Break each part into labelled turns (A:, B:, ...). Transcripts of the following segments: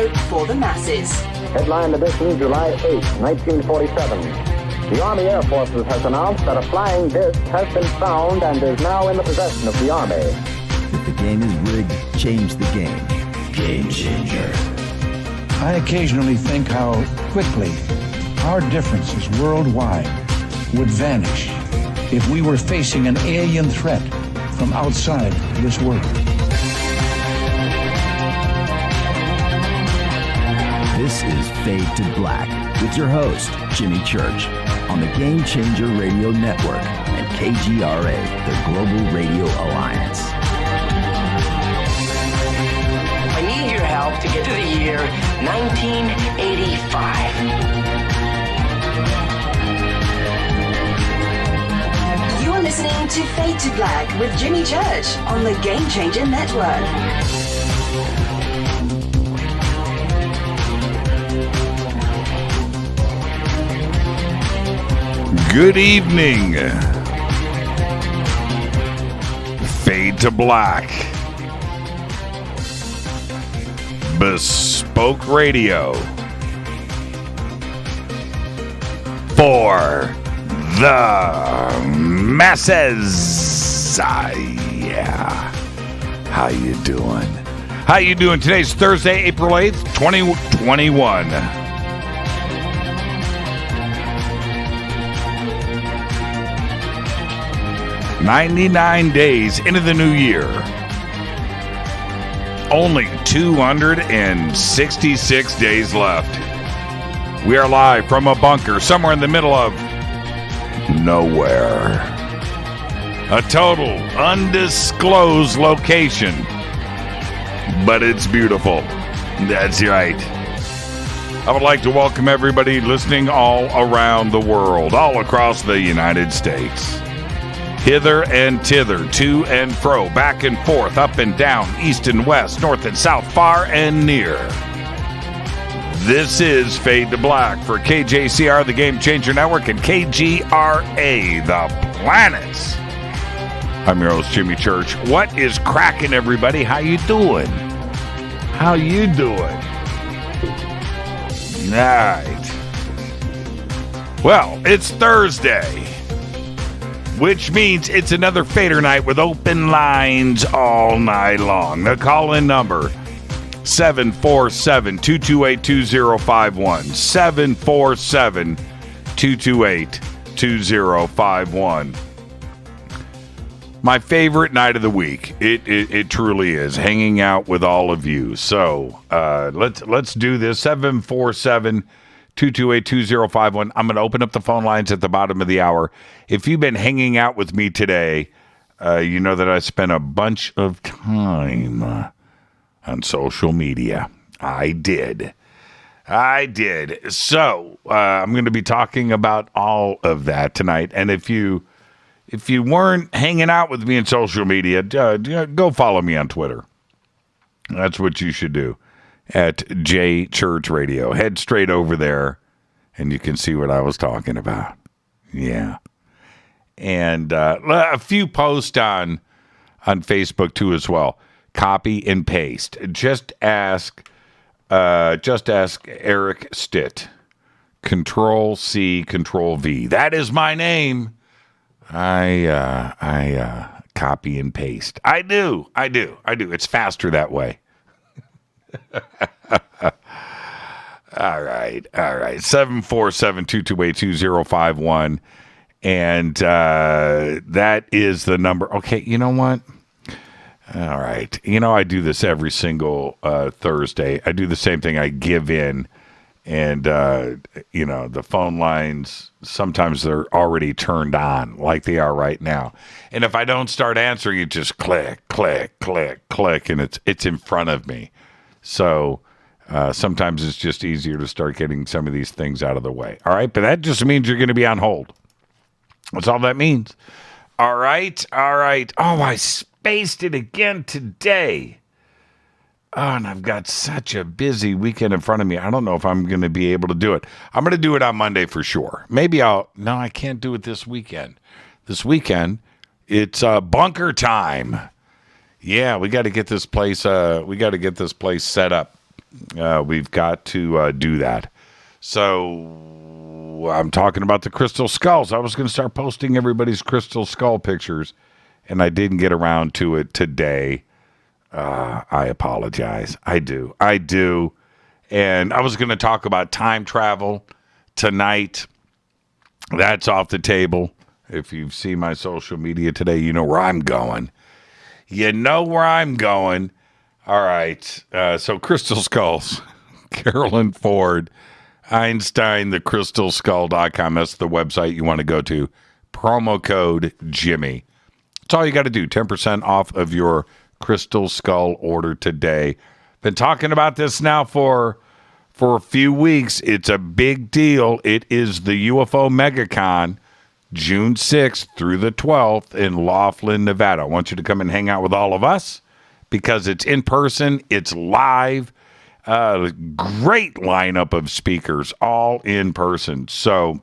A: radio for the masses.
B: Headline edition, July 8, 1947. The Army Air Forces has announced that a flying disc has been found and is now in the possession of the Army.
C: If the game is rigged, change the game. Game changer.
D: I occasionally think how quickly our differences worldwide would vanish if we were facing an alien threat from outside this world.
C: This is Fade to Black with your host, Jimmy Church, on the Game Changer Radio Network and KGRA, the Global Radio Alliance.
E: I need your help to get to the year 1985.
A: You're listening to Fade to Black with Jimmy Church on the Game Changer Network.
F: Good evening. Fade to Black. Bespoke Radio. For the masses. Yeah. How you doing? How you doing? Today's Thursday, April 8th, 2021. 99 days into the new year. Only 266 days left. We are live from a bunker somewhere in the middle of nowhere. A total undisclosed location. But it's beautiful. That's right. I would like to welcome everybody listening all around the world, all across the United States. Hither and thither, to and fro, back and forth, up and down, east and west, north and south, far and near. This is Fade to Black for KJCR, the Game Changer Network, and KGRA, the planets. I'm your host, Jimmy Church. What is cracking, everybody? How you doing? How you doing? All right. Well, it's Thursday, which means it's another Fadernight with open lines all night long. The call-in number, 747-228-2051. 747-228-2051. My favorite night of the week. It truly is, hanging out with all of you. So let's do this. 747-228-2051. I'm going to open up the phone lines at the bottom of the hour. If you've been hanging out with me today, you know that I spent a bunch of time on social media. I did. So I'm going to be talking about all of that tonight. And if you weren't hanging out with me on social media, go follow me on Twitter. That's what you should do. At J Church Radio. Head straight over there, and you can see what I was talking about. Yeah. And a few posts on Facebook, too, as well. Copy and paste. Just ask Eric Stitt. Control-C, Control-V. That is my name. I copy and paste. I do. It's faster that way. All right. 747-228-2051. And that is the number. Okay, you know what? All right. You know, I do this every single Thursday. I do the same thing. I give in. And, the phone lines, sometimes they're already turned on like they are right now. And if I don't start answering, it just click, and it's in front of me. So sometimes it's just easier to start getting some of these things out of the way. All right. But that just means you're going to be on hold. That's all that means. All right. Oh, I spaced it again today. Oh, and I've got such a busy weekend in front of me. I don't know if I'm going to be able to do it. I'm going to do it on Monday for sure. Maybe no, I can't do it this weekend. This weekend, it's bunker time. Yeah, we got to get this place. We got to get this place set up. We've got to do that. So I'm talking about the crystal skulls. I was going to start posting everybody's crystal skull pictures, and I didn't get around to it today. I apologize. I do. And I was going to talk about time travel tonight. That's off the table. If you've seen my social media today, you know where I'm going. All right. So crystal skulls. Carolyn Ford, Einstein, thecrystalskull.com. That's the website you want to go to. Promo code Jimmy. That's all you got to do. 10% off of your crystal skull order today. Been talking about this now for a few weeks. It's a big deal. It is the UFO MegaCon, June 6th through the 12th in Laughlin, Nevada. I want you to come and hang out with all of us because it's in person. It's live. Great lineup of speakers, all in person. So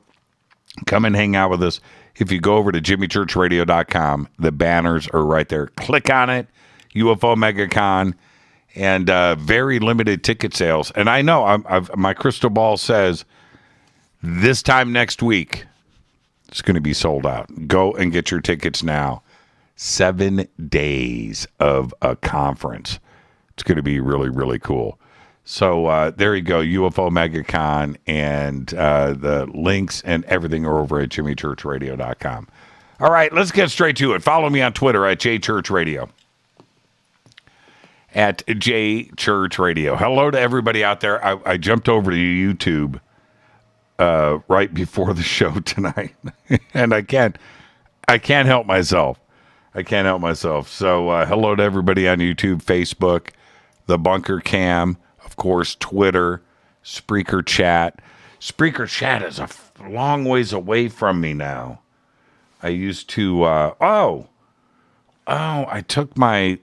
F: come and hang out with us. If you go over to jimmychurchradio.com, the banners are right there. Click on it. UFO MegaCon. And very limited ticket sales. And I know my crystal ball says this time next week, it's going to be sold out. Go and get your tickets now. 7 days of a conference. It's going to be really, really cool. So there you go, UFO MegaCon, and the links and everything are over at jimmychurchradio.com. All right, let's get straight to it. Follow me on Twitter at jchurchradio. At jchurchradio. Hello to everybody out there. I jumped over to YouTube right before the show tonight, and I can't help myself. So hello to everybody on YouTube, Facebook, the Bunker Cam, of course, Twitter, Spreaker Chat. Spreaker Chat is a long ways away from me now. I used to. I took my.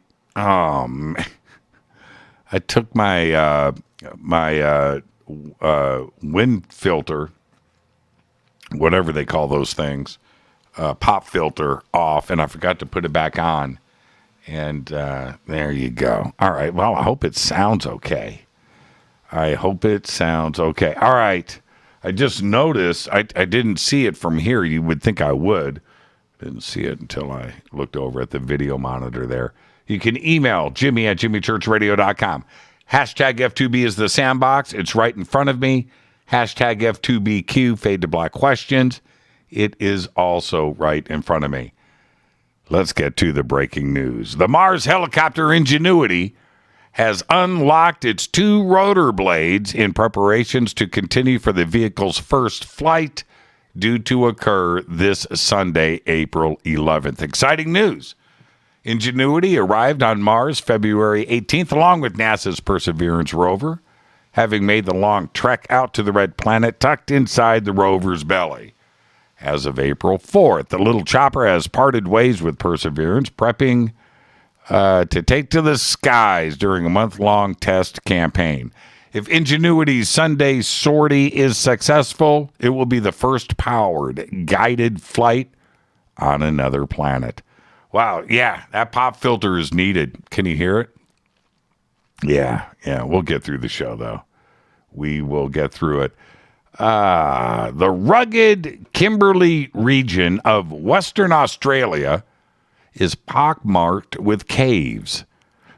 F: I took my wind filter, whatever they call those things, pop filter off, and I forgot to put it back on. And there you go. All right. Well, I hope it sounds okay. All right. I just noticed I didn't see it from here. You would think I would. Didn't see it until I looked over at the video monitor there. You can email Jimmy at jimmychurchradio.com. Hashtag F2B is the sandbox. It's right in front of me. Hashtag F2BQ, fade to black questions. It is also right in front of me. Let's get to the breaking news. The Mars helicopter Ingenuity has unlocked its 2 rotor blades in preparations to continue for the vehicle's first flight due to occur this Sunday, April 11th. Exciting news. Ingenuity arrived on Mars February 18th, along with NASA's Perseverance rover, having made the long trek out to the red planet tucked inside the rover's belly. As of April 4th, the little chopper has parted ways with Perseverance, prepping to take to the skies during a month-long test campaign. If Ingenuity's Sunday sortie is successful, it will be the first powered, guided flight on another planet. Wow, yeah, that pop filter is needed. Can you hear it? Yeah, we'll get through the show, though. We will get through it. The rugged Kimberley region of Western Australia is pockmarked with caves.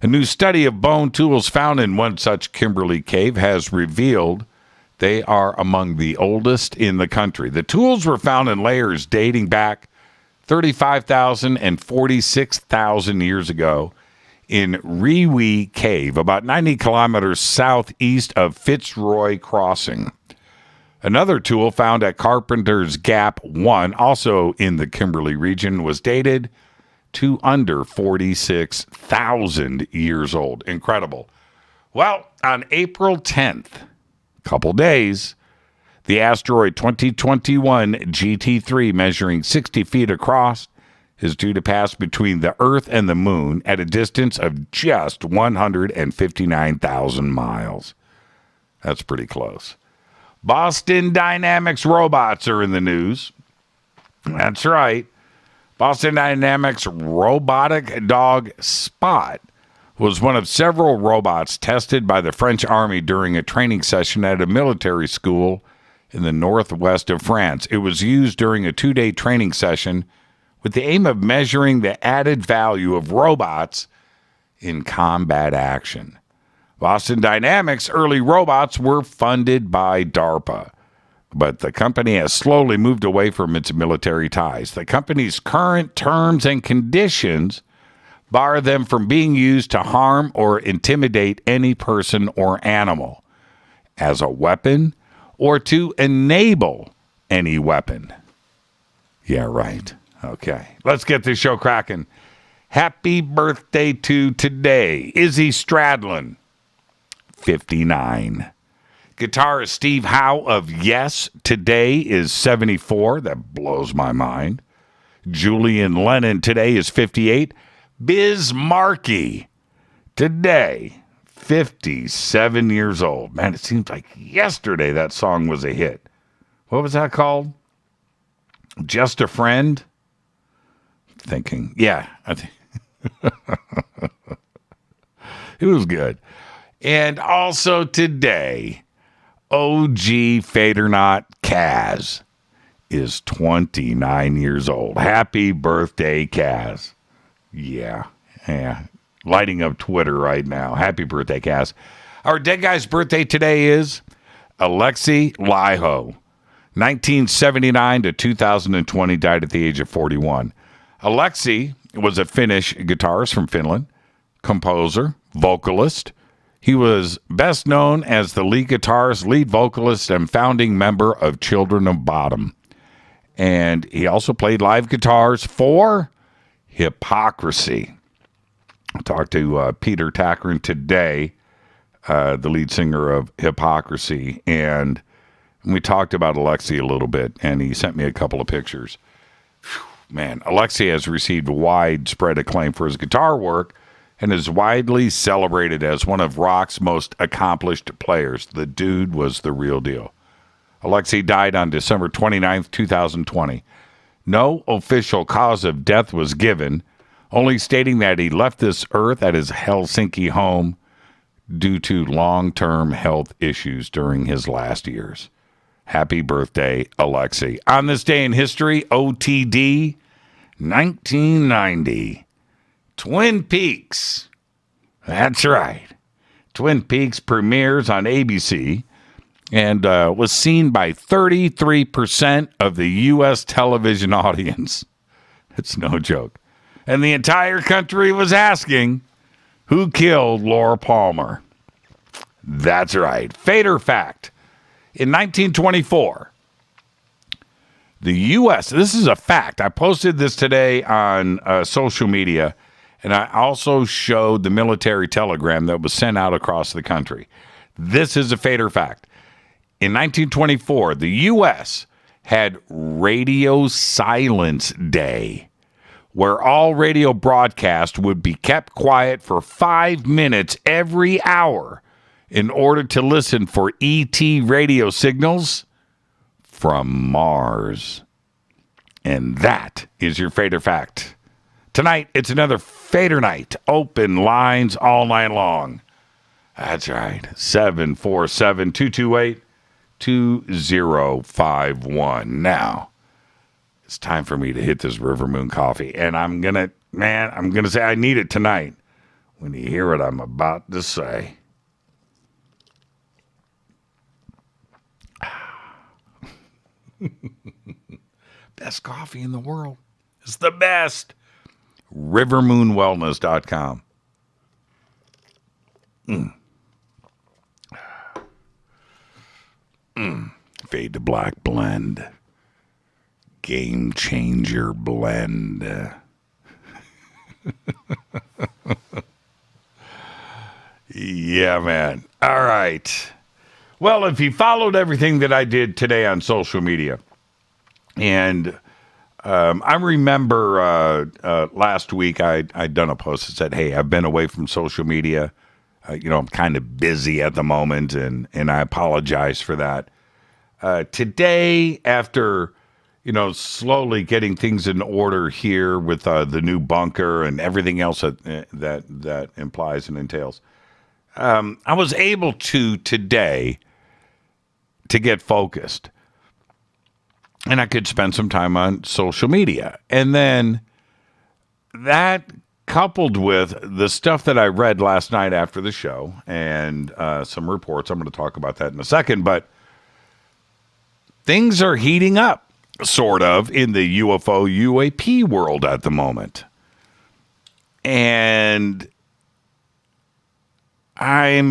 F: A new study of bone tools found in one such Kimberley cave has revealed they are among the oldest in the country. The tools were found in layers dating back 35,000 and 46,000 years ago in Reewee Cave, about 90 kilometers southeast of Fitzroy Crossing. Another tool found at Carpenter's Gap 1, also in the Kimberley region, was dated to under 46,000 years old. Incredible. Well, on April 10th, a couple days, the asteroid 2021 GT3, measuring 60 feet across, is due to pass between the Earth and the Moon at a distance of just 159,000 miles. That's pretty close. Boston Dynamics robots are in the news. That's right. Boston Dynamics robotic dog Spot was one of several robots tested by the French army during a training session at a military school in the northwest of France. It was used during a 2-day training session with the aim of measuring the added value of robots in combat action. Boston Dynamics' early robots were funded by DARPA, but the company has slowly moved away from its military ties. The company's current terms and conditions bar them from being used to harm or intimidate any person or animal as a weapon or to enable any weapon. Yeah, right. Okay, let's get this show cracking. Happy birthday to today, Izzy Stradlin, 59. Guitarist Steve Howe of Yes today is 74. That blows my mind. Julian Lennon today is 58. Biz Markie today, 57 years old. Man, it seems like yesterday that song was a hit. What was that called? Just a Friend? Thinking. Yeah, I think it was good. And also today, OG Fadernight Kaz is 29 years old. Happy birthday, Kaz. Yeah. Lighting up Twitter right now. Happy birthday, Kaz. Our dead guy's birthday today is Alexei Laiho. 1979 to 2020, died at the age of 41. Alexei was a Finnish guitarist from Finland, composer, vocalist. He was best known as the lead guitarist, lead vocalist, and founding member of Children of Bodom. And he also played live guitars for Hypocrisy. I talked to Peter Tackren today, the lead singer of Hypocrisy, and we talked about Alexei a little bit, and he sent me a couple of pictures. Whew, man, Alexei has received widespread acclaim for his guitar work and is widely celebrated as one of rock's most accomplished players. The dude was the real deal. Alexei died on December 29th, 2020. No official cause of death was given, only stating that he left this earth at his Helsinki home due to long-term health issues during his last years. Happy birthday, Alexei. On this day in history, OTD, 1990. Twin Peaks. That's right. Twin Peaks premieres on ABC and was seen by 33% of the U.S. television audience. It's no joke. And the entire country was asking, who killed Laura Palmer? That's right. Fader fact. In 1924, the U.S., this is a fact. I posted this today on social media, and I also showed the military telegram that was sent out across the country. This is a Fader fact. In 1924, the U.S. had Radio Silence Day, where all radio broadcasts would be kept quiet for 5 minutes every hour in order to listen for ET radio signals from Mars. And that is your Fader fact. Tonight, it's another Fader night. Open lines all night long. That's right. 747-228-2051. Now, it's time for me to hit this River Moon coffee. And I'm going to say I need it tonight when you hear what I'm about to say. Best coffee in the world. It's the best. rivermoonwellness.com. Fade to Black blend. Game changer blend. Yeah, man. All right. Well, if you followed everything that I did today on social media, and I remember last week I'd done a post that said, hey, I've been away from social media. I'm kind of busy at the moment, and I apologize for that. Today, after slowly getting things in order here with the new bunker and everything else that implies and entails. I was able today to get focused, and I could spend some time on social media. And then that coupled with the stuff that I read last night after the show and some reports, I'm going to talk about that in a second, but things are heating up, sort of, in the UFO UAP world at the moment. And let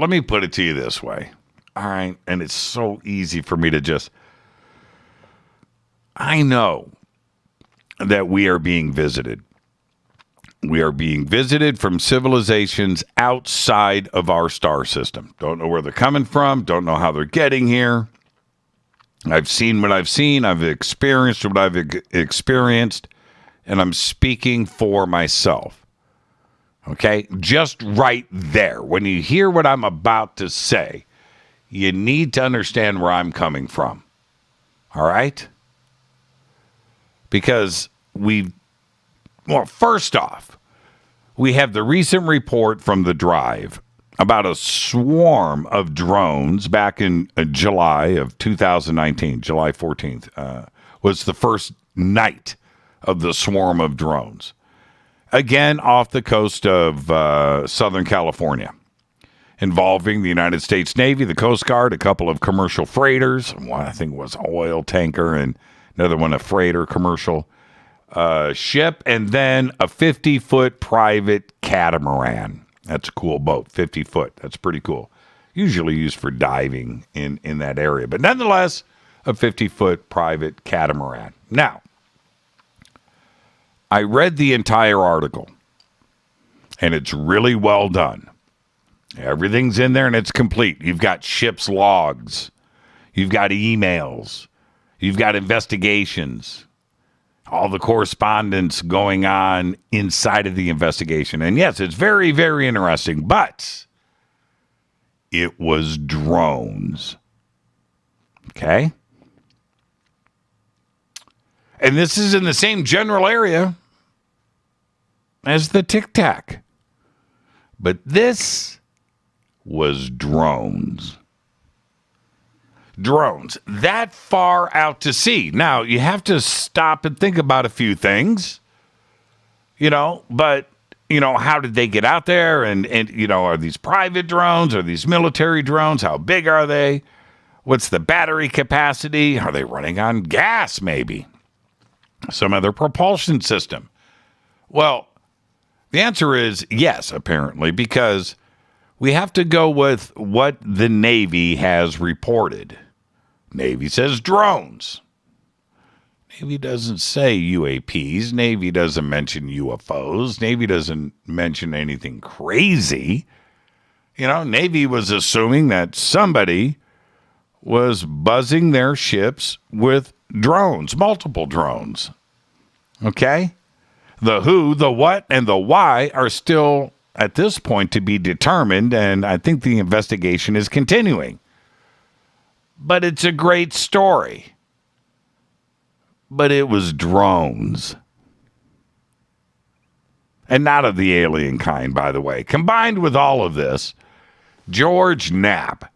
F: me put it to you this way. All right. And it's so easy for me to I know that we are being visited. We are being visited from civilizations outside of our star system. Don't know where they're coming from. Don't know how they're getting here. I've seen what I've seen. I've experienced what I've experienced. And I'm speaking for myself. Okay? Just right there. When you hear what I'm about to say, you need to understand where I'm coming from. All right? Because first off, we have the recent report from the Drive about a swarm of drones back in July of 2019. July 14th was the first night of the swarm of drones. Again, off the coast of Southern California, involving the United States Navy, the Coast Guard, a couple of commercial freighters. One, I think, was an oil tanker, and another one, a freighter commercial ship, and then a 50-foot private catamaran. That's a cool boat, 50 foot. That's pretty cool. Usually used for diving in that area, but nonetheless, a 50-foot private catamaran. Now, I read the entire article, and it's really well done. Everything's in there, and it's complete. You've got ship's logs. You've got emails. You've got investigations. All the correspondence going on inside of the investigation. And yes, it's very, very interesting, but it was drones. Okay? And this is in the same general area as the Tic Tac. But this was drones. Drones that far out to sea. Now, you have to stop and think about a few things, but, how did they get out there? And are these private drones? Are these military drones? How big are they? What's the battery capacity? Are they running on gas, maybe? Some other propulsion system? Well, the answer is yes, apparently, because we have to go with what the Navy has reported. Navy says drones. Navy doesn't say UAPs. Navy doesn't mention UFOs. Navy doesn't mention anything crazy. Navy was assuming that somebody was buzzing their ships with drones, multiple drones. Okay? The who, the what, and the why are still, at this point, to be determined, and I think the investigation is continuing. But it's a great story. But it was drones. And not of the alien kind, by the way. Combined with all of this, George Knapp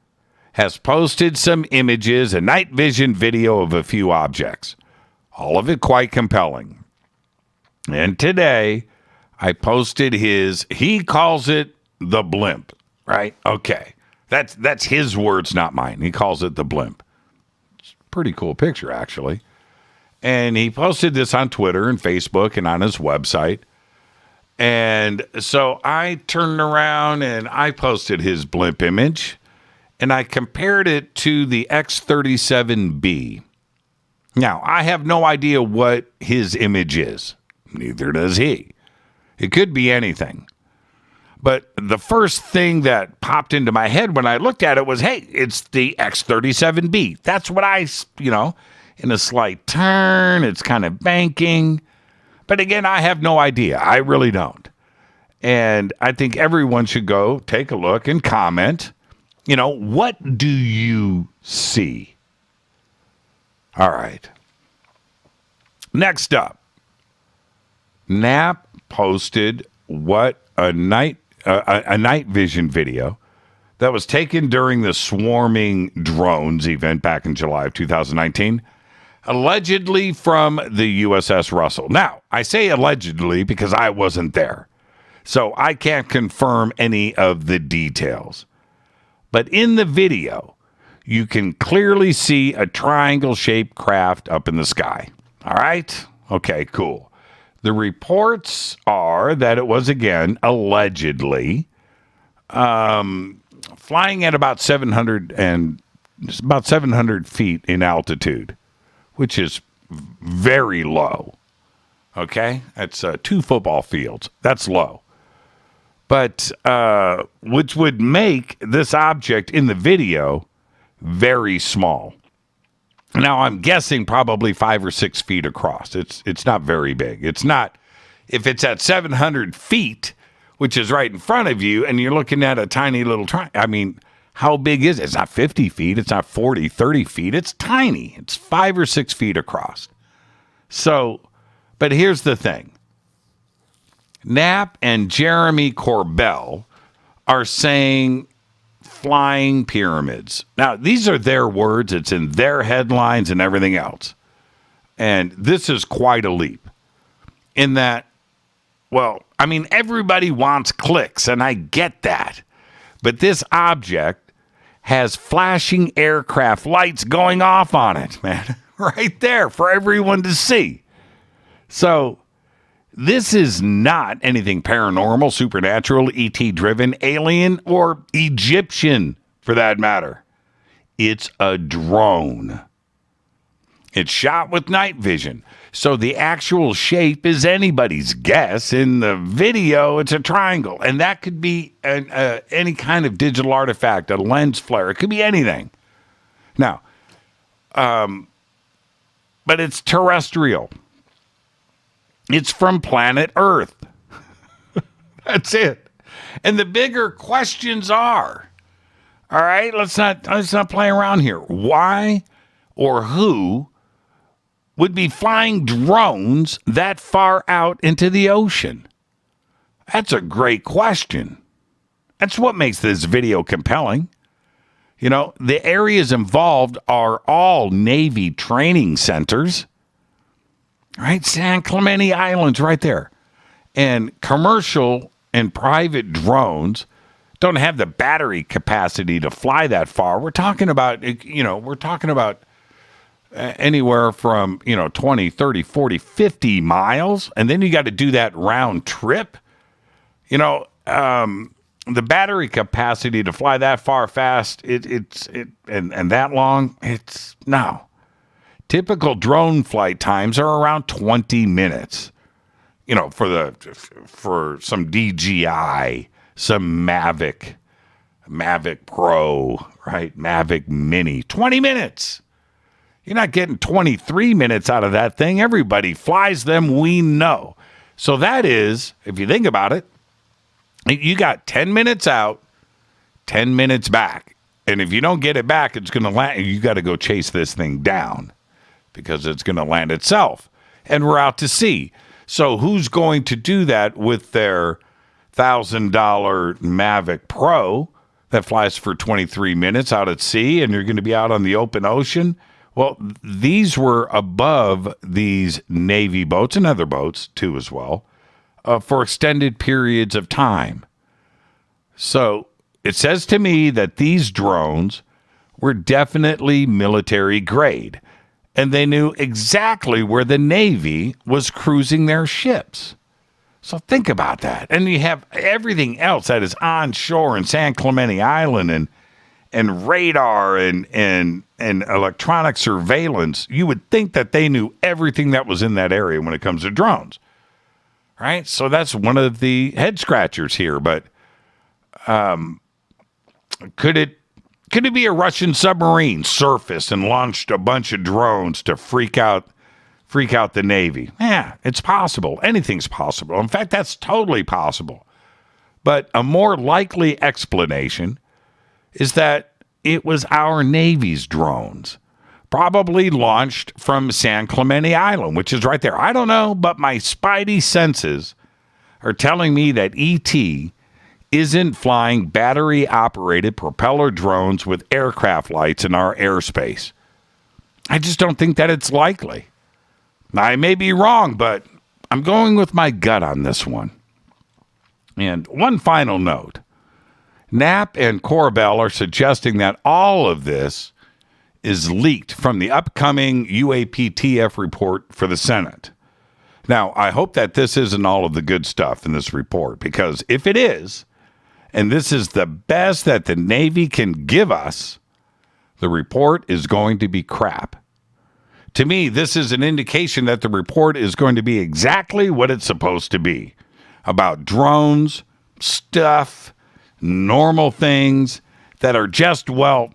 F: has posted some images, a night vision video of a few objects. All of it quite compelling. And today, I posted he calls it the blimp, right? Okay. That's his words, not mine. He calls it the blimp. It's a pretty cool picture, actually. And he posted this on Twitter and Facebook and on his website. And so I turned around and I posted his blimp image. And I compared it to the X-37B. Now, I have no idea what his image is. Neither does he. It could be anything. But the first thing that popped into my head when I looked at it was, hey, it's the X-37B. That's what in a slight turn, it's kind of banking. But again, I have no idea. I really don't. And I think everyone should go take a look and comment. What do you see? All right. Next up, Knapp posted a night vision video that was taken during the swarming drones event back in July of 2019, allegedly from the USS Russell. Now, I say allegedly because I wasn't there, so I can't confirm any of the details. But in the video, you can clearly see a triangle-shaped craft up in the sky. All right? Okay, cool. The reports are that it was, again, allegedly, flying at about 700 feet in altitude, which is very low. Okay? That's 2 football fields. That's low. But which would make this object in the video very small. Now, I'm guessing probably 5 or 6 feet across. It's not very big. It's not, if it's at 700 feet, which is right in front of you, and you're looking at a tiny little I mean, how big is it? It's not 50 feet. It's not 40, 30 feet. It's tiny. It's 5 or 6 feet across. So, but here's the thing. Knapp and Jeremy Corbell are saying flying pyramids. Now, these are their words. It's in their headlines and everything else. And this is quite a leap in that, well, I mean, everybody wants clicks, and I get that. But this object has flashing aircraft lights going off on it, man, right there for everyone to see. So this is not anything paranormal, supernatural, ET-driven, alien, or Egyptian, for that matter. It's a drone. It's shot with night vision. So the actual shape is anybody's guess. In the video, it's a triangle. And that could be any kind of digital artifact, a lens flare. It could be anything. Now, but it's terrestrial. It's from planet Earth. That's it. And the bigger questions are, all right, let's not play around here. Why or who would be flying drones that far out into the ocean? That's a great question. That's what makes this video compelling. You know, the areas involved are all Navy training centers. Right? San Clemente Island's right there. And commercial and private drones don't have the battery capacity to fly that far. We're talking about, anywhere from, 20, 30, 40, 50 miles. And then you got to do that round trip. The battery capacity to fly that far fast, and that long, it's no. Typical drone flight times are around 20 minutes. For some DJI, some Mavic Pro, right? Mavic Mini, 20 minutes. You're not getting 23 minutes out of that thing. Everybody flies them, we know. So that is, if you think about it, you got 10 minutes out, 10 minutes back. And if you don't get it back, it's going to land. You got to go chase this thing down because it's going to land itself. And we're out to sea. So who's going to do that with their $1,000 Mavic Pro that flies for 23 minutes out at sea, and you're going to be out on the open ocean? Well, these were above these Navy boats and other boats, too, as well, for extended periods of time. So it says to me that these drones were definitely military grade, and they knew exactly where the Navy was cruising their ships. So think about that. And you have everything else that is onshore in San Clemente Island and radar and electronic surveillance. You would think that they knew everything that was in that area when it comes to drones. Right? So that's one of the head scratchers here. But could it be a Russian submarine surfaced and launched a bunch of drones to freak out the Navy? Yeah, it's possible. Anything's possible. In fact, that's totally possible. But a more likely explanation is that it was our Navy's drones. probably launched from San Clemente Island, which is right there. I don't know, but my spidey senses are telling me that ET isn't flying battery-operated propeller drones with aircraft lights in our airspace. I just don't think that it's likely. I may be wrong, but I'm going with my gut on this one. And one final note. Knapp and Corbell are suggesting that all of this is leaked from the upcoming UAPTF report for the Senate. Now, I hope that this isn't all of the good stuff in this report, because if it is, and this is the best that the Navy can give us, the report is going to be crap. To me, this is an indication that the report is going to be exactly what it's supposed to be. About drones, stuff, normal things that are just, well,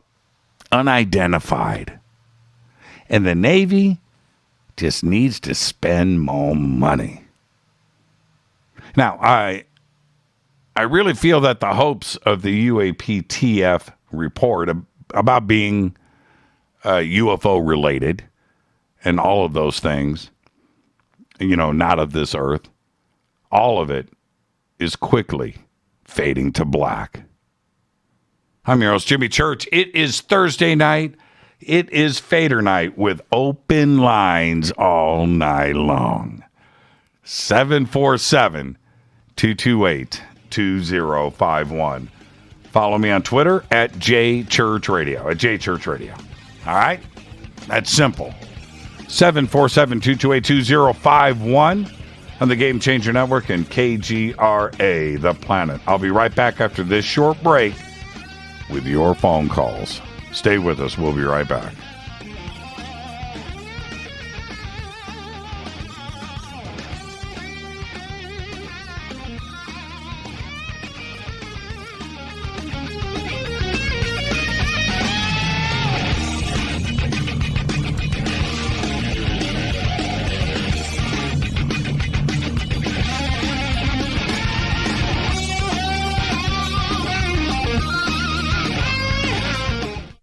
F: unidentified. And the Navy just needs to spend more money. Now, I really feel that the hopes of the UAPTF report about being UFO related and all of those things, not of this earth, all of it is quickly fading to black. I'm your host, Jimmy Church. It is Thursday night. It is Fadernight with open lines all night long. 747-228-2051. Follow me on Twitter at JChurchRadio. All right? That's simple. 747-228-2051 on the Game Changer Network and KGRA, The Planet. I'll be right back after this short break with your phone calls. Stay with us. We'll be right back.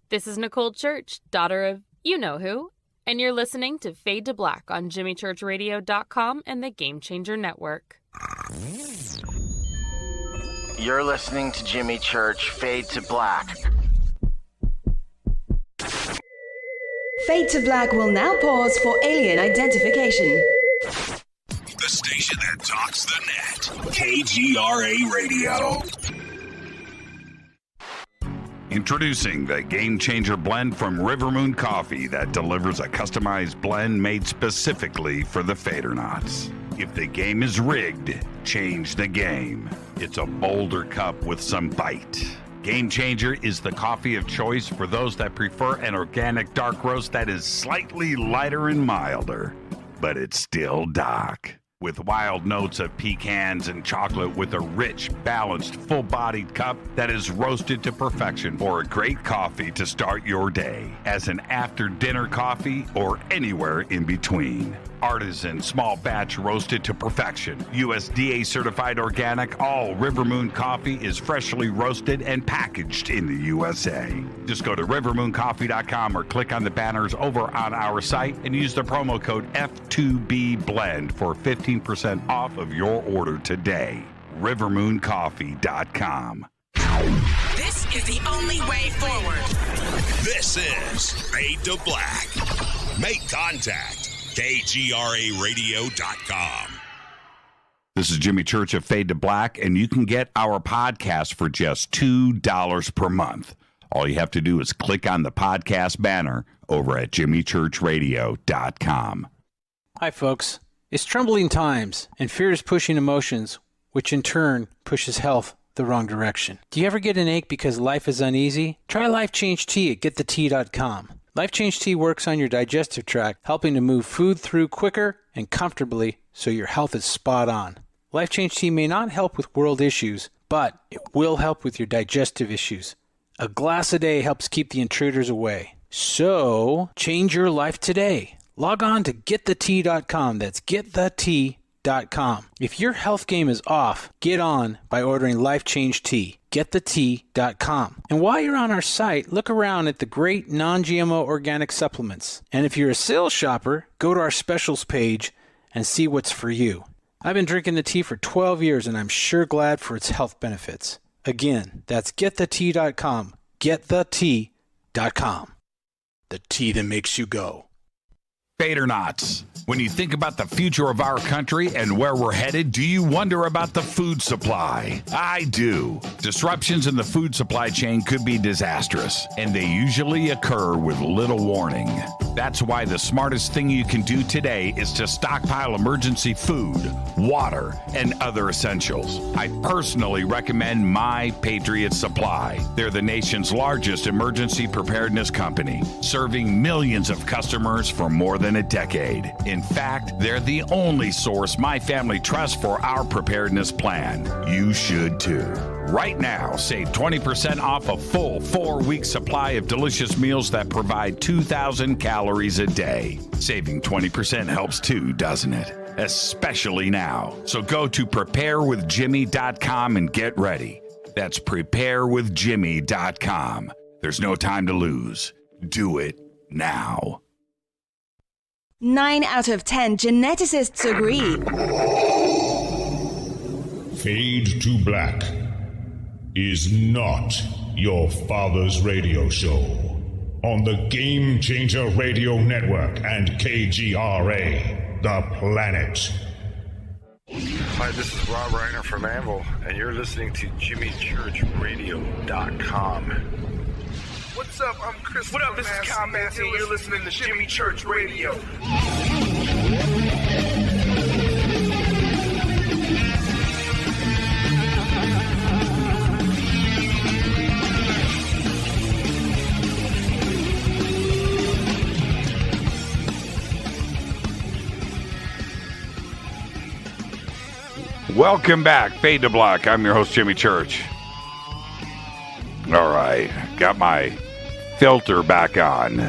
G: This is Nicole Church, daughter of you-know-who, and you're listening to Fade to Black on JimmyChurchRadio.com and the Game Changer Network.
H: You're listening to Jimmy Church, Fade to Black.
A: Fade to Black will now pause for alien identification.
I: The station that talks the net. KGRA Radio.
F: Introducing the Game Changer blend from Rivermoon Coffee that delivers a customized blend made specifically for the Fadernauts. If the game is rigged, change the game. It's a bolder cup with some bite. Game Changer is the coffee of choice for those that prefer an organic dark roast that is slightly lighter and milder, but it's still dark. With wild notes of pecans and chocolate with a rich, balanced, full-bodied cup that is roasted to perfection for a great coffee to start your day, as an after-dinner coffee or anywhere in between. Artisan, small batch roasted to perfection. USDA certified organic, all Rivermoon coffee is freshly roasted and packaged in the USA. Just go to rivermooncoffee.com or click on the banners over on our site and use the promo code F2BBLEND for 15% off of your order today. rivermooncoffee.com.
J: This is the only way forward.
I: This is Fade to Black. Make contact. KGRARadio.com.
F: This is Jimmy Church of Fade to Black, and you can get our podcast for just $2 per month. All you have to do is click on the podcast banner over at JimmyChurchRadio.com.
K: Hi, folks. It's troubling times, and fear is pushing emotions, which in turn pushes health the wrong direction. Do you ever get an ache because life is uneasy? Try Life Change Tea at GetTheTea.com. Life Change Tea works on your digestive tract, helping to move food through quicker and comfortably so your health is spot on. Life Change Tea may not help with world issues, but it will help with your digestive issues. A glass a day helps keep the intruders away. So, change your life today. Log on to GetTheTea.com. That's GetTheTea.com. GetTheT.com. If your health game is off, get on by ordering Life Change Tea. GetTheT.com. And while you're on our site, look around at the great non-GMO organic supplements. And if you're a sales shopper, go to our specials page and see what's for you. I've been drinking the tea for 12 years and I'm sure glad for its health benefits. Again, that's GetTheT.com. GetTheT.com. The tea that makes you go.
F: Fadernauts. When you think about the future of our country and where we're headed, do you wonder about the food supply? I do. Disruptions in the food supply chain could be disastrous, and they usually occur with little warning. That's why the smartest thing you can do today is to stockpile emergency food, water, and other essentials. I personally recommend My Patriot Supply. They're the nation's largest emergency preparedness company, serving millions of customers for more than a decade. In fact, they're the only source my family trusts for our preparedness plan. You should too. Right now, save 20% off a full 4-week supply of delicious meals that provide 2,000 calories a day. Saving 20% helps too, doesn't it? Especially now. So go to preparewithjimmy.com and get ready. That's preparewithjimmy.com. There's no time to lose. Do it now.
A: 9 out of 10 geneticists agree.
I: Fade to Black is not your father's radio show on the Game Changer Radio Network and KGRA, The Planet.
L: Hi, this is Rob Reiner from Anvil, and you're listening to JimmyChurchRadio.com.
M: What's up? I'm Chris. What up? This is Kyle Massey, and you're listening to Jimmy Church Radio.
F: Welcome back, Fade to Black. I'm your host, Jimmy Church. All right, got my filter back on.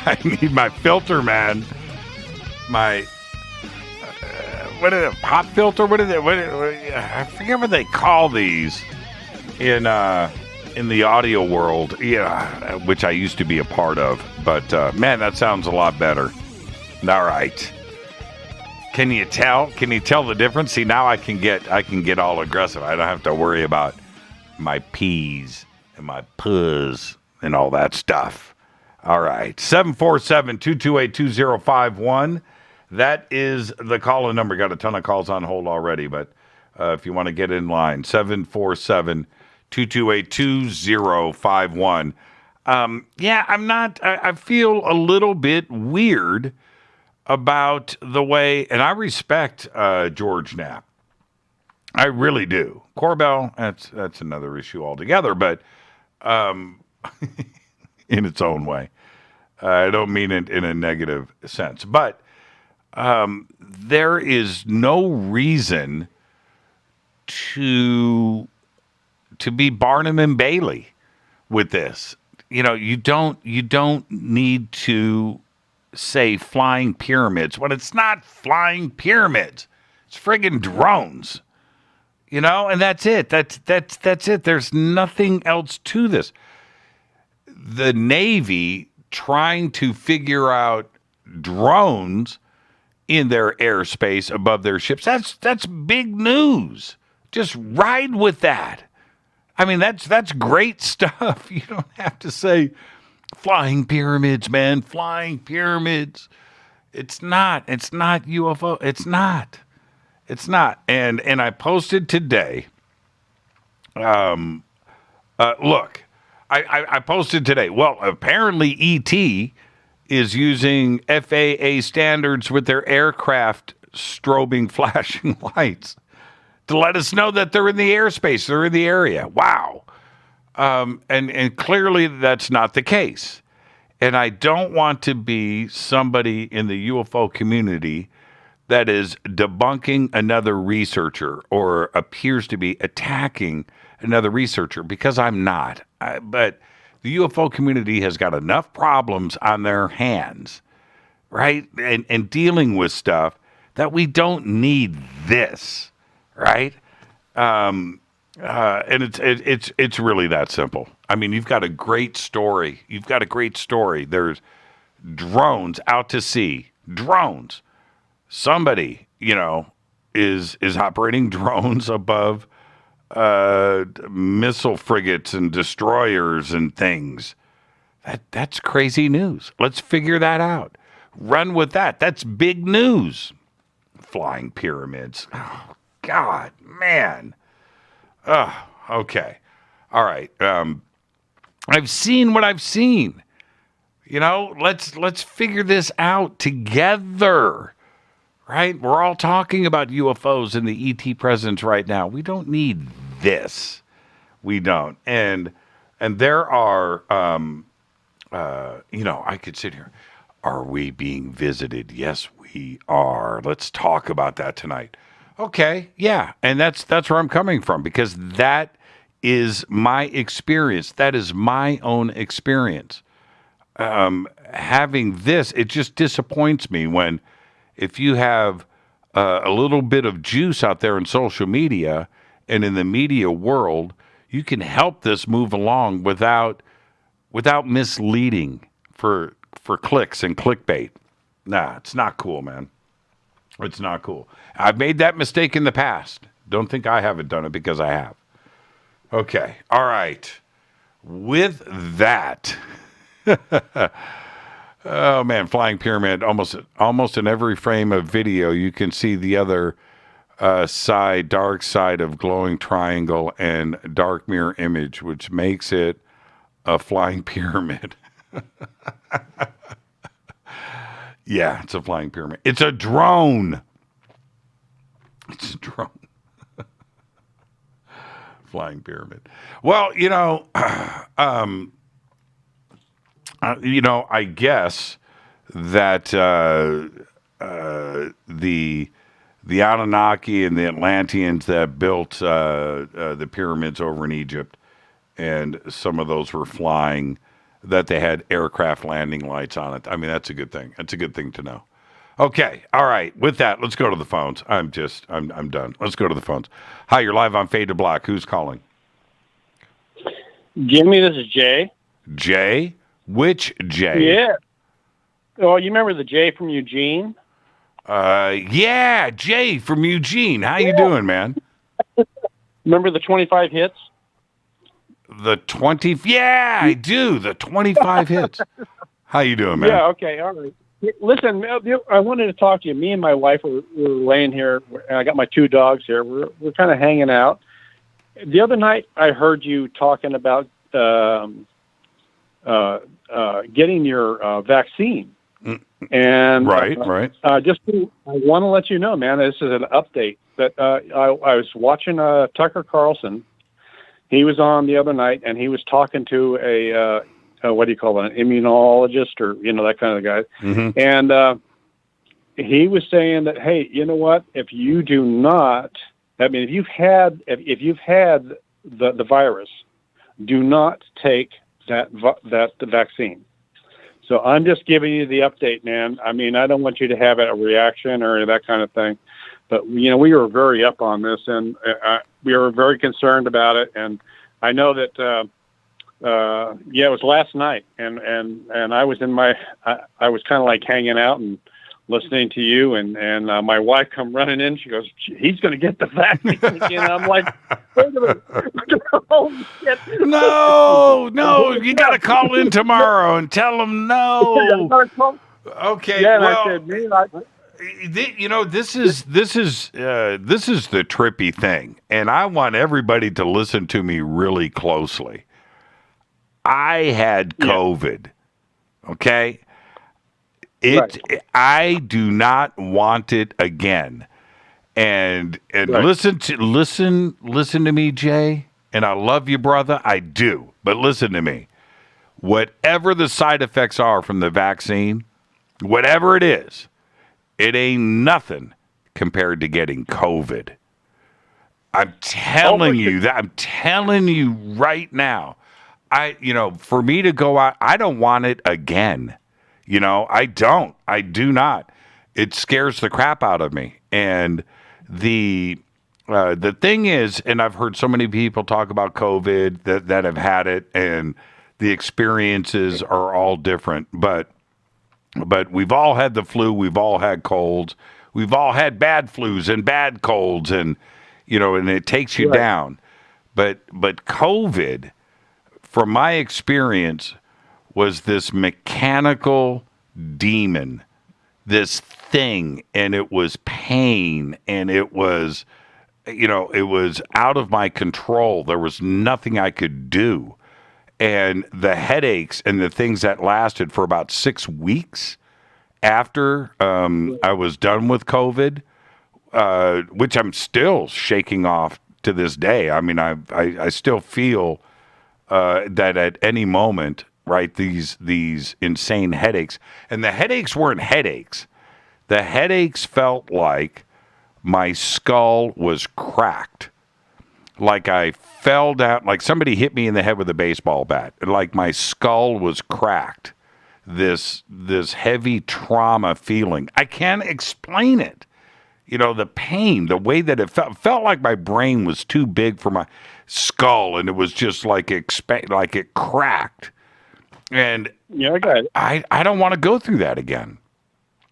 F: I need my filter, man. My what is it? Pop filter? What is it? I forget what they call these in the audio world. Yeah, which I used to be a part of. But man, that sounds a lot better. All right. Can you tell? Can you tell the difference? See, now I can get all aggressive. I don't have to worry about my P's and my puhs and all that stuff. All right. 747-228-2051. That is the call-in number. Got a ton of calls on hold already, but if you want to get in line, 747-228-2051. Yeah, I feel a little bit weird about the way, and I respect George Knapp. I really do. Corbell, that's another issue altogether, but in its own way. I don't mean it in a negative sense. But there is no reason to be Barnum and Bailey with this. You know, you don't need to say flying pyramids when it's not flying pyramids. It's friggin' drones. You know, and that's it. That's it. There's nothing else to this. The Navy trying to figure out drones in their airspace above their ships. That's big news. Just ride with that. I mean, that's great stuff. You don't have to say flying pyramids, man. Flying pyramids. It's not UFO. It's not. And I posted today. Look, I posted today. Well, apparently ET is using FAA standards with their aircraft strobing flashing lights to let us know that they're in the airspace, they're in the area. Wow. And clearly that's not the case. And I don't want to be somebody in the UFO community that is debunking another researcher or appears to be attacking another researcher, because I'm not. But the UFO community has got enough problems on their hands right? And dealing with stuff that we don't need this, right? And it's really that simple. I mean, you've got a great story. There's drones out to sea. Drones. Somebody, is operating drones above missile frigates and destroyers and things. That's crazy news. Let's figure that out. Run with that. That's big news. Flying pyramids. Oh, God, man. Oh, okay. All right. I've seen what I've seen. Let's figure this out together. Right? We're all talking about UFOs and the ET presence right now. We don't need this. We don't. And there are, I could sit here. Are we being visited? Yes, we are. Let's talk about that tonight. Okay, yeah. And that's where I'm coming from, because that is my experience. That is my own experience. Having this, it just disappoints me when, if you have a little bit of juice out there in social media and in the media world, you can help this move along without misleading for clicks and clickbait. Nah, it's not cool, man. It's not cool. I've made that mistake in the past. Don't think I haven't done it, because I have. Okay. All right. With that, oh man, flying pyramid. Almost in every frame of video, you can see the other dark side of glowing triangle and dark mirror image, which makes it a flying pyramid. Yeah, it's a flying pyramid. It's a drone. It's a drone. Flying pyramid. Well, I guess that the Anunnaki and the Atlanteans that built the pyramids over in Egypt, and some of those were flying, that they had aircraft landing lights on it. I mean, that's a good thing. That's a good thing to know. Okay, all right. With that, let's go to the phones. I'm done. Let's go to the phones. Hi, you're live on Fade to Black. Who's calling?
N: Jimmy, this is Jay.
F: Jay? Which Jay?
N: Yeah. Oh, you remember the Jay from Eugene?
F: Yeah, Jay from Eugene. How you doing, man?
N: Remember the 25 hits?
F: The 20? Yeah, I do. The 25 hits. How you doing, man?
N: Yeah, okay, all right. Listen, I wanted to talk to you. Me and my wife were laying here, and I got my two dogs here. We're kind of hanging out. The other night, I heard you talking about getting your vaccine. And
F: right.
N: I want to let you know, man, this is an update. That I was watching Tucker Carlson. He was on the other night, and he was talking to a what do you call it, an immunologist, or that kind of guy.
F: Mm-hmm.
N: And he was saying that, hey, you know what? If you do not, I mean, if you've had the virus, do not take the vaccine. So I'm just giving you the update, man. I mean, I don't want you to have a reaction or that kind of thing. But, we were very up on this, and we were very concerned about it. And I know that, it was last night, and I was I was kind of like hanging out and listening to you, and my wife come running in. She goes, he's going to get the vaccine again. I'm like, wait a minute. Oh, shit.
F: No, you got to call in tomorrow and tell them no. Okay,
N: yeah,
F: well,
N: I said, man,
F: this is the trippy thing, and I want everybody to listen to me really closely. I had COVID, okay? I do not want it again. And listen to me, Jay, and I love you, brother. I do. But listen to me. Whatever the side effects are from the vaccine, whatever it is, it ain't nothing compared to getting COVID. I'm telling you that. I'm telling you right now. For me to go out, I don't want it again. You know, I don't. I do not. It scares the crap out of me. And the thing is, and I've heard so many people talk about COVID that have had it, and the experiences are all different. But we've all had the flu. We've all had colds. We've all had bad flus and bad colds, and you know, and it takes you down. But COVID, from my experience, was this mechanical demon, this thing, and it was pain, and it was, you know, it was out of my control. There was nothing I could do. And the headaches and the things that lasted for about 6 weeks after I was done with COVID, which I'm still shaking off to this day. I mean, I still feel that at any moment, right, these insane headaches. And the headaches weren't headaches. The headaches felt like my skull was cracked. Like I fell down, like somebody hit me in the head with a baseball bat. Like my skull was cracked. This heavy trauma feeling. I can't explain it. You know, the pain, the way that it felt like my brain was too big for my skull, and it was just like like it cracked. And
N: yeah, I got it.
F: I don't want to go through that again.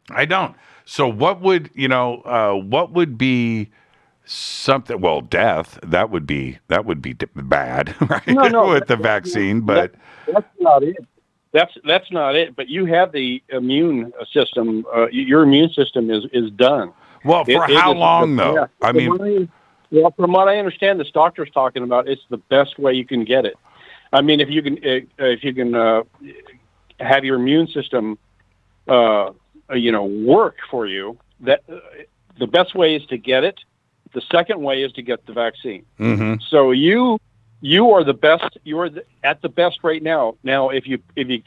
F: I don't. So what would be something? Well, death. That would be bad, right?
N: No,
F: with the vaccine, but
N: that's not it. That's not it. But you have the immune system. Your immune system is done.
F: Well, for how long though?
N: Yeah.
F: I mean,
N: from what I understand, this doctor's talking about, it's the best way you can get it. I mean, if you can have your immune system, work for you, that the best way is to get it. The second way is to get the vaccine.
F: Mm-hmm.
N: So you are the best. You are at the best right now. Now, if you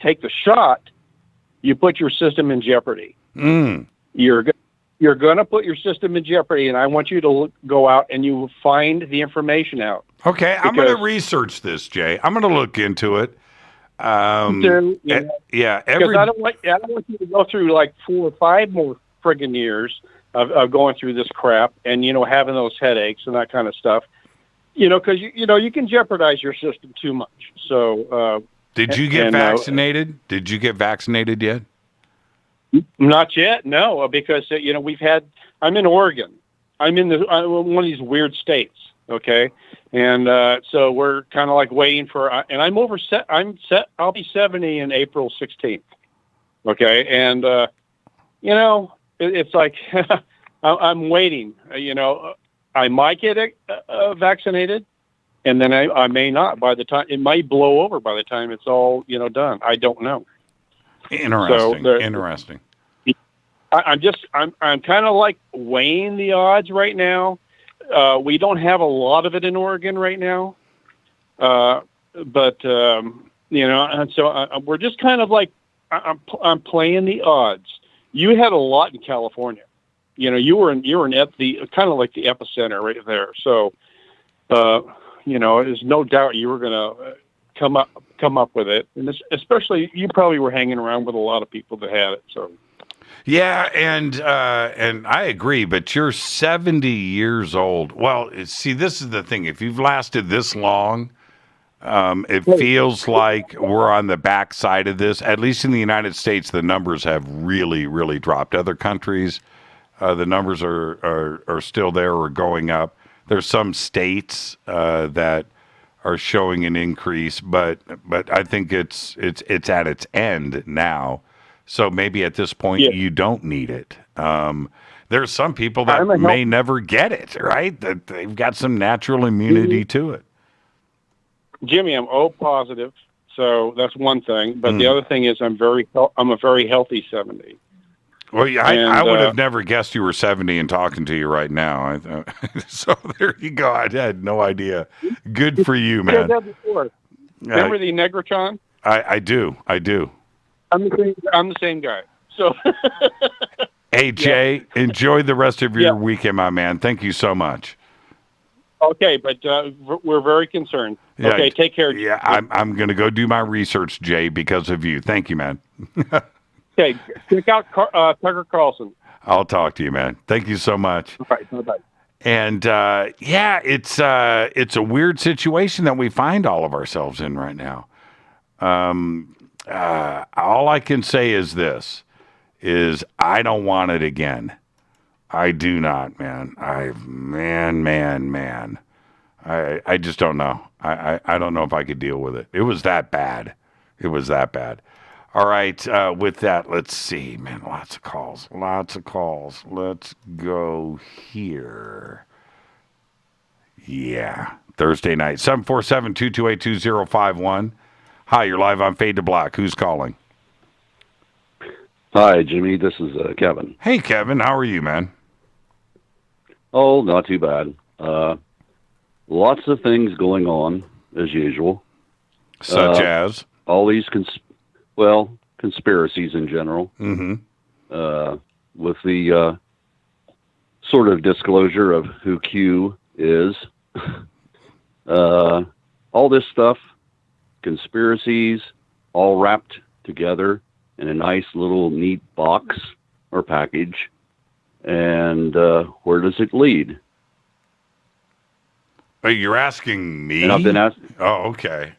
N: take the shot, you put your system in jeopardy.
F: Mm.
N: You're going to put your system in jeopardy, and I want you to go out and you find the information out.
F: Okay, I'm going to research this, Jay. I'm going to look into it. Because
N: I don't want you to go through like 4 or 5 more friggin' years of going through this crap and having those headaches and that kind of stuff. Because you can jeopardize your system too much. So,
F: did you get vaccinated? Did you get vaccinated yet?
N: Not yet, no, because I'm in Oregon. I'm in one of these weird states, okay, and so we're kind of like waiting for. And I'm set. I'll be 70 in April 16th, okay, and it's like I'm waiting. I might get vaccinated, and then I may not. By the time it might blow over by the time it's all done. I don't know.
F: Interesting. Interesting.
N: I'm kind of like weighing the odds right now. We don't have a lot of it in Oregon right now, but and so we're just kind of like I'm playing the odds. You had a lot in California. You were at the kind of like the epicenter right there. So there's no doubt you were going to come up with it, and especially you probably were hanging around with a lot of people that had it. So,
F: yeah, and I agree. But you're 70 years old. Well, see, this is the thing. If you've lasted this long, it feels like we're on the backside of this. At least in the United States, the numbers have really, really dropped. Other countries, the numbers are still there or going up. There's some states that are showing an increase, but I think it's at its end now. So maybe at this point you don't need it. There's some people that may never get it, right? That they've got some natural immunity to it.
N: Jimmy, I'm O positive, so that's one thing. But the other thing is I'm a very healthy 70.
F: Well, yeah, I would have never guessed you were 70 and talking to you right now. So there you go. I had no idea. Good for you, man.
N: Remember the Negrotron?
F: I do.
N: I'm the same guy. So,
F: hey, Jay, enjoy the rest of your weekend, my man. Thank you so much.
N: Okay, but we're very concerned. Okay, take care.
F: Yeah, I'm going to go do my research, Jay, because of you. Thank you, man.
N: Okay, check out Tucker Carlson.
F: I'll talk to you, man. Thank you so much.
N: All right, bye-bye.
F: And it's a weird situation that we find all of ourselves in right now. All I can say is this: I don't want it again. I do not, man. I just don't know. I don't know if I could deal with it. It was that bad. All right. With that, let's see, man. Lots of calls. Let's go here. Yeah. Thursday night. 747-228-2051. Hi, you're live on Fade to Black. Who's calling?
O: Hi, Jimmy. This is Kevin.
F: Hey, Kevin. How are you, man?
O: Oh, not too bad. Lots of things going on, as usual.
F: Such as?
O: All these, conspiracies in general.
F: Mm-hmm.
O: With the sort of disclosure of who Q is. All this stuff, conspiracies, all wrapped together in a nice little neat box or package. And where does it lead?
F: You're asking me?
O: And I've been asking.
F: Oh, okay.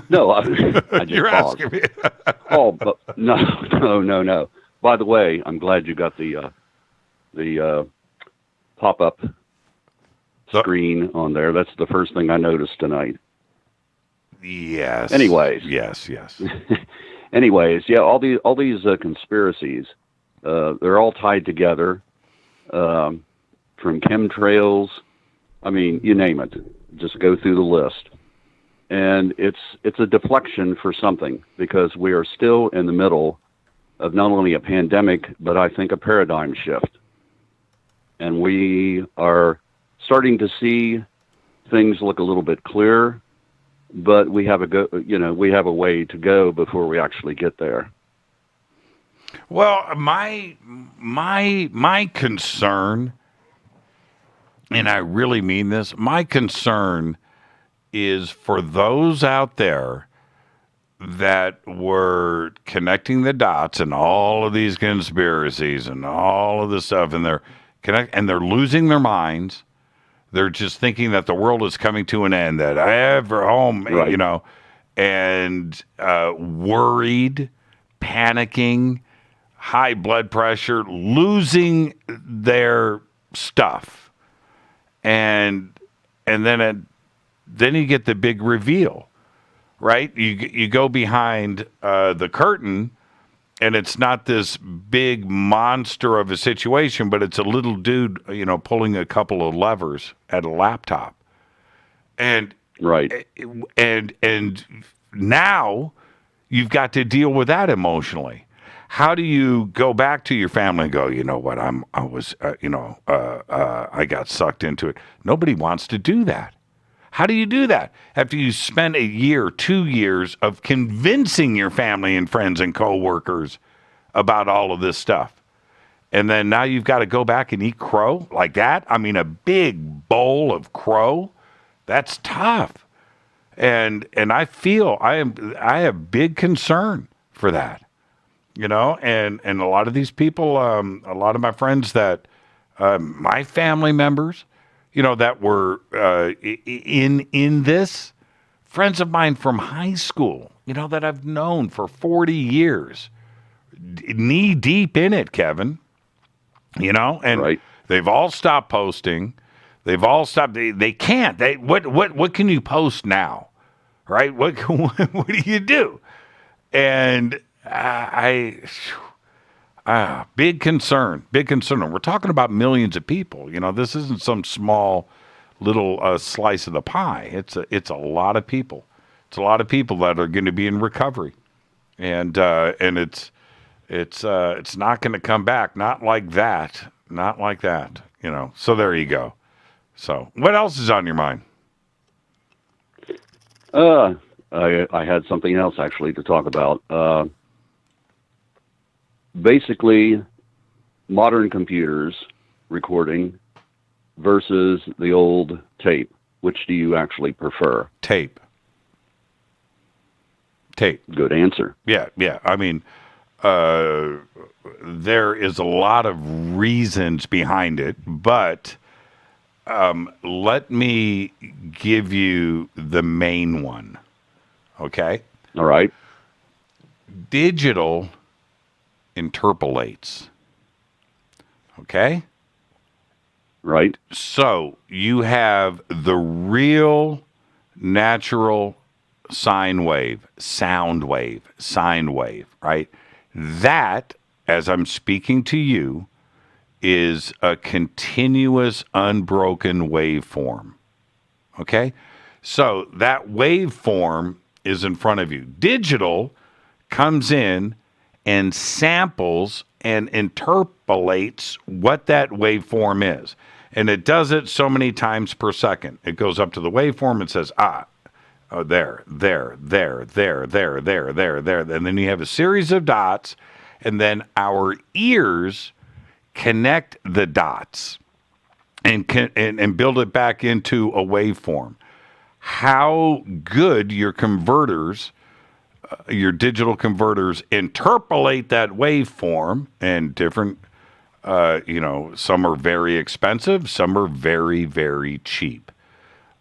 O: No, I just
F: You're
O: paused.
F: asking me.
O: Oh, but no. By the way, I'm glad you got the pop-up screen on there. That's the first thing I noticed tonight.
F: Yes.
O: Anyways.
F: Yes.
O: Anyways, yeah, all these conspiracies, they're all tied together, from chemtrails. I mean, you name it. Just go through the list. And it's a deflection for something, because we are still in the middle of not only a pandemic, but I think a paradigm shift. And we are starting to see things look a little bit clearer, but we have a way to go before we actually get there.
F: Well, my concern, and I really mean this, my concern is for those out there that were connecting the dots and all of these conspiracies and all of this stuff, and they're losing their minds. They're just thinking that the world is coming to an end, that
O: Right.
F: And worried, panicking, high blood pressure, losing their stuff. And then you get the big reveal, right? You go behind the curtain, and it's not this big monster of a situation, but it's a little dude, pulling a couple of levers at a laptop. And
O: right.
F: And now you've got to deal with that emotionally. How do you go back to your family and go, you know what, I got sucked into it? Nobody wants to do that. How do you do that after you spend a year, 2 years of convincing your family and friends and coworkers about all of this stuff? And then now you've got to go back and eat crow like that? I mean, a big bowl of crow? That's tough. And I feel I have big concern for that. And a lot of these people, a lot of my friends that, my family members, that were in this, friends of mine from high school, that I've known for 40 years, knee deep in it, Kevin, and
O: right.
F: They've all stopped posting. They've all stopped. They can't. What can you post now, right? What do you do? And big concern. And we're talking about millions of people. This isn't some small little slice of the pie. It's a lot of people. It's a lot of people that are going to be in recovery, and it's not going to come back. Not like that. So there you go. So what else is on your mind?
O: I had something else actually to talk about. Basically, modern computers recording versus the old tape. Which do you actually prefer?
F: Tape.
O: Good answer.
F: Yeah. I mean, there is a lot of reasons behind it, but let me give you the main one. Okay?
O: All right.
F: Digital interpolates. Okay?
O: Right.
F: So you have the real natural sine wave, sound wave, sine wave, right? That, as I'm speaking to you, is a continuous, unbroken waveform. Okay? So that waveform is in front of you. Digital comes in and samples and interpolates what that waveform is. And it does it so many times per second. It goes up to the waveform and says, there. And then you have a series of dots, and then our ears connect the dots and build it back into a waveform. How good your converters, your digital converters, interpolate that waveform, and different, some are very expensive, some are very, very cheap.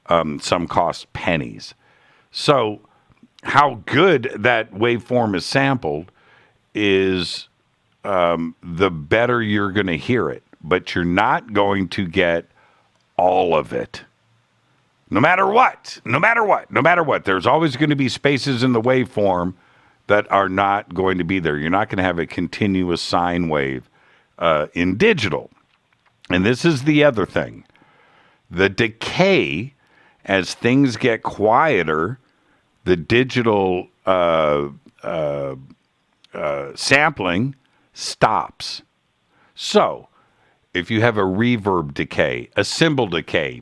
F: Some cost pennies. So how good that waveform is sampled is the better you're going to hear it. But you're not going to get all of it. No matter what. There's always going to be spaces in the waveform that are not going to be there. You're not going to have a continuous sine wave in digital. And this is the other thing. The decay, as things get quieter, the digital sampling stops. So, if you have a reverb decay, a cymbal decay,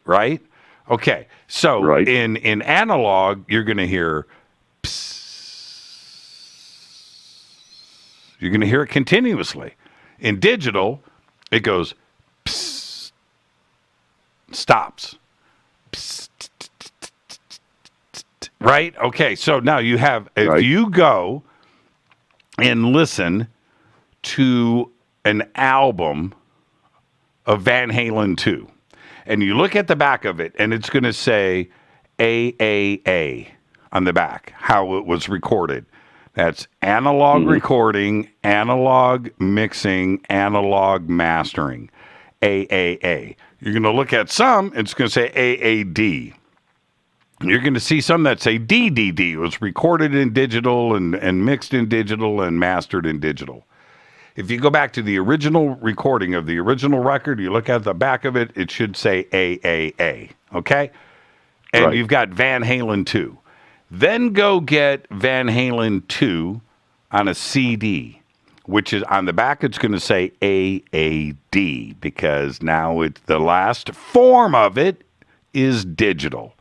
F: right? Okay, so in analog, you're going to hear you're going to hear it continuously. In digital, it goes stops. Right? Okay, so now you have, if you go and listen to an album of Van Halen 2, and you look at the back of it, and it's going to say AAA on the back, how it was recorded. That's analog recording, analog mixing, analog mastering, AAA. You're going to look at some, it's going to say AAD. You're going to see some that say DDD. It was recorded in digital and mixed in digital and mastered in digital. If you go back to the original recording of the original record, you look at the back of it, it should say AAA, okay? And you've got Van Halen 2. Then go get Van Halen 2 on a CD, which is on the back, it's going to say AAD, because now it's the last form of it is digital.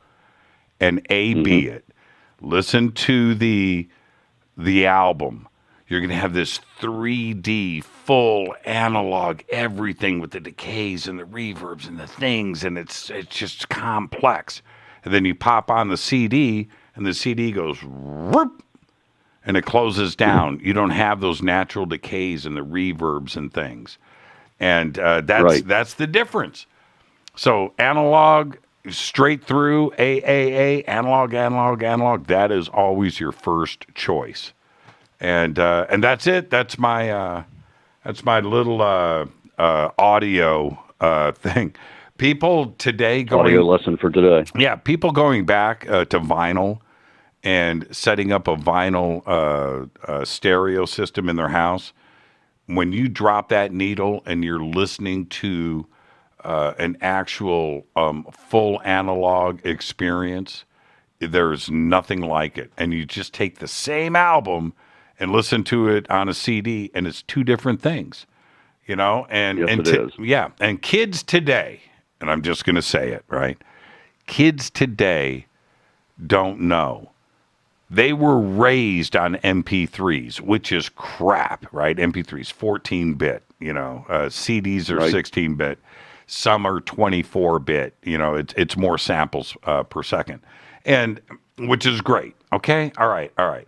F: And A-B it. Listen to the album. You're going to have this 3D, full analog, everything with the decays and the reverbs and the things, and it's just complex. And then you pop on the CD, and the CD goes, whoop, and it closes down. You don't have those natural decays and the reverbs and things. And that's the difference. So analog, straight through, AAA, analog, that is always your first choice. And that's it. That's my little audio thing. People today
O: audio lesson for today.
F: Yeah, people going back to vinyl and setting up a vinyl stereo system in their house. When you drop that needle and you're listening to an actual full analog experience, there's nothing like it. And you just take the same album and listen to it on a CD, and it's two different things, you know? And,
O: yes,
F: and
O: it is.
F: Yeah, and kids today, and I'm just going to say it, right? Kids today don't know. They were raised on MP3s, which is crap, right? MP3s, 14-bit, you know. CDs are 16-bit. Some are 24-bit. You know, it's more samples per second, and which is great. Okay, all right.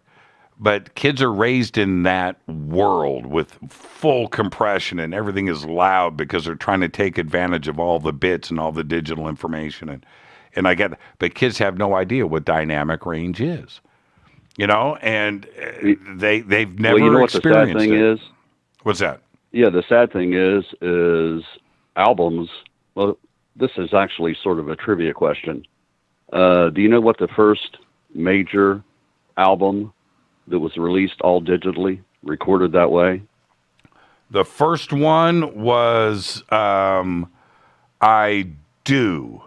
F: But kids are raised in that world with full compression and everything is loud because they're trying to take advantage of all the bits and all the digital information. And I get, but kids have no idea what dynamic range is, and they've never experienced it.
O: What the sad thing is?
F: What's that?
O: Yeah, the sad thing is albums. Well, this is actually sort of a trivia question. Do you know what the first major album that was released all digitally, recorded that way?
F: The first one was, I do.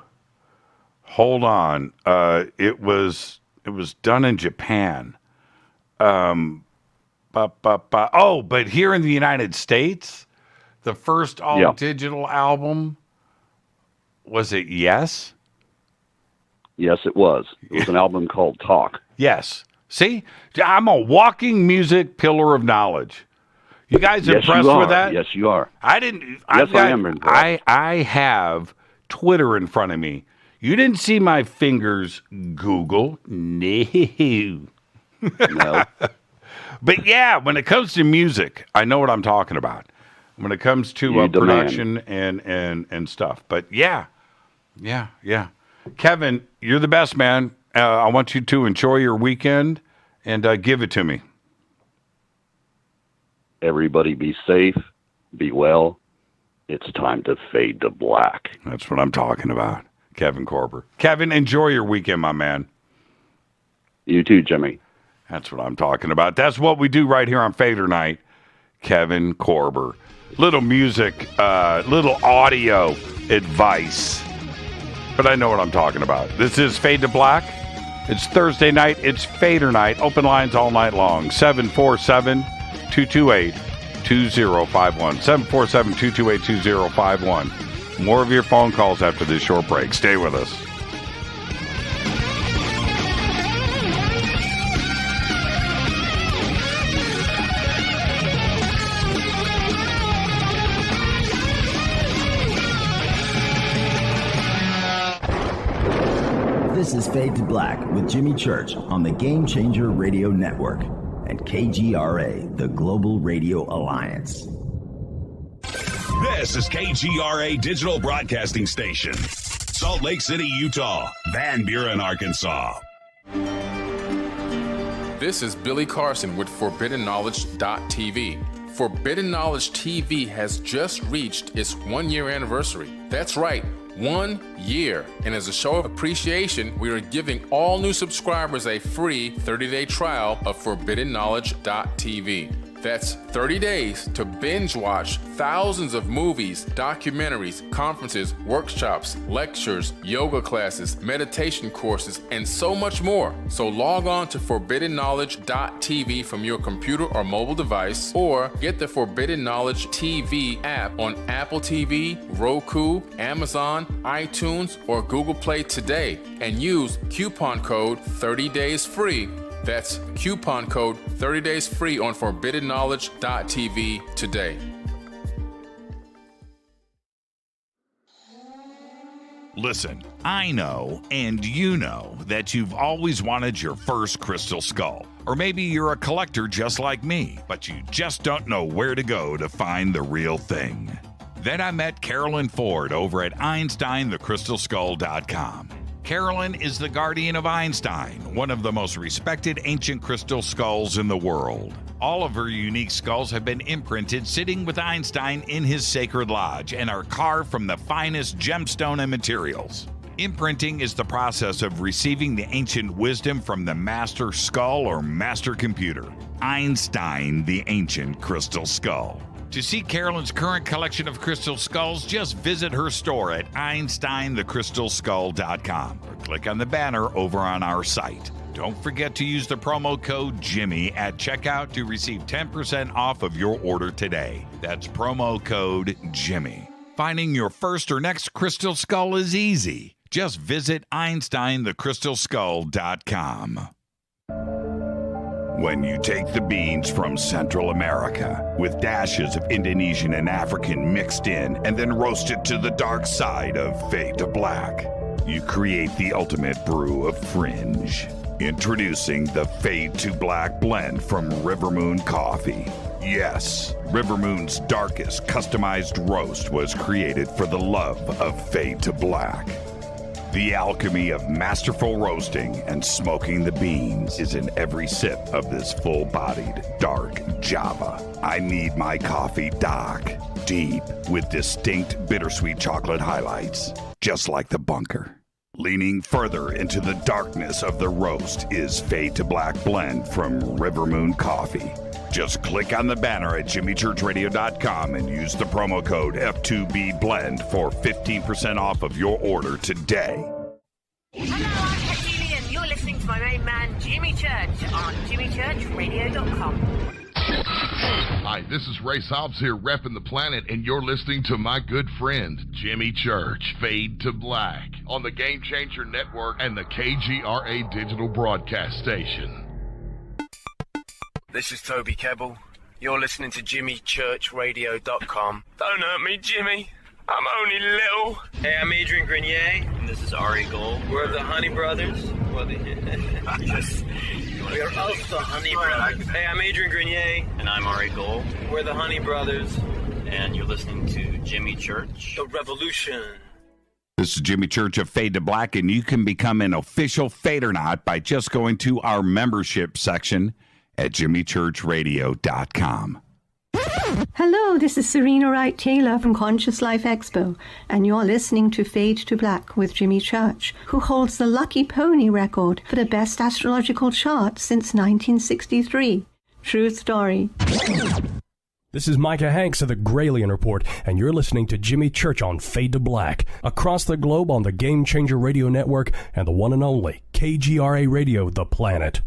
F: Hold on. It was done in Japan. But here in the United States, the first all digital album, was it Yes?
O: Yes, it was. It was an album called Talk.
F: Yes. See, I'm a walking music pillar of knowledge. You guys impressed with that?
O: Yes, you are.
F: I am impressed. I have Twitter in front of me. You didn't see my fingers Google? No.
O: No.
F: But yeah, when it comes to music, I know what I'm talking about. When it comes to production and stuff. But yeah. Kevin, you're the best, man. I want you to enjoy your weekend and give it to me.
O: Everybody be safe, be well. It's time to fade to black.
F: That's what I'm talking about. Kevin Korber. Kevin, enjoy your weekend, my man.
O: You too, Jimmy.
F: That's what I'm talking about. That's what we do right here on Fadernight. Kevin Korber. Little music, little audio advice. But I know what I'm talking about. This is Fade to Black. It's Thursday night. It's Fadernight. Open lines all night long. 747-228-2051. 747-228-2051. More of your phone calls after this short break. Stay with us.
C: This is Fade to Black with Jimmy Church on the Game Changer Radio Network and KGRA, the Global Radio Alliance.
I: This is KGRA Digital Broadcasting Station, Salt Lake City, Utah, Van Buren, Arkansas.
P: This is Billy Carson with ForbiddenKnowledge.tv. Forbidden Knowledge TV has just reached its 1-year anniversary. That's right, 1 year. And as a show of appreciation, we are giving all new subscribers a free 30-day trial of ForbiddenKnowledge.tv. That's 30 days to binge watch thousands of movies, documentaries, conferences, workshops, lectures, yoga classes, meditation courses, and so much more. So log on to ForbiddenKnowledge.tv from your computer or mobile device, or get the Forbidden Knowledge TV app on Apple TV, Roku, Amazon, iTunes, or Google Play today, and use coupon code 30daysfree. That's coupon code 30 days free on ForbiddenKnowledge.tv today.
F: Listen, I know, and you know, that you've always wanted your first crystal skull. Or maybe you're a collector just like me, but you just don't know where to go to find the real thing. Then I met Carolyn Ford over at EinsteinTheCrystalSkull.com. Carolyn is the guardian of Einstein, one of the most respected ancient crystal skulls in the world. All of her unique skulls have been imprinted sitting with Einstein in his sacred lodge and are carved from the finest gemstone and materials. Imprinting is the process of receiving the ancient wisdom from the master skull or master computer. Einstein, the ancient crystal skull. To see Carolyn's current collection of crystal skulls, just visit her store at EinsteinTheCrystalSkull.com or click on the banner over on our site. Don't forget to use the promo code Jimmy at checkout to receive 10% off of your order today. That's promo code Jimmy. Finding your first or next crystal skull is easy. Just visit EinsteinTheCrystalSkull.com. When you take the beans from Central America with dashes of Indonesian and African mixed in and then roast it to the dark side of Fade to Black, you create the ultimate brew of fringe.
I: Introducing the Fade to Black blend from Rivermoon Coffee. Yes, Rivermoon's darkest customized roast was created for the love of Fade to Black. The alchemy of masterful roasting and smoking the beans is in every sip of this full-bodied, dark Java. I need my coffee dark, deep, with distinct bittersweet chocolate highlights, just like the bunker. Leaning further into the darkness of the roast is Fade to Black blend from Rivermoon Coffee. Just click on the banner at jimmychurchradio.com and use the promo code F2BBLEND for 15% off of your order today.
J: Hello, I'm Katie, and you're listening to my main man, Jimmy Church, on jimmychurchradio.com.
Q: Hi, this is Ray Hobbs here, repping the planet, and you're listening to my good friend, Jimmy Church, Fade to Black, on the Game Changer Network and the KGRA Digital Broadcast Station.
R: This is Toby Kebbell. You're listening to jimmychurchradio.com. Don't hurt me, Jimmy. I'm only little.
S: Hey, I'm Adrian Grenier. And this is Ari Gold. We're the Honey Brothers. Yes. We are of the Honey Brothers. Hey, I'm Adrian Grenier. And I'm Ari Gold. We're the Honey Brothers. And you're listening to Jimmy Church. The Revolution.
F: This is Jimmy Church of Fade to Black, and you can become an official Fadernight by just going to our membership section at jimmychurchradio.com.
T: Hello, this is Serena Wright Taylor from Conscious Life Expo, and you're listening to Fade to Black with Jimmy Church, who holds the Lucky Pony record for the best astrological chart since 1963. True story.
U: This is Micah Hanks of the Gralien Report, and you're listening to Jimmy Church on Fade to Black, across the globe on the Game Changer Radio Network and the one and only KGRA Radio, The Planet.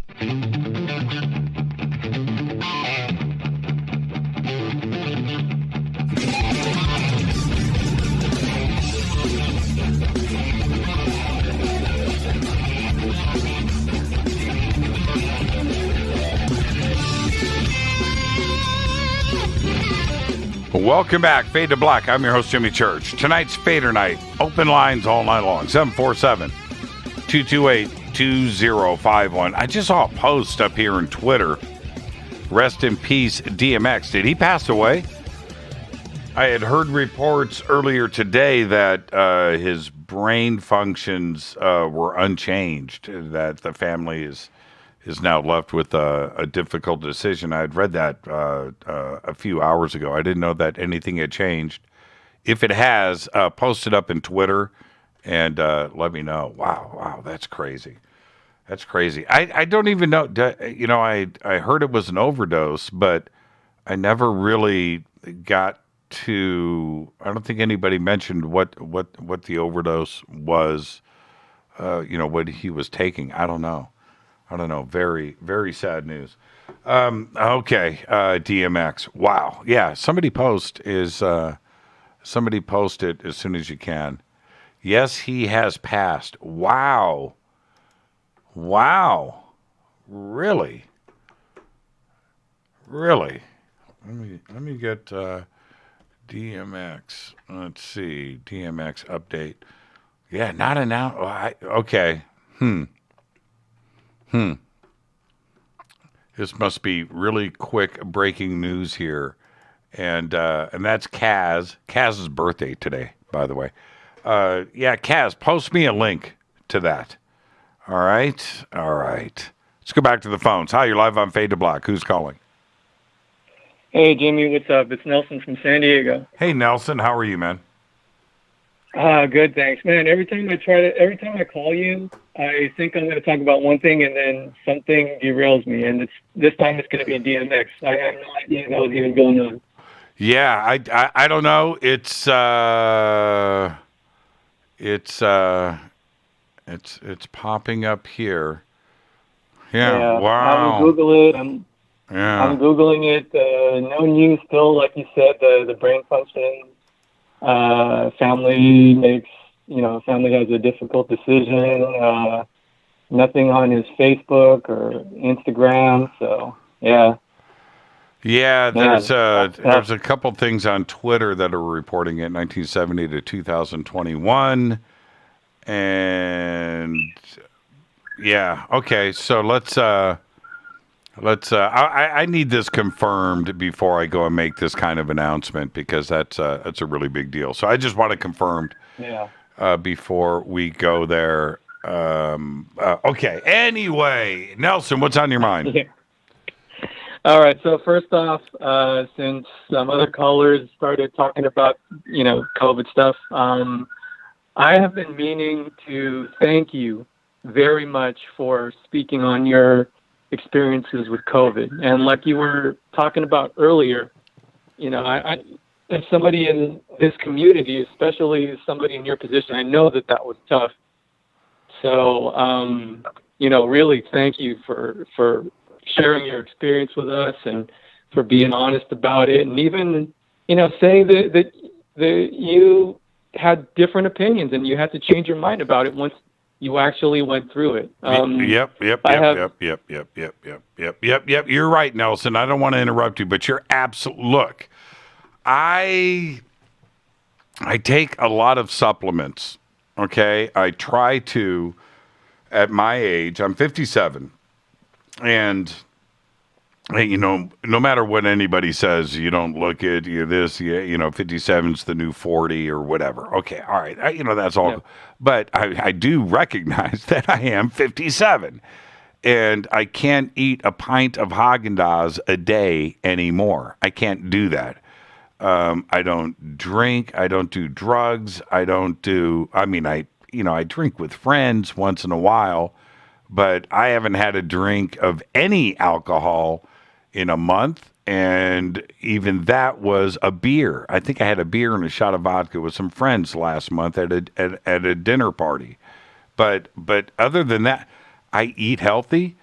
F: Welcome back, Fade to Black. I'm your host, Jimmy Church. Tonight's Fader Night. Open lines all night long. 747-228-2051. I just saw a post up here on Twitter. Rest in peace, DMX. Did he pass away? I had heard reports earlier today that his brain functions were unchanged, that the family is now left with a difficult decision. I had read that a few hours ago. I didn't know that anything had changed. If it has, post it up in Twitter and let me know. Wow, that's crazy. That's crazy. I don't even know. You know, I heard it was an overdose, but I never really got to. I don't think anybody mentioned what the overdose was. What he was taking. I don't know. Very, very sad news. Okay, DMX. Wow. Yeah, somebody post it as soon as you can. Yes, he has passed. Wow. Really? Let me get DMX. Let's see. DMX update. Yeah, not announced. Okay. This must be really quick breaking news here. And that's Kaz. Kaz's birthday today, by the way. Kaz, post me a link to that. All right. Let's go back to the phones. Hi, you're live on Fade to Black. Who's calling?
V: Hey, Jimmy, what's up? It's Nelson from San Diego.
F: Hey, Nelson, how are you, man?
V: Good, thanks, man. Every time I call you, I think I'm going to talk about one thing, and then something derails me. And this time it's going to be a DMX. I have no idea what was even going on.
F: Yeah, I don't know. It's popping up here. Yeah. Wow.
V: I'm Googling it. No news still, like you said. The brain function. Family has a difficult decision. Nothing on his Facebook or Instagram. So yeah.
F: Yeah, there's a couple things on Twitter that are reporting it 1970 to 2021, and Yeah. Okay. So let's. I need this confirmed before I go and make this kind of announcement because that's a really big deal. So I just want it confirmed.
V: Yeah.
F: Before we go there. Okay. Anyway, Nelson, what's on your mind?
V: Yeah. All right. So first off, since some other callers started talking about, COVID stuff, I have been meaning to thank you very much for speaking on your experiences with COVID. And like you were talking about earlier, I as somebody in this community, especially somebody in your position, I know that was tough. So, really thank you for sharing your experience with us and for being honest about it. And even, saying that you had different opinions and you had to change your mind about it once you actually went through it.
F: Yep. You're right, Nelson. I don't want to interrupt you, but you're absolutely, look, I take a lot of supplements, okay? I try to, at my age, I'm 57, and, no matter what anybody says, you don't look at this, 57's the new 40 or whatever. Okay, all right, that's all. Yeah. But I do recognize that I am 57, and I can't eat a pint of Haagen-Dazs a day anymore. I can't do that. I don't drink. I don't do drugs. I drink with friends once in a while, but I haven't had a drink of any alcohol in a month. And even that was a beer. I think I had a beer and a shot of vodka with some friends last month at a dinner party. But other than that, I eat healthy.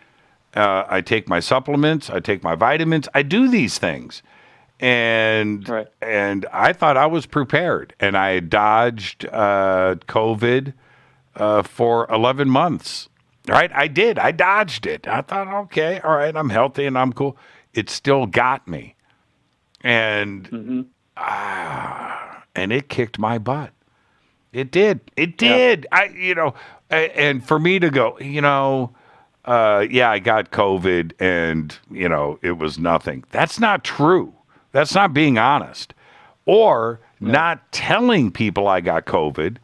F: I take my supplements. I take my vitamins. I do these things. And I thought I was prepared, and I dodged COVID for 11 months. Right? I did. I dodged it. I thought, okay, all right, I'm healthy and I'm cool. It still got me, and it kicked my butt. It did. It did. Yeah. And for me to go, I got COVID, and it was nothing. That's not true. That's not being honest, or not telling people I got COVID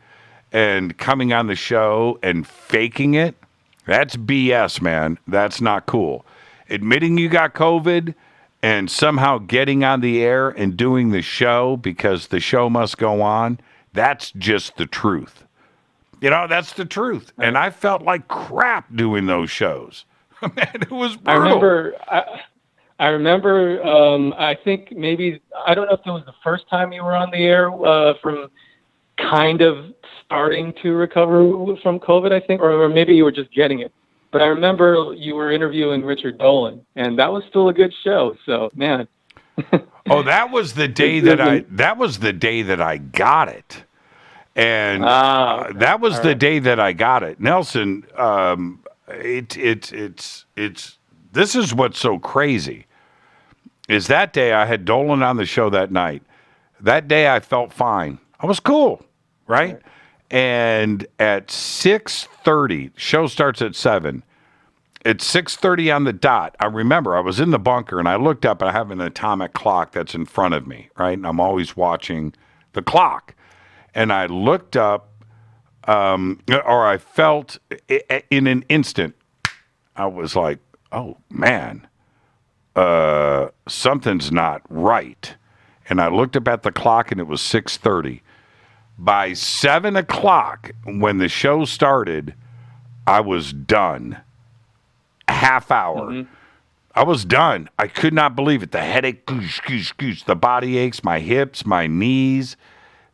F: and coming on the show and faking it. That's BS, man. That's not cool. Admitting you got COVID and somehow getting on the air and doing the show because the show must go on, that's just the truth. That's the truth. And I felt like crap doing those shows. Man, it was brutal.
V: I remember, I think maybe, I don't know if it was the first time you were on the air from kind of starting to recover from COVID, I think, or maybe you were just getting it. But I remember you were interviewing Richard Dolan, and that was still a good show. So, man.
F: Oh, that was the day that I got it. And that was the day that I got it. Nelson, it's this is what's so crazy. Is that day I had Dolan on the show that night. That day I felt fine. I was cool, right? And at 6:30, show starts at 7. At 6:30 on the dot, I remember I was in the bunker and I looked up and I have an atomic clock that's in front of me, right? And I'm always watching the clock. And I looked up, or I felt in an instant, I was like, oh man, something's not right. And I looked up at the clock and it was 6:30. By 7 o'clock, when the show started, I was done. Half hour. Mm-hmm. I was done. I could not believe it. The headache, the body aches, my hips, my knees,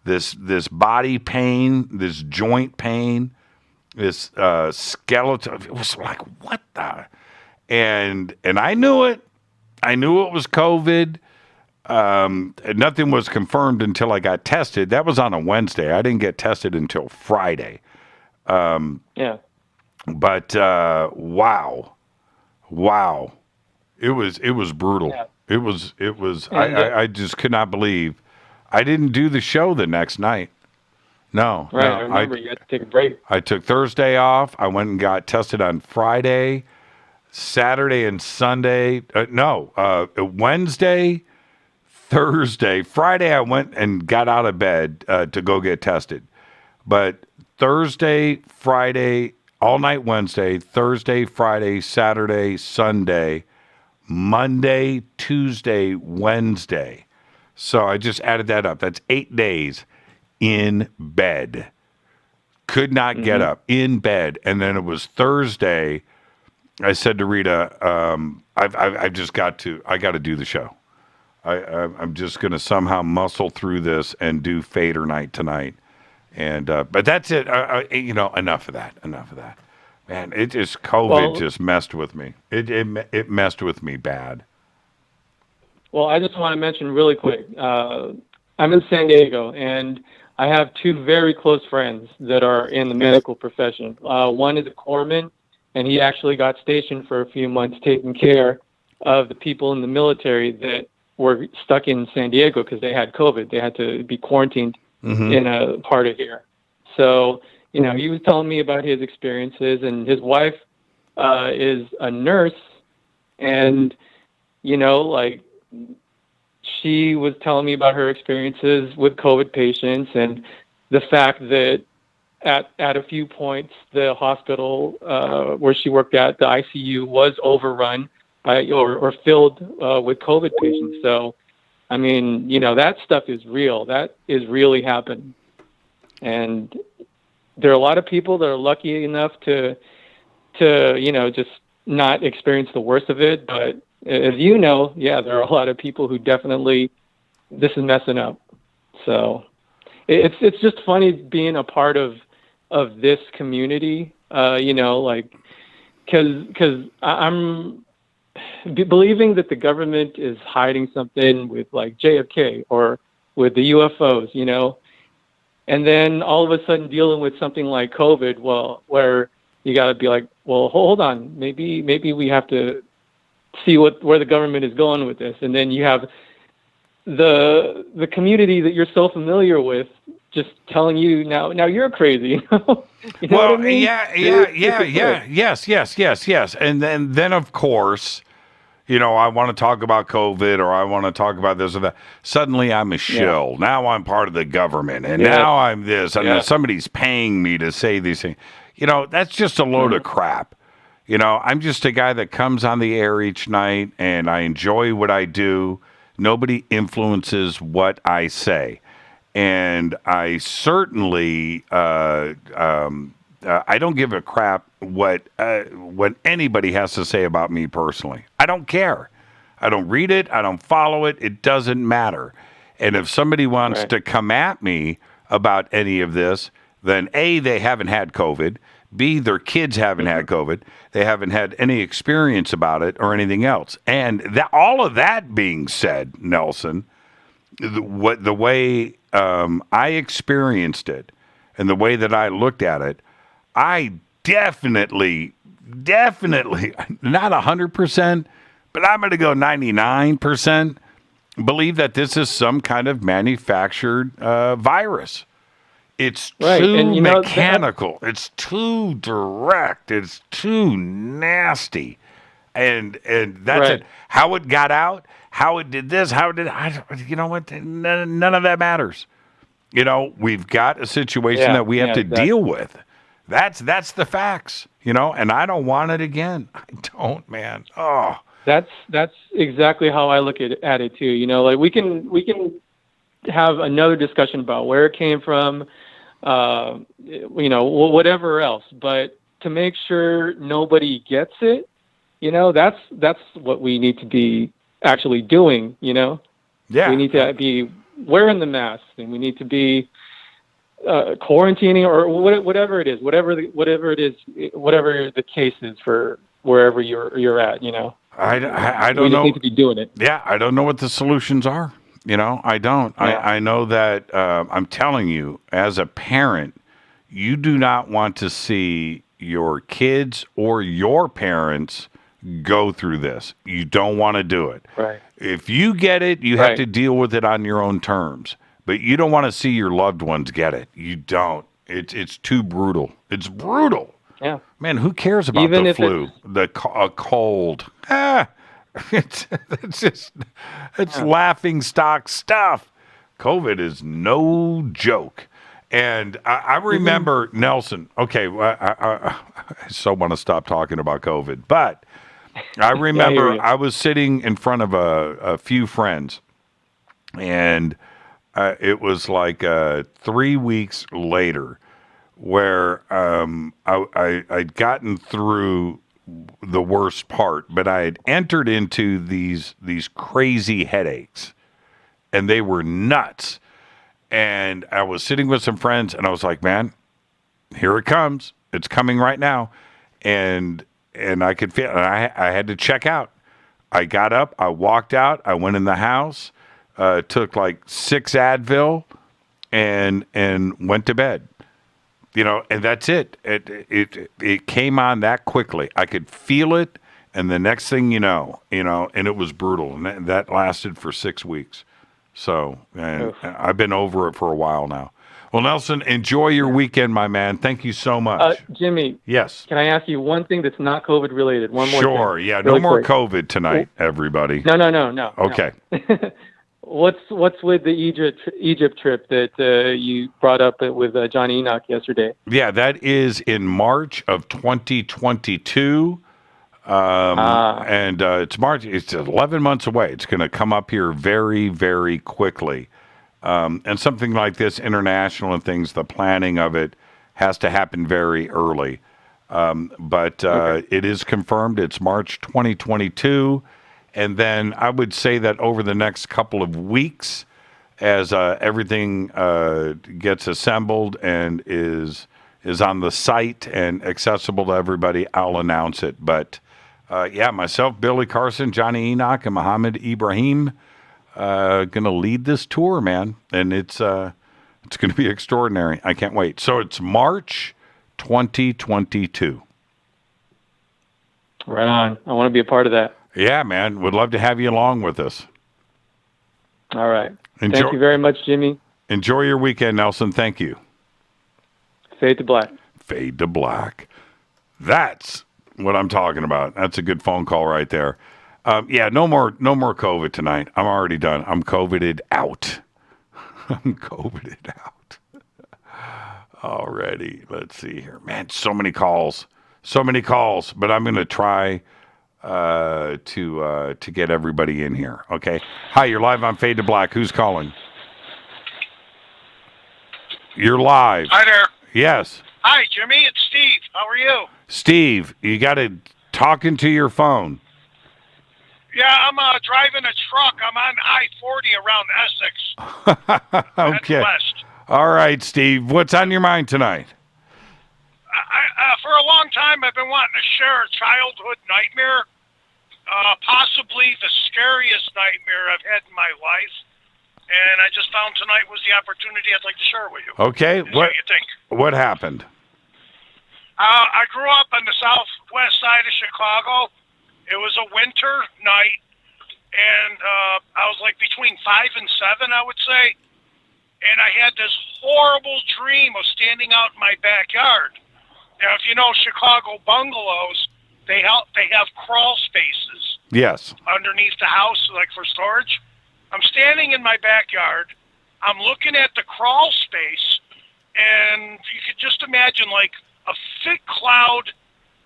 F: this body pain, this joint pain, this skeletal. It was like, what the? And I knew it. I knew it was COVID. Nothing was confirmed until I got tested. That was on a Wednesday. I didn't get tested until Friday.
V: Yeah.
F: But wow. It was brutal. Yeah. It was I just could not believe I didn't do the show the next night. No.
V: Right,
F: no.
V: I remember you had to take a break.
F: I took Thursday off. I went and got tested on Friday, Saturday, and Sunday. Wednesday, Thursday. Friday, I went and got out of bed to go get tested. But Thursday, Friday, all night Wednesday, Thursday, Friday, Saturday, Sunday, Monday, Tuesday, Wednesday. So I just added that up. That's 8 days in bed. Could not get up, in bed. And then it was Thursday. I said to Rita, I got to do the show. I'm just going to somehow muscle through this and do Fadernight tonight. And but that's it. Enough of that. Man, COVID just messed with me. It messed with me bad.
V: Well, I just want to mention really quick. I'm in San Diego, and I have two very close friends that are in the medical profession. One is a corpsman, and he actually got stationed for a few months taking care of the people in the military that were stuck in San Diego because they had COVID. They had to be quarantined in a part of here. So, he was telling me about his experiences, and his wife is a nurse, and, she was telling me about her experiences with COVID patients and the fact that at a few points, the hospital where she worked at, the ICU, was overrun or filled with COVID patients. So, that stuff is real. That is really happening. And there are a lot of people that are lucky enough to just not experience the worst of it. But as there are a lot of people who definitely, this is messing up. So it's just funny being a part of this community, because I'm believing that the government is hiding something with like JFK or with the UFOs, and then all of a sudden dealing with something like COVID, where you got to be like, well, hold on, maybe we have to see where the government is going with this. And then you have the community that you're so familiar with just telling you now you're crazy. What I mean?
F: Yes. And then of course, I want to talk about COVID or I want to talk about this or that. Suddenly I'm a shill. Yeah. Now I'm part of the government and now I'm this and somebody's paying me to say these things. That's just a load of crap. I'm just a guy that comes on the air each night and I enjoy what I do. Nobody influences what I say. And I certainly, I don't give a crap what anybody has to say about me personally. I don't care. I don't read it. I don't follow it. It doesn't matter. And if somebody wants to come at me about any of this, then A, they haven't had COVID. B, their kids haven't had COVID. They haven't had any experience about it or anything else. And all of that being said, Nelson, the way I experienced it and the way that I looked at it, I definitely, not 100%, but I'm going to go 99%, believe that this is some kind of manufactured virus. It's too mechanical. It's too direct. It's too nasty. And that's it. How it got out, how it did this, none of that matters. We've got a situation that we have to deal with. That's the facts, and I don't want it again. I don't, man. Oh.
V: That's exactly how I look at it too. We can have another discussion about where it came from, whatever else, but to make sure nobody gets it, that's what we need to be actually doing, we need to be wearing the mask and we need to be quarantining or whatever it is, whatever the case is for wherever you're at,
F: I don't
V: we
F: know.
V: Need to be doing it.
F: Yeah, I don't know what the solutions are. I don't. Yeah. I know that I'm telling you, as a parent, you do not want to see your kids or your parents go through this. You don't want to do it.
V: Right.
F: If you get it, you have to deal with it on your own terms. but you don't want to see your loved ones get it. You don't. It's too brutal. It's brutal.
V: Yeah.
F: Man, who cares about
V: Even
F: the
V: if
F: flu, a cold? It's laughing stock stuff. COVID is no joke. And I remember, Nelson, okay, I so want to stop talking about COVID, but I remember I was sitting in front of a few friends, and it was like 3 weeks later where I'd gotten through the worst part, but I had entered into these crazy headaches, and they were nuts. And I was sitting with some friends, and I was like, man, here it comes. It's coming right now. And I could feel it. And I had to check out. I got up. I walked out. I went in the house, took like 6 Advil, and went to bed. You know, and that's it. It came on that quickly. I could feel it, and the next thing you know, and it was brutal. And that lasted for 6 weeks. So, and I've been over it for a while now. Well, Nelson, enjoy your weekend, my man. Thank you so much.
V: Jimmy.
F: Yes.
V: Can I ask you one thing that's not COVID related? One more thing.
F: Sure. Yeah.
V: Really
F: No more
V: quick.
F: COVID tonight, everybody.
V: No.
F: Okay.
V: What's with the Egypt trip that you brought up with John Enoch yesterday?
F: Yeah, that is in March of 2022. And it's March. It's 11 months away. It's going to come up here very, very quickly. And something like this, international and things, the planning of it has to happen very early. But it is confirmed. It's March 2022. And then I would say that over the next couple of weeks, as everything gets assembled and is on the site and accessible to everybody, I'll announce it. But myself, Billy Carson, Johnny Enoch, and Muhammad Ibrahim going to lead this tour, man. And it's going to be extraordinary. I can't wait. So it's March 2022.
V: Right on. I want to be a part of that.
F: Yeah, man. Would love to have you along with us.
V: All right. Thank you very much, Jimmy.
F: Enjoy your weekend, Nelson. Thank you.
V: Fade to black.
F: Fade to black. That's what I'm talking about. That's a good phone call right there. No more COVID tonight. I'm already done. I'm COVIDed out. I'm COVIDed out. Already. Let's see here. Man, so many calls. But I'm going to try to get everybody in here. Okay. Hi, you're live on Fade to Black. Who's calling? You're live.
B: Hi there.
F: Yes.
B: Hi, Jimmy. It's Steve. How are you?
F: Steve, you got to talk into your phone.
B: Yeah, I'm driving a truck. I'm on I-40 around Essex.
F: Okay.
B: West.
F: All right, Steve. What's on your mind tonight?
B: For a long time, I've been wanting to share a childhood nightmare, possibly the scariest nightmare I've had in my life. And I just found tonight was the opportunity I'd like to share with you.
F: Okay.
B: What do you think?
F: What happened?
B: I grew up on the southwest side of Chicago. It was a winter night, and I was like between 5 and 7, I would say. And I had this horrible dream of standing out in my backyard. Now, if you know Chicago bungalows, they have crawl spaces.
F: Yes.
B: Underneath the house, like for storage. I'm standing in my backyard. I'm looking at the crawl space, and you could just imagine like a thick cloud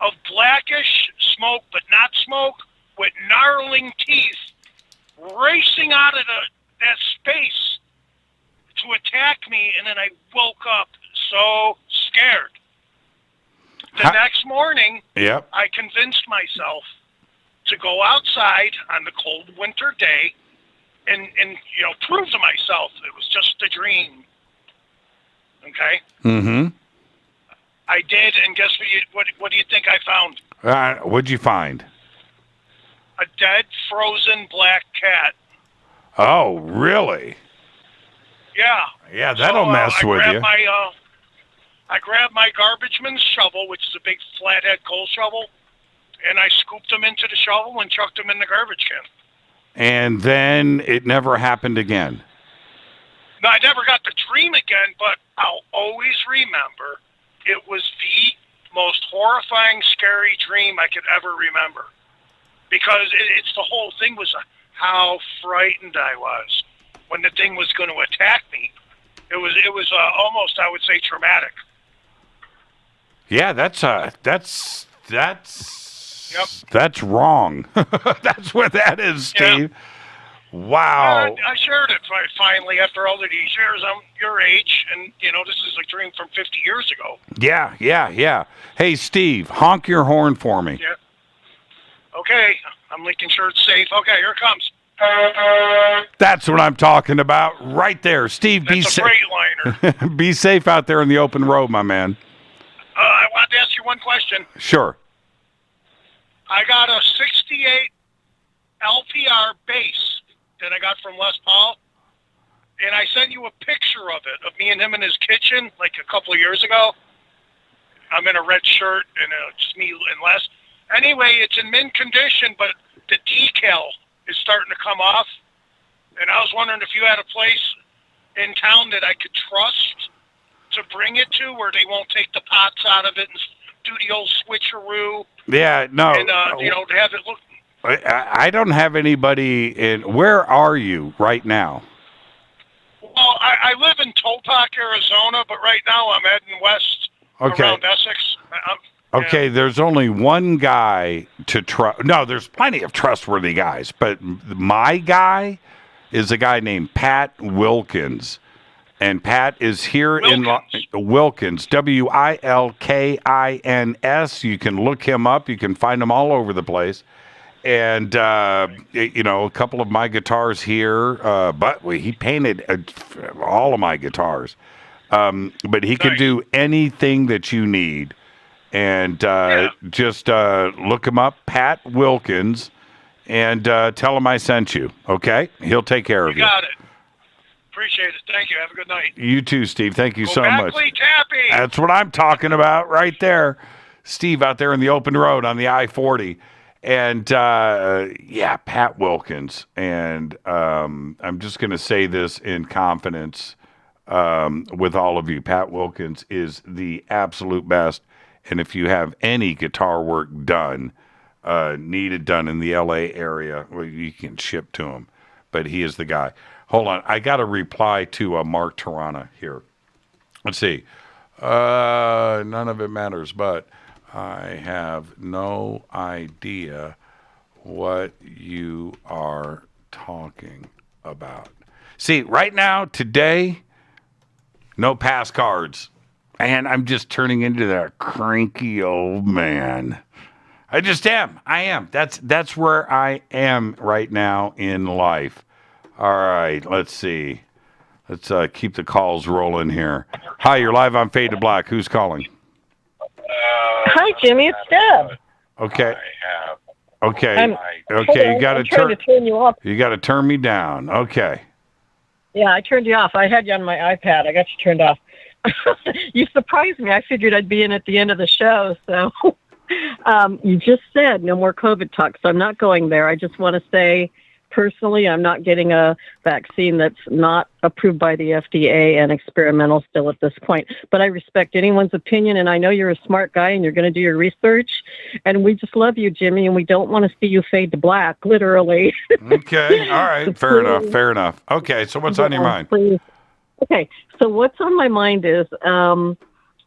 B: of blackish smoke, but not smoke, with gnarling teeth racing out of that space to attack me, and then I woke up so scared. The next morning, I convinced myself to go outside on the cold winter day and prove to myself it was just a dream. Okay?
F: Mm-hmm.
B: I did, and guess what do you think I found?
F: What'd you find?
B: A dead, frozen black cat.
F: Oh, really?
B: Yeah.
F: Yeah, that'll mess with you.
B: I grabbed my garbage man's shovel, which is a big flathead coal shovel, and I scooped them into the shovel and chucked them in the garbage can.
F: And then it never happened again.
B: No, I never got to dream again, but I'll always remember it was the most horrifying, scary dream I could ever remember. Because it's the whole thing was how frightened I was when the thing was going to attack me. It was almost, I would say, traumatic.
F: Yeah, that's wrong. That's what that is, Steve.
B: Yeah.
F: Wow.
B: I shared it finally after all of these years. I'm your age, and, this is a dream from 50 years ago.
F: Yeah. Hey, Steve, honk your horn for me.
B: Yeah. Okay, I'm making sure it's safe. Okay, here it comes.
F: That's what I'm talking about right there. Steve, be safe.
B: Liner.
F: Be safe out there in the open road, my man.
B: I wanted to ask you one question.
F: Sure.
B: I got a 68 LPR bass that I got from Les Paul, and I sent you a picture of it, of me and him in his kitchen, like a couple of years ago. I'm in a red shirt, and just me and Les. Anyway, it's in mint condition, but the decal is starting to come off, and I was wondering if you had a place in town that I could trust to bring it to, where they won't take the pots out of it and do the old switcheroo.
F: Yeah, no.
B: And, to have it look...
F: I don't have anybody in... Where are you right now?
B: Well, I live in Topak, Arizona, but right now I'm heading west around Essex.
F: Okay, there's only one guy to trust. No, there's plenty of trustworthy guys, but my guy is a guy named Pat Wilkins. And Pat is here in Wilkins, Wilkins. You can look him up. You can find him all over the place. And, a couple of my guitars here, but he painted all of my guitars. But he could do anything that you need. And just look him up, Pat Wilkins, and tell him I sent you, okay? He'll take care of you.
B: You got it. Appreciate it. Thank you. Have a good night.
F: You too, Steve. Thank you so much.
B: Tappy.
F: That's what I'm talking about right there. Steve out there in the open road on the I-40. And, Pat Wilkins. And I'm just going to say this in confidence with all of you. Pat Wilkins is the absolute best. And if you have any guitar work done, needed done in the L.A. area, well, you can ship to him. But he is the guy. Hold on. I got to reply to Mark Tarana here. Let's see. None of it matters, but I have no idea what you are talking about. See, right now, today, no pass cards. And I'm just turning into that cranky old man. I just am. I am. That's where I am right now in life. All right, let's see. Let's keep the calls rolling here. Hi, you're live on Fade to Black. Who's calling?
D: Hi, Jimmy. It's Deb.
F: Okay. Okay.
D: You got to turn you off.
F: You got to turn me down. Okay.
D: Yeah, I turned you off. I had you on my iPad. I got you turned off. You surprised me. I figured I'd be in at the end of the show. So you just said no more COVID talk, so I'm not going there. I just want to say, personally, I'm not getting a vaccine that's not approved by the FDA and experimental still at this point. But I respect anyone's opinion, and I know you're a smart guy and you're going to do your research. And we just love you, Jimmy, and we don't want to see you fade to black, literally.
F: Okay. All right. Fair enough. Okay. So what's on your mind?
D: Please. Okay. So what's on my mind is,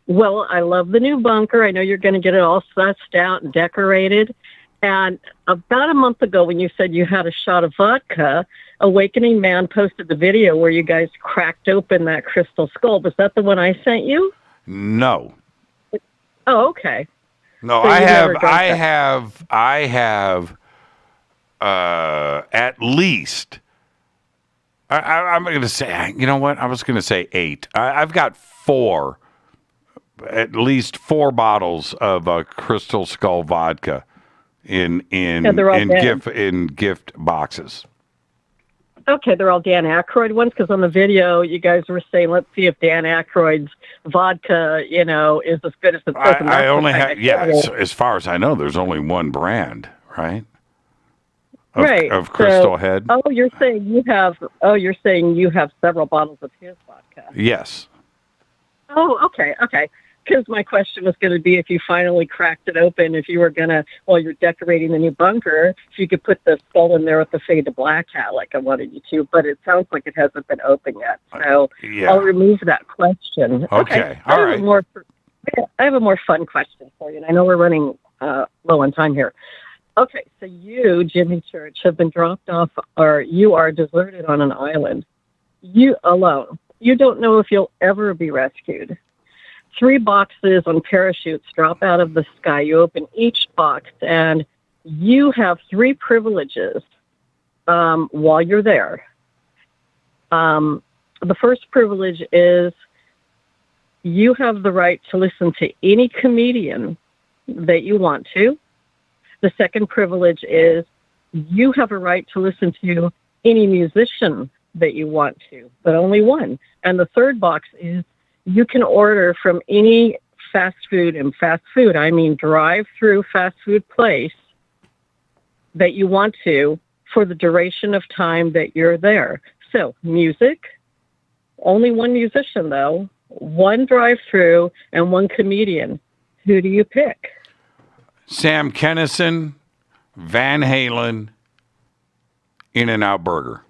D: well, I love the new bunker. I know you're going to get it all sussed out and decorated. And about a month ago, when you said you had a shot of vodka, Awakening Man posted the video where you guys cracked open that crystal skull. Was that the one I sent you?
F: No.
D: Oh, okay.
F: No,
D: so
F: I have at least. I'm going to say, you know what? I was going to say 8. I've got 4, at least 4 bottles of Crystal Skull vodka in gift boxes.
D: Okay, they're all Dan Aykroyd ones, because on the video you guys were saying, let's see if Dan Aykroyd's vodka, is as good as the person.
F: I only have, as far as I know, there's only one brand, right?
D: right.
F: of Crystal Head.
D: Oh, you're saying you have several bottles of his vodka.
F: Yes.
D: Oh, okay. Because my question was going to be, if you finally cracked it open, if you were going to, while you're decorating the new bunker, if you could put the skull in there with the Fade to Black hat like I wanted you to, but it sounds like it hasn't been open yet. So I'll remove that question.
F: Okay. All right.
D: I have a more fun question for you, and I know we're running low on time here. Okay, so you, Jimmy Church, have been dropped off, or you are deserted on an island. You alone. You don't know if you'll ever be rescued. 3 boxes on parachutes drop out of the sky. You open each box, and you have 3 privileges while you're there. The first privilege is you have the right to listen to any comedian that you want to. The second privilege is you have a right to listen to any musician that you want to, but only one. And the third box is you can order from any fast food, and fast food, I mean drive-through fast food place that you want to for the duration of time that you're there. So music, only one musician though, 1 drive-through, and 1 comedian. Who do you pick?
F: Sam Kinison, Van Halen, In-N-Out Burger.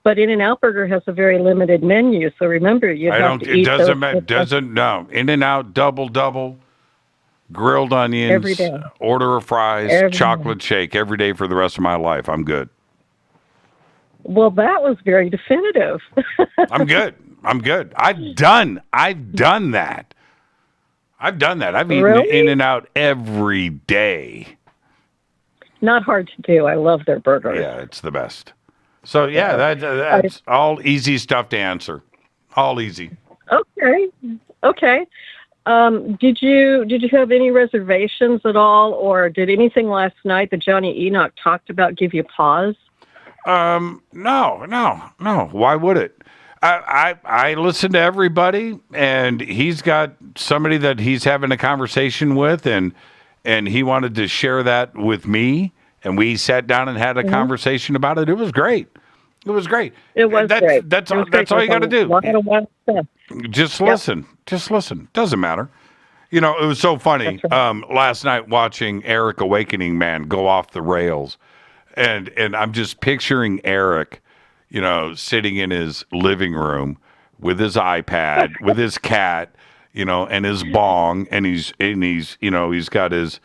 D: But In-N-Out Burger has a very limited menu, so remember, you have to eat
F: no. In-N-Out double, grilled onions,
D: every day.
F: Order of fries,
D: Every
F: chocolate shake every day for the rest of my life. I'm good.
D: Well, that was very definitive.
F: I'm good. I've done that. I've eaten In-N-Out every day.
D: Not hard to do. I love their burgers.
F: Yeah, it's the best. So that's all easy stuff to answer. All easy.
D: Okay. Did you have any reservations at all, or did anything last night that Johnny Enoch talked about give you pause?
F: No. Why would it? I listen to everybody, and he's got somebody that he's having a conversation with, and he wanted to share that with me, and we sat down and had a conversation about it. It was great. It was great. That's all you got to do. Just listen. Doesn't matter. You know, it was so funny last night watching Eric Awakening Man go off the rails, and I'm just picturing Eric, you know, sitting in his living room with his iPad, with his cat, you know, and his bong, and he's you know, he's got his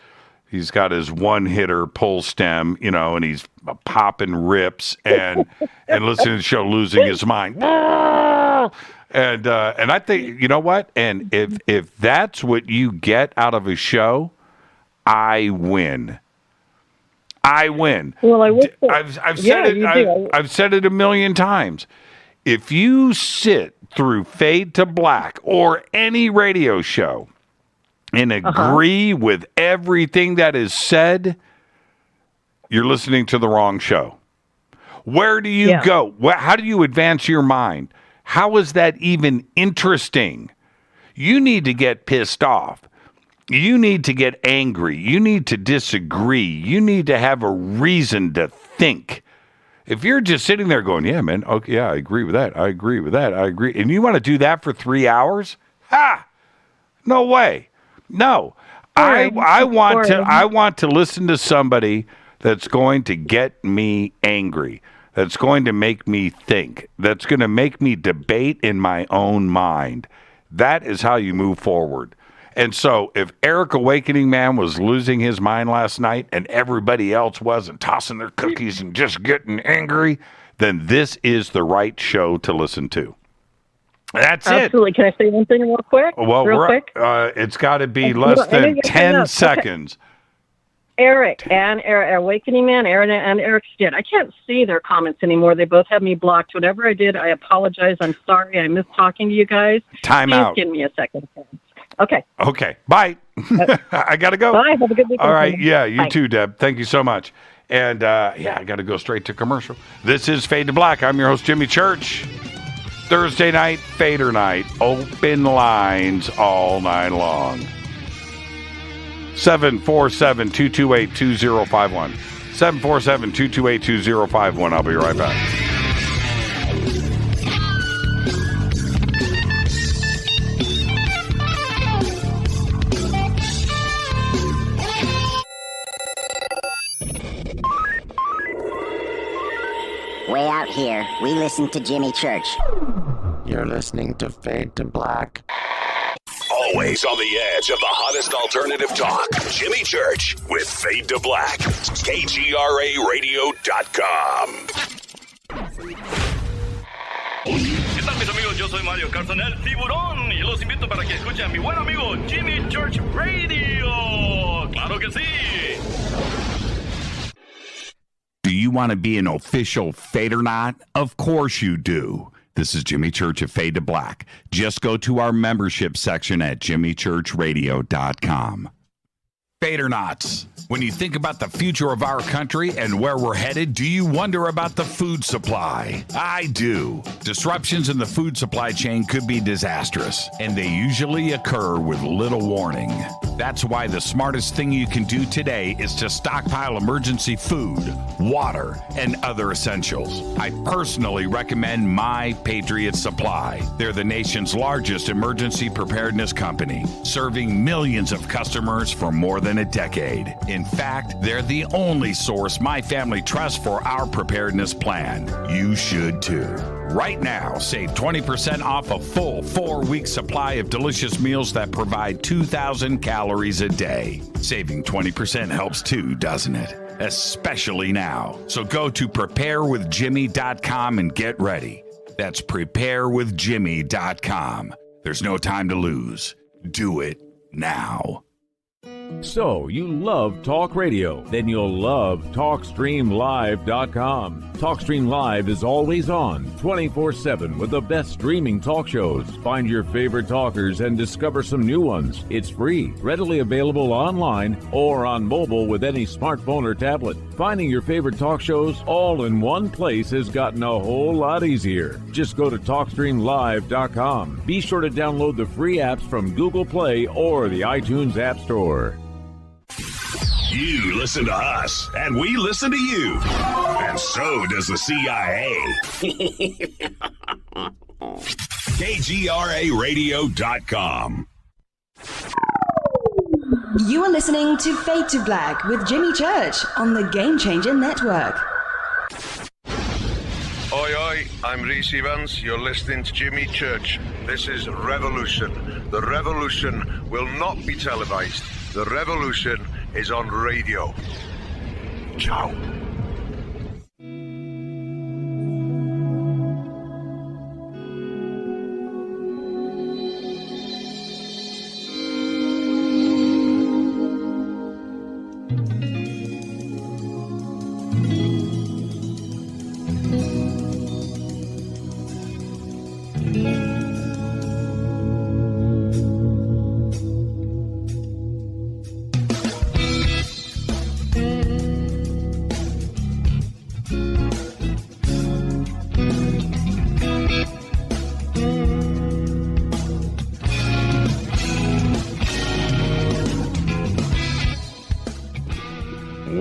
F: one-hitter pull stem, you know, and he's popping rips and listening to the show, losing his mind. And I think, you know what? And if that's what you get out of a show, I win.
D: Well,
F: I've said it a million times. If you sit through Fade to Black or any radio show and agree with everything that is said, you're listening to the wrong show. Where do you go? How do you advance your mind? How is that even interesting? You need to get pissed off. You need to get angry. You need to disagree. You need to have a reason to think. If you're just sitting there going, yeah, man, okay, yeah, I agree with that. I agree with that. I agree. And you want to do that for 3 hours? No way. No. I want to listen to somebody that's going to get me angry, that's going to make me think, that's going to make me debate in my own mind. That is how you move forward. And so if Eric Awakening Man was losing his mind last night and everybody else wasn't tossing their cookies and just getting angry, then this is the right show to listen to. That's
D: Absolutely. Can I say one thing real quick?
F: Well,
D: quick?
F: It's got to be less than 10 seconds.
D: Eric, Awakening Man, Aaron and Eric Stitt. I can't see their comments anymore. They both have me blocked. Whatever I did, I apologize. I'm sorry. I missed talking to you guys.
F: Time out.
D: Give me a second. Okay.
F: Bye. I got to go.
D: Bye. Have a good weekend.
F: All right. Yeah, you
D: Bye.
F: too, Deb. Thank you so much. And I got to go straight to commercial. This is Fade to Black. I'm your host, Jimmy Church. Thursday night, Fadernight. Open lines all night long. 747-228-2051. 747-228-2051. I'll be right back.
E: Way out here, we listen to Jimmy Church.
H: You're listening to Fade to Black.
Q: Always on the edge of the hottest alternative talk. Jimmy Church with Fade to Black. KGRARadio.com.
G: ¿Qué tal, mis amigos? Yo soy Mario Carson, el tiburón, y los invito para que escuchen a mi buen amigo Jimmy Church Radio. ¡Claro que sí!
I: Do you want to be an official Fadernight? Of course you do. This is Jimmy Church of Fade to Black. Just go to our membership section at jimmychurchradio.com. Fadernauts. When you think about the future of our country and where we're headed, do you wonder about the food supply? I do. Disruptions in the food supply chain could be disastrous, and they usually occur with little warning. That's why the smartest thing you can do today is to stockpile emergency food, water, and other essentials. I personally recommend My Patriot Supply. They're the nation's largest emergency preparedness company, serving millions of customers for more than a decade. In fact, they're the only source my family trusts for our preparedness plan. You should too. Right now, save 20% off a full 4-week supply of delicious meals that provide 2,000 calories a day. Saving 20% helps too, doesn't it? Especially now. So go to preparewithjimmy.com and get ready. That's preparewithjimmy.com. There's no time to lose. Do it now.
W: So, you love talk radio? Then you'll love TalkStreamLive.com. TalkStream Live is always on, 24/7 with the best streaming talk shows. Find your favorite talkers and discover some new ones. It's free, readily available online or on mobile with any smartphone or tablet. Finding your favorite talk shows all in one place has gotten a whole lot easier. Just go to TalkStreamLive.com. Be sure to download the free apps from Google Play or the iTunes App Store.
Q: You listen to us, and we listen to you. And so does the CIA. KGRARadio.com.
A: You are listening to Fade to Black with Jimmy Church on the Game Changer Network.
L: Oi, oi, I'm Reese Evans. You're listening to Jimmy Church. This is Revolution. The revolution will not be televised. The revolution is on radio. Ciao.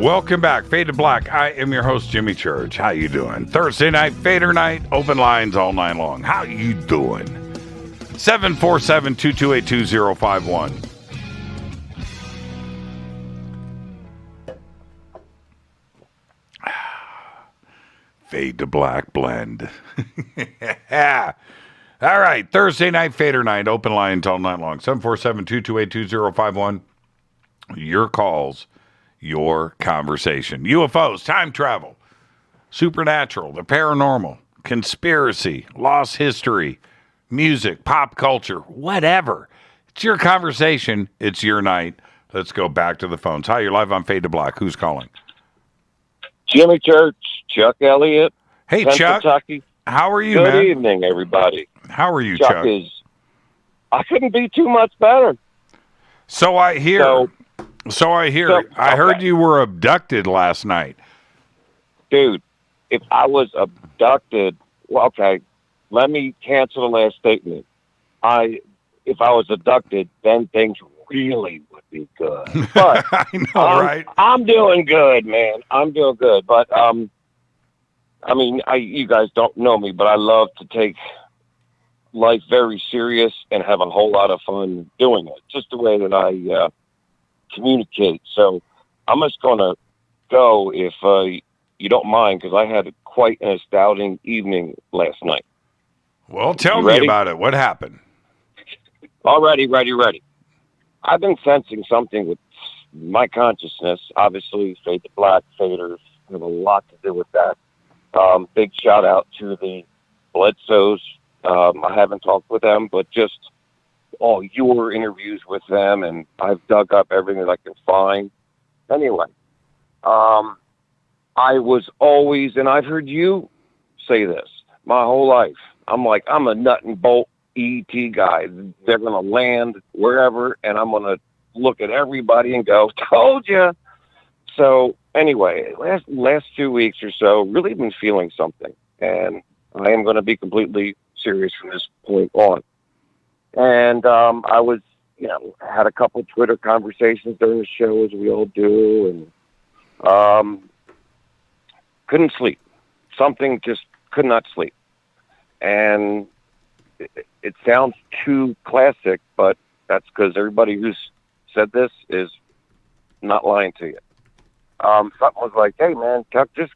F: Welcome back, Fade to Black. I am your host, Jimmy Church. How you doing? Thursday night, Fader night, open lines all night long. How you doing? 747-228-2051. Fade to Black blend. All right, Thursday night, Fader night, open lines all night long. 747-228-2051. Your calls. Your conversation. UFOs, time travel, supernatural, the paranormal, conspiracy, lost history, music, pop culture, whatever. It's your conversation. It's your night. Let's go back to the phones. Hi, you're live on Fade to Black. Who's calling?
X: Jimmy Church, Chuck Elliott.
F: Hey, Chuck.
X: Kentucky.
F: How are you,
X: Good
F: man?
X: Good evening, everybody.
F: How are you, Chuck?
X: I couldn't be too much better.
F: So I hear. So I hear.
X: Okay.
F: I heard you were abducted last night.
X: Dude, if I was abducted, well, okay, let me cancel the last statement. If I was abducted, then things really would be good. But
F: I know, right?
X: I'm doing good, man. I'm doing good. But I mean, you guys don't know me, but I love to take life very serious and have a whole lot of fun doing it. Just the way that I communicate. So I'm just going to go if you don't mind, because I had quite an astounding evening last night.
F: Well, tell me about it. What happened?
X: Already, ready. I've been sensing something with my consciousness. Obviously, Fade to Black, Faders have a lot to do with that. Big shout out to the Bledsoes. I haven't talked with them, but just all your interviews with them, and I've dug up everything that I can find. Anyway, I was always, and I've heard you say this my whole life, I'm like, I'm a nut and bolt ET guy. They're going to land wherever, and I'm going to look at everybody and go, told you. So anyway, last 2 weeks or so, really been feeling something, and I am going to be completely serious from this point on. And I was, had a couple Twitter conversations during the show, as we all do, and couldn't sleep. Something just could not sleep. And it sounds too classic, but that's because everybody who's said this is not lying to you. Something was like, hey, man, Chuck, just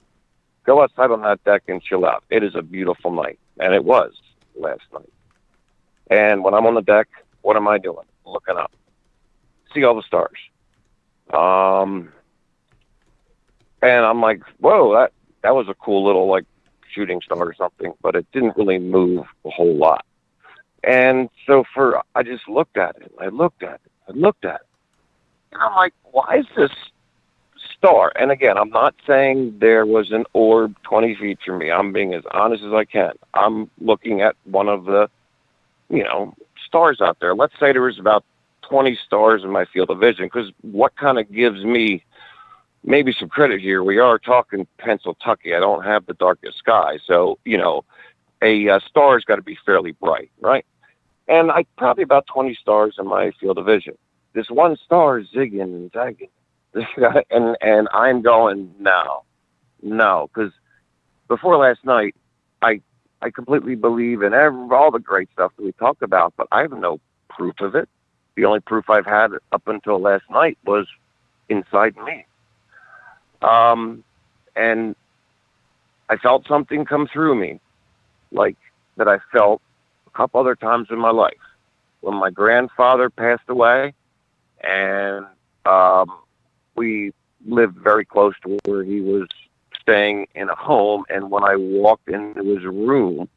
X: go outside on that deck and chill out. It is a beautiful night. And it was last night. And when I'm on the deck, what am I doing? Looking up. See all the stars. And I'm like, whoa, that was a cool little, like, shooting star or something, but it didn't really move a whole lot. And so I just looked at it. I looked at it. And I'm like, why is this star? And again, I'm not saying there was an orb 20 feet from me. I'm being as honest as I can. I'm looking at one of the, stars out there. Let's say there was about 20 stars in my field of vision, because what kind of gives me maybe some credit here, we are talking Pennsylvania. I don't have the darkest sky. So, a star's got to be fairly bright, right? And I probably about 20 stars in my field of vision. This one star is zigging and zagging. and I'm going, no, because before last night, I completely believe in all the great stuff that we talked about, but I have no proof of it. The only proof I've had up until last night was inside me. And I felt something come through me, like that I felt a couple other times in my life. When my grandfather passed away, and we lived very close to where he was staying in a home, and when I walked into his room,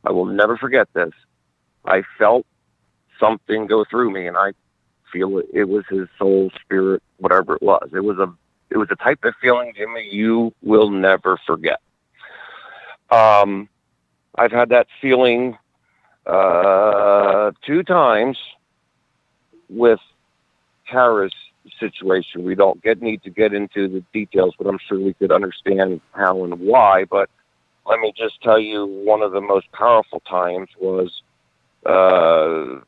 X: I will never forget this, I felt something go through me, and I feel it was his soul, spirit, whatever it was. It was a type of feeling, Jimmy, you will never forget. I've had that feeling 2 times with Tara's situation. We don't need to get into the details, but I'm sure we could understand how and why. But let me just tell you, one of the most powerful times was the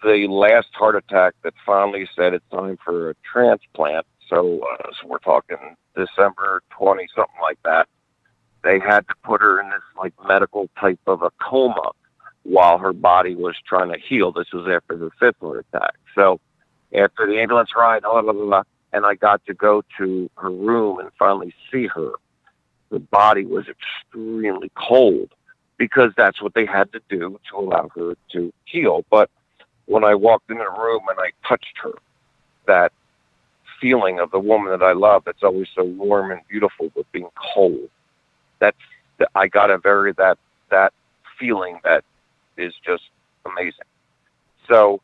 X: last heart attack that finally said it's time for a transplant. So we're talking December 20, something like that. They had to put her in this like medical type of a coma while her body was trying to heal. This was after the 5th heart attack. So after the ambulance ride, and I got to go to her room and finally see her, the body was extremely cold, because that's what they had to do to allow her to heal. But when I walked into the room and I touched her, that feeling of the woman that I love, that's always so warm and beautiful, but being cold, I got that feeling that is just amazing. So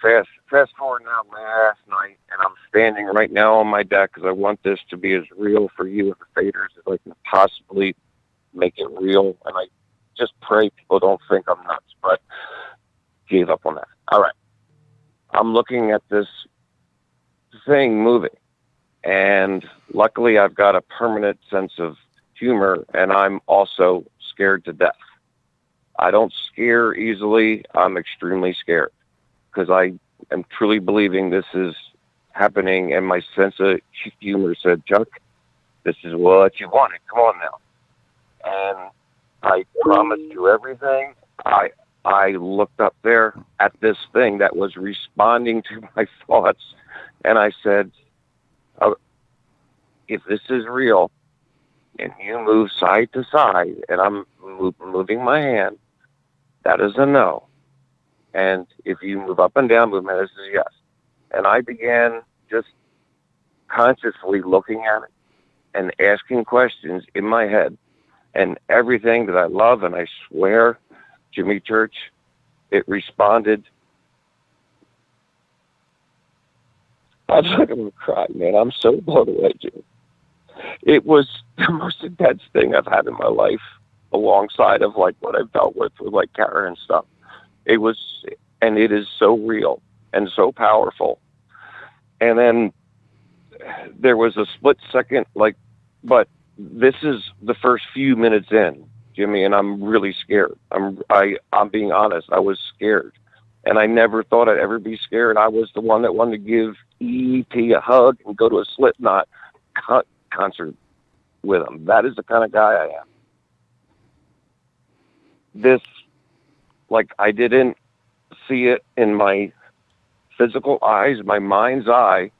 X: fast forward now last night, and I'm standing right now on my deck because I want this to be as real for you and the faders as I can possibly make it real. And I just pray people don't think I'm nuts, but gave up on that. All right. I'm looking at this thing moving, and luckily I've got a permanent sense of humor, and I'm also scared to death. I don't scare easily. I'm extremely scared because I am truly believing this is happening, and my sense of humor said, Chuck, this is what you wanted. Come on now. And I promised you everything. I looked up there at this thing that was responding to my thoughts, and I said, if this is real, and you move side to side, and I'm moving my hand, that is a no. And if you move up and down movement, this is yes. And I began just consciously looking at it and asking questions in my head. And everything that I love, and I swear, Jimmy Church, it responded. I'm not going to cry, man. I'm so blown away, Jimmy. It was the most intense thing I've had in my life, alongside of like what I've dealt with like Kara and stuff. It was, and it is so real and so powerful. And then there was a split second, like, but this is the first few minutes in, Jimmy, and I'm really scared. I'm being honest. I was scared, and I never thought I'd ever be scared. I was the one that wanted to give E.T. a hug and go to a Slipknot concert with him. That is the kind of guy I am. This, like, I didn't see it in my physical eyes, my mind's eye.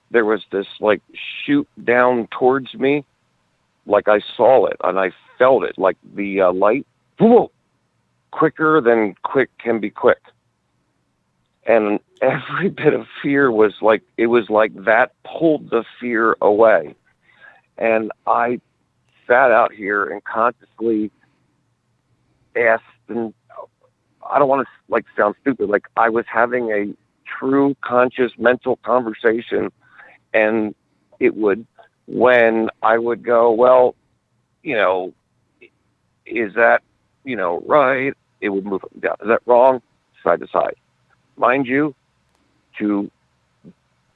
X: There was this, like, shoot down towards me, like I saw it, and I felt it, like the light, whoa, quicker than quick can be quick. And every bit of fear was like, it was like that pulled the fear away. And I sat out here and consciously asked, and I don't want to like sound stupid, like I was having a true conscious mental conversation, and it would, when I would go, well, you know, is that, you know, right? It would move up and down. Is that wrong? Side to side. Mind you, to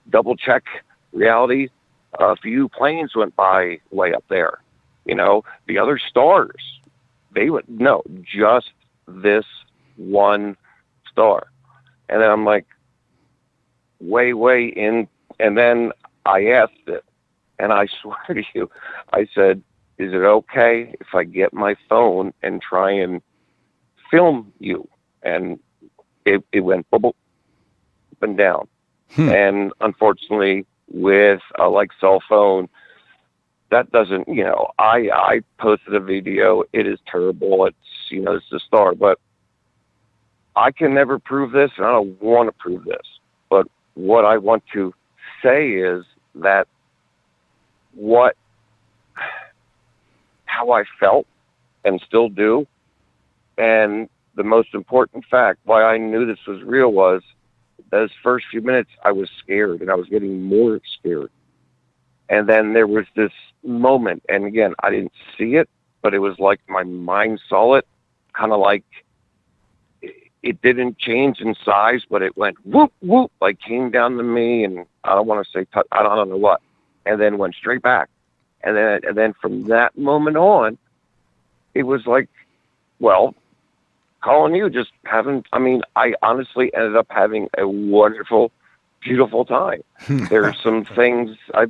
X: double check reality, a few planes went by way up there. You know, the other stars, they would, no, just this one star. And then I'm like, way in. And then I asked it, and I swear to you, I said, is it okay if I get my phone and try and film you? And it went bubble up and down. And unfortunately, with a like cell phone, that doesn't, you know, I posted a video. It is terrible. It's, you know, it's the star, but I can never prove this, and I don't want to prove this. But what I want to say is that how I felt and still do, and the most important fact why I knew this was real was those first few minutes I was scared, and I was getting more scared. And then there was this moment, and again, I didn't see it, but it was like my mind saw it, kind of like it didn't change in size, but it went whoop, whoop, like came down to me, and I don't want to say, I don't know what, and then went straight back. And then from that moment on, it was like, well, calling you, just having, I mean, I honestly ended up having a wonderful, beautiful time. There's some things I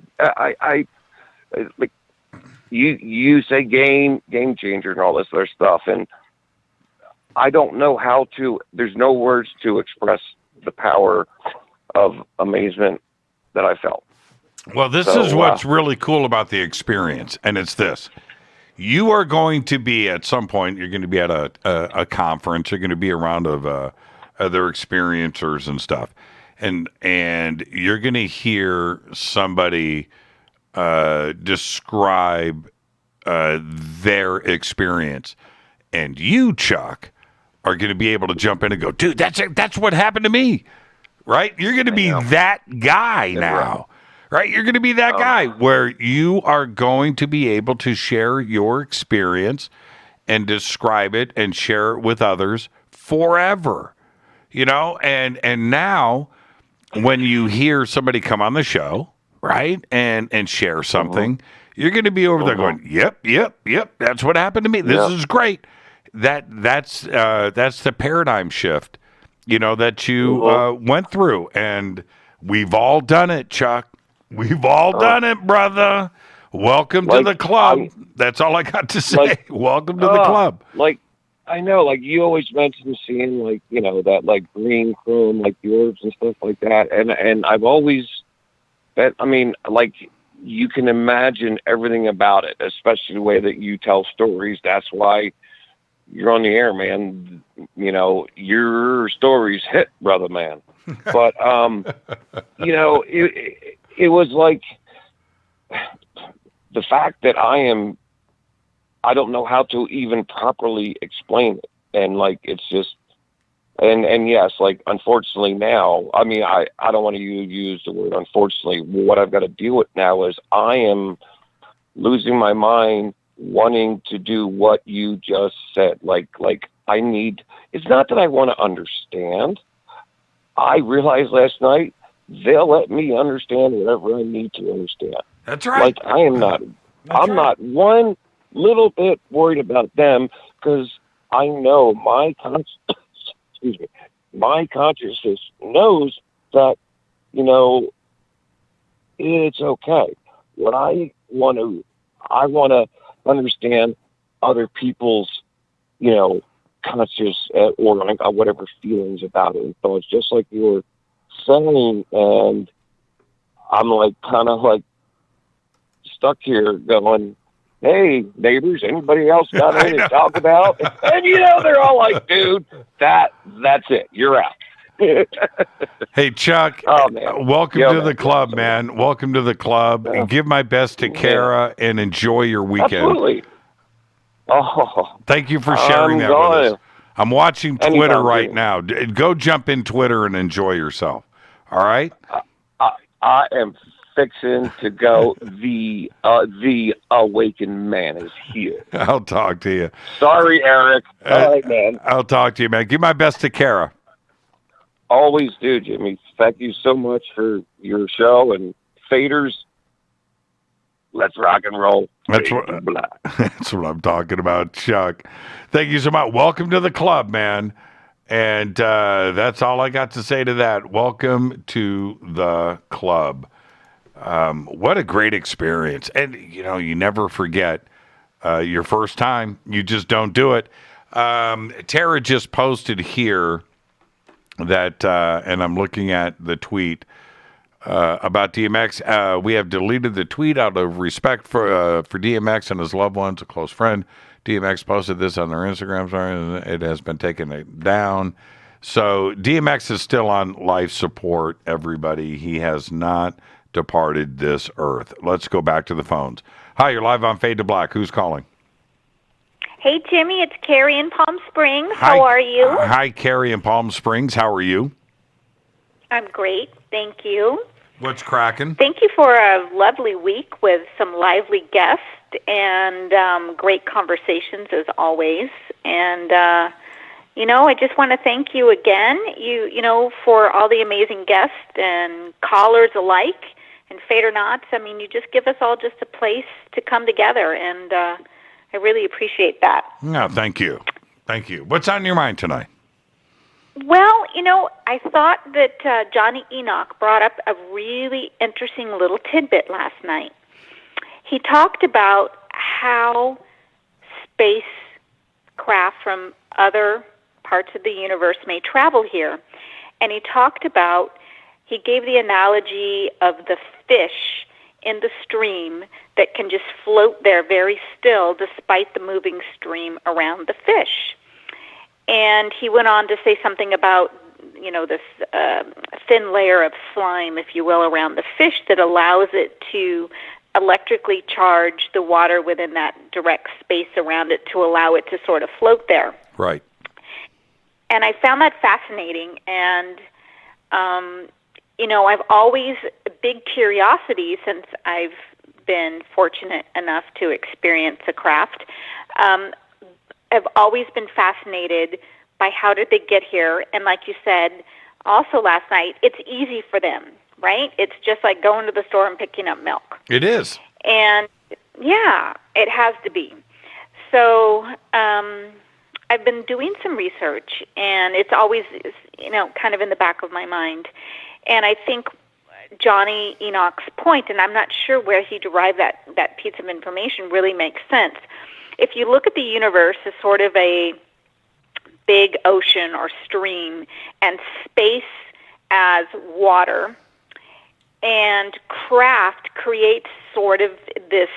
X: like, you say game changer and all this other stuff, and I don't know how to, there's no words to express the power of amazement that I felt.
F: Well, this is what's really cool about the experience, and it's this. You are going to be, at some point, you're going to be at a conference, you're going to be around of other experiencers and stuff, and you're going to hear somebody describe their experience, and you, Chuck, are going to be able to jump in and go, dude, that's what happened to me, right? You're going to be that guy now. Right? You're going to be that guy where you are going to be able to share your experience and describe it and share it with others forever. You know, and now when you hear somebody come on the show, right, and share something, you're going to be over there going, yep, that's what happened to me. This is great. That's the paradigm shift that you went through. And we've all done it, Chuck. We've all done it, brother. Welcome to the club. That's all I got to say. Welcome to the club.
X: I know, you always mention seeing, that, green chrome, the orbs and stuff like that. And I've always, you can imagine everything about it, especially the way that you tell stories. That's why you're on the air, man. Your stories hit, brother, man. But, it was the fact that I don't know how to even properly explain it. And it's just, and yes, unfortunately now, I don't want to use the word unfortunately. What I've got to deal with now is I am losing my mind wanting to do what you just said. It's not that I want to understand. I realized last night they'll let me understand whatever I need to understand.
F: That's right.
X: I'm not one little bit worried about them, because I know my consciousness knows that, it's okay. What I want to understand other people's, conscious or whatever feelings about it and thoughts, just like you were saying. And I'm kind of stuck here going, hey, neighbors, anybody else got anything to talk about? And, they're all like, dude, that's it. You're out.
F: Hey, Chuck, welcome to the club, man. Welcome to the club. And give my best to Kara and enjoy your weekend.
X: Absolutely. Oh,
F: thank you for sharing that with us. I'm watching Twitter right now. Go jump in Twitter and enjoy yourself. All right?
X: I am fixing to go. The awakened man is here.
F: I'll talk to you.
X: Sorry, Eric. All right, man.
F: I'll talk to you, man. Give my best to Kara.
X: Always do, Jimmy. Thank you so much for your show. And faders, let's rock and roll.
F: That's what I'm talking about, Chuck. Thank you so much. Welcome to the club, man. And that's all I got to say to that. Welcome to the club. What a great experience. And, you never forget your first time. You just don't do it. Tara just posted here that, and I'm looking at the tweet about DMX. We have deleted the tweet out of respect for DMX and his loved ones, a close friend. DMX posted this on their Instagram. Sorry, it has been taken down. So DMX is still on life support, everybody. He has not departed this earth. Let's go back to the phones. Hi, you're live on Fade to Black. Who's calling?
K: Hey, Jimmy, it's Carrie in Palm Springs. How are you?
F: Hi, Carrie in Palm Springs. How are you?
K: I'm great. Thank you.
F: What's cracking?
K: Thank you for a lovely week with some lively guests and great conversations as always. And, I just want to thank you again, for all the amazing guests and callers alike and Fadernauts. You just give us all just a place to come together, and I really appreciate that.
F: No, thank you. Thank you. What's on your mind tonight?
K: Well, I thought that Johnny Enoch brought up a really interesting little tidbit last night. He talked about how spacecraft from other parts of the universe may travel here. And he gave the analogy of the fish in the stream that can just float there very still despite the moving stream around the fish. And he went on to say something about, this thin layer of slime, if you will, around the fish that allows it to electrically charge the water within that direct space around it to allow it to sort of float there.
F: Right.
K: And I found that fascinating. And, I've always, a big curiosity since I've been fortunate enough to experience a craft, I've always been fascinated by how did they get here. And like you said, also last night, it's easy for them, right? It's just like going to the store and picking up milk.
F: It is.
K: And, yeah, it has to be. So I've been doing some research, and it's always, kind of in the back of my mind. And I think Johnny Enoch's point, and I'm not sure where he derived that piece of information, really makes sense. If you look at the universe as sort of a big ocean or stream, and space as water, and craft creates sort of this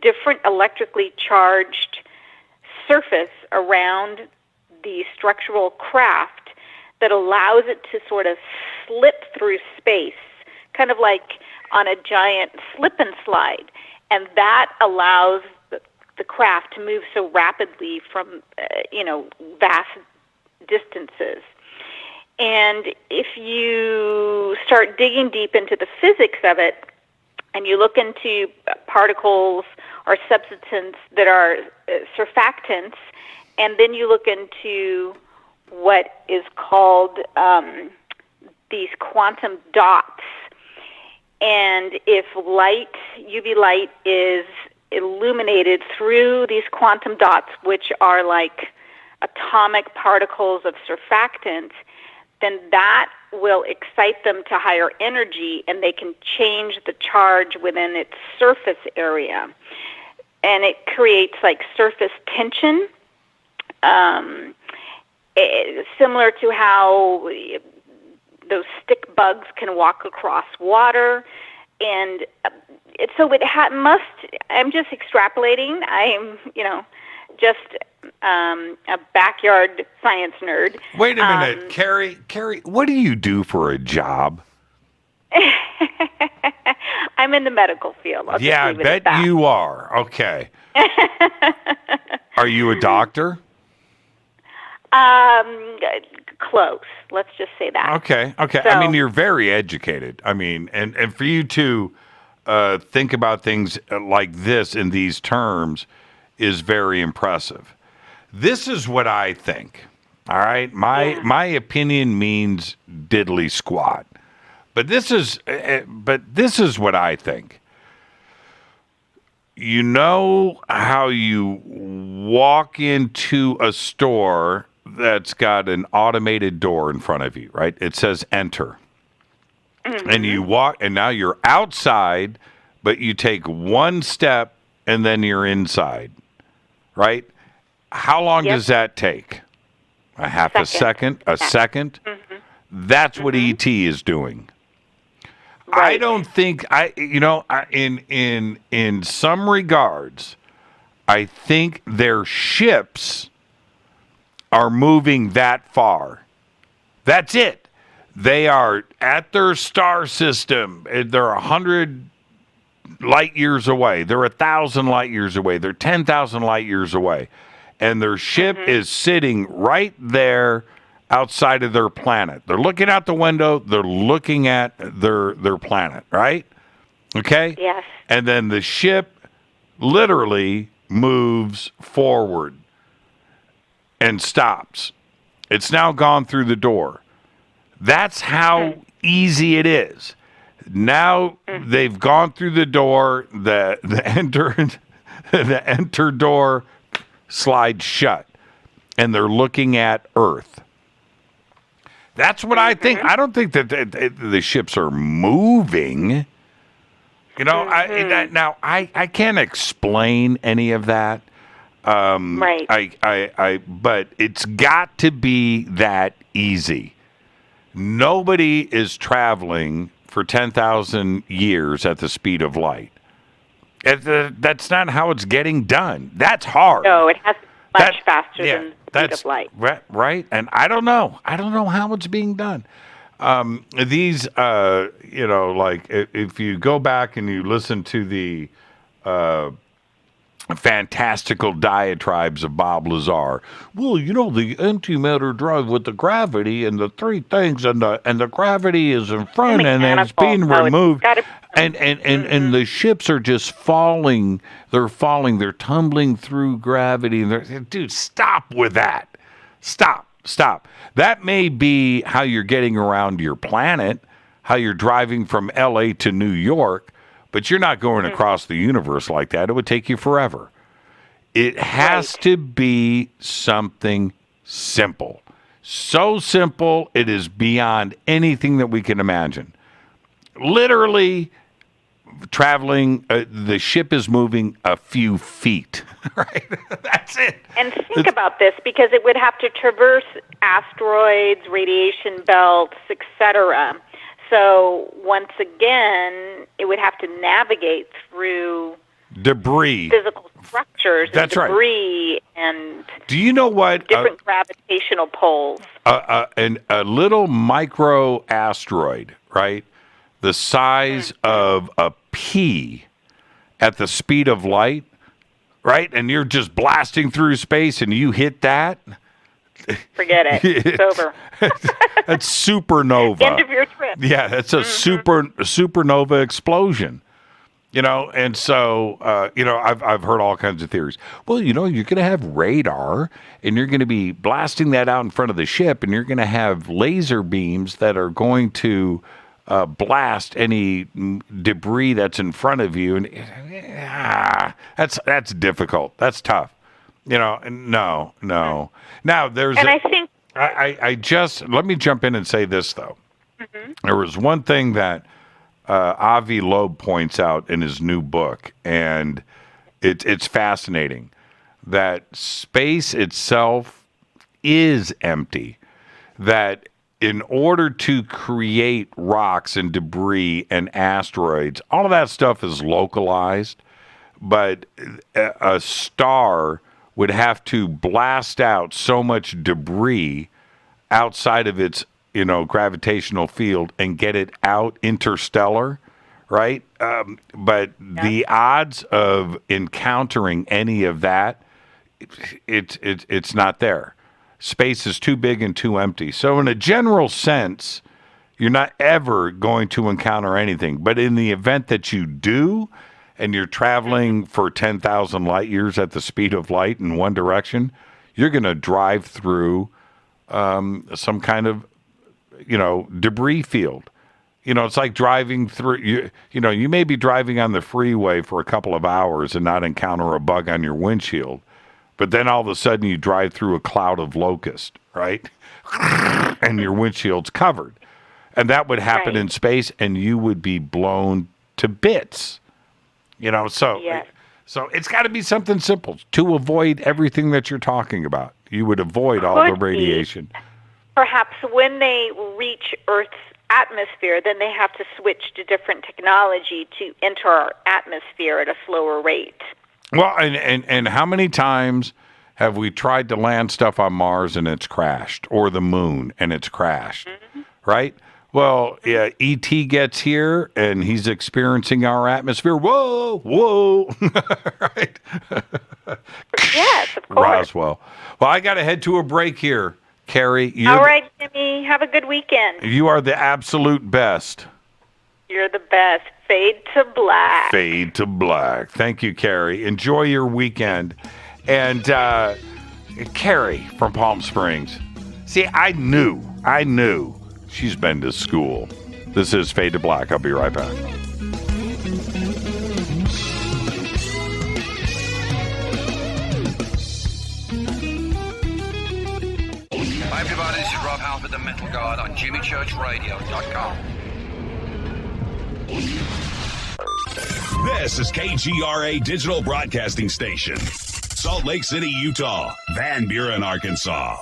K: different electrically charged surface around the structural craft that allows it to sort of slip through space, kind of like on a giant slip and slide. And that allows the craft to move so rapidly from, vast distances. And if you start digging deep into the physics of it, and you look into particles or substances that are surfactants, and then you look into what is called these quantum dots. And if UV light is illuminated through these quantum dots, which are like atomic particles of surfactants, then that will excite them to higher energy, and they can change the charge within its surface area. And it creates like surface tension, similar to how those stick bugs can walk across water. And so it must, I'm just extrapolating. I'm, just a backyard science nerd.
F: Wait a minute, Carrie, what do you do for a job?
K: I'm in the medical field.
F: I bet you are. Okay. Are you a doctor?
K: Close. Let's just say that.
F: Okay.
K: So,
F: I mean, you're very educated. I mean, and for you to think about things like this in these terms is very impressive. This is what I think. All right, my opinion means diddly squat, but this is what I think. You know how you walk into a store that's got an automated door in front of you, right? It says enter. Mm-hmm. And you walk, and now you're outside, but you take one step and then you're inside, right? How long does that take? A half a second? A second? Mm-hmm. That's what ET is doing. Right. I don't think in some regards, I think their ships are moving that far. That's it. They are at their star system. They're 100 light years away. They're 1,000 light years away. They're 10,000 light years away. And their ship is sitting right there outside of their planet. They're looking out the window. They're looking at their planet, right? Okay?
K: Yes.
F: And then the ship literally moves forward and stops. It's now gone through the door. That's how easy it is. Now they've gone through the door. The enter door slides shut, and they're looking at Earth. That's what I think. I don't think that the ships are moving. I can't explain any of that.
K: Right.
F: But it's got to be that easy. Nobody is traveling for 10,000 years at the speed of light. That's not how it's getting done. That's hard.
K: No, it has to be much faster than the speed of light.
F: Right. And I don't know how it's being done. These, if you go back and you listen to the fantastical diatribes of Bob Lazar. Well, the antimatter drive with the gravity and the three things, and the gravity is in front and it's being removed. And the ships are just falling. They're falling. They're tumbling through gravity. Dude, stop with that. Stop. That may be how you're getting around your planet, how you're driving from LA to New York, but you're not going across the universe like that. It would take you forever. it has to be something simple. So simple, it is beyond anything that we can imagine. Literally traveling, the ship is moving a few feet, right? That's it.
K: And think about this, because it would have to traverse asteroids, radiation belts, etc. So once again, it would have to navigate through
F: debris,
K: physical structures,
F: That's
K: and debris, and
F: do you know what?
K: Different gravitational poles.
F: A little micro asteroid, right? The size of a pea at the speed of light, right? And you're just blasting through space and you hit that.
K: Forget it. It's over.
F: That's supernova.
K: End of your trip.
F: Yeah, that's a supernova explosion. And so, I've heard all kinds of theories. Well, you're going to have radar, and you're going to be blasting that out in front of the ship, and you're going to have laser beams that are going to blast any debris that's in front of you. And that's difficult. That's tough. No. Now, there's...
K: And I think...
F: I just... Let me jump in and say this, though. Mm-hmm. There was one thing that... Avi Loeb points out in his new book, and it's fascinating, that space itself is empty, that in order to create rocks and debris and asteroids, all of that stuff is localized, but a star would have to blast out so much debris outside of its gravitational field and get it out interstellar, right? But the odds of encountering any of that, it's not there. Space is too big and too empty. So in a general sense, you're not ever going to encounter anything. But in the event that you do, and you're traveling for 10,000 light years at the speed of light in one direction, you're going to drive through some kind of debris field. It's like driving through, you may be driving on the freeway for a couple of hours and not encounter a bug on your windshield, but then all of a sudden you drive through a cloud of locust, right? And your windshield's covered. And that would happen in space, and you would be blown to bits. So it's got to be something simple to avoid everything that you're talking about. You would avoid all the radiation.
K: Perhaps when they reach Earth's atmosphere, then they have to switch to different technology to enter our atmosphere at a slower rate.
F: Well, and how many times have we tried to land stuff on Mars and it's crashed, or the moon and it's crashed, right? Well, yeah, E.T. gets here and he's experiencing our atmosphere. Whoa, right?
K: Yes, of course.
F: Roswell. Well, I got to head to a break here. Carrie,
K: all right, Jimmy. Have a good weekend.
F: You are the absolute best.
K: You're the best. Fade to black.
F: Fade to black. Thank you, Carrie. Enjoy your weekend. And Carrie from Palm Springs. See, I knew. She's been to school. This is Fade to Black. I'll be right back.
C: Hi everybody, this is Rob Halford, the Metal Guard on JimmyChurchRadio.com.
M: This is KGRA Digital Broadcasting Station, Salt Lake City, Utah, Van Buren, Arkansas.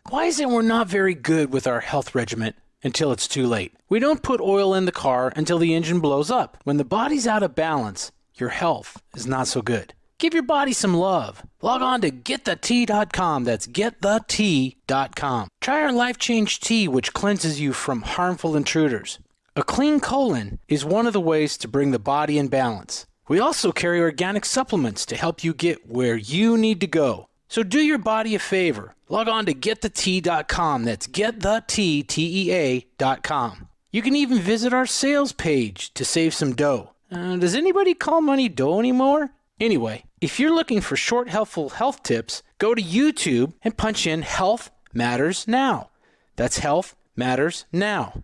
N: Why is it we're not very good with our health regimen until it's too late? We don't put oil in the car until the engine blows up. When the body's out of balance, your health is not so good. Give your body some love. Log on to wtih.com. That's wtih.com. Try our Life Change Tea, which cleanses you from harmful intruders. A clean colon is one of the ways to bring the body in balance. We also carry organic supplements to help you get where you need to go. So do your body a favor. Log on to getthetih.com. That's getthetih.com. You can even visit our sales page to save some dough. Does anybody call money dough anymore? Anyway, if you're looking for short, helpful health tips, go to YouTube and punch in Health Matters Now. That's Health Matters Now.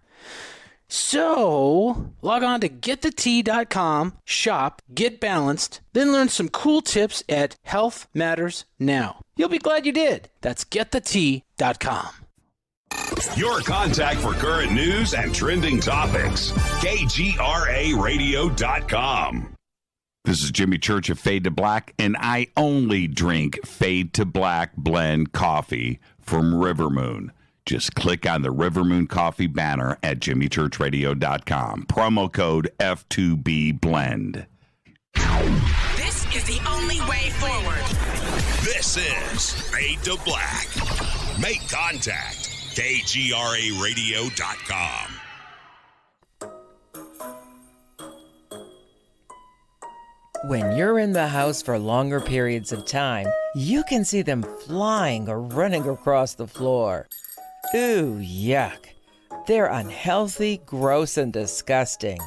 N: So, log on to wtih.com, shop, get balanced, then learn some cool tips at Health Matters Now. You'll be glad you did. That's wtih.com.
M: Your contact for current news and trending topics. KGRAradio.com.
F: This is Jimmy Church of Fade to Black, and I only drink Fade to Black blend coffee from Rivermoon. Just click on the Rivermoon Coffee banner at jimmychurchradio.com. Promo code F2B Blend.
J: This is the only way forward.
M: This is Fade to Black. Make contact. KGRAradio.com.
O: When you're in the house for longer periods of time, you can see them flying or running across the floor. Ooh, yuck. They're unhealthy, gross, and disgusting.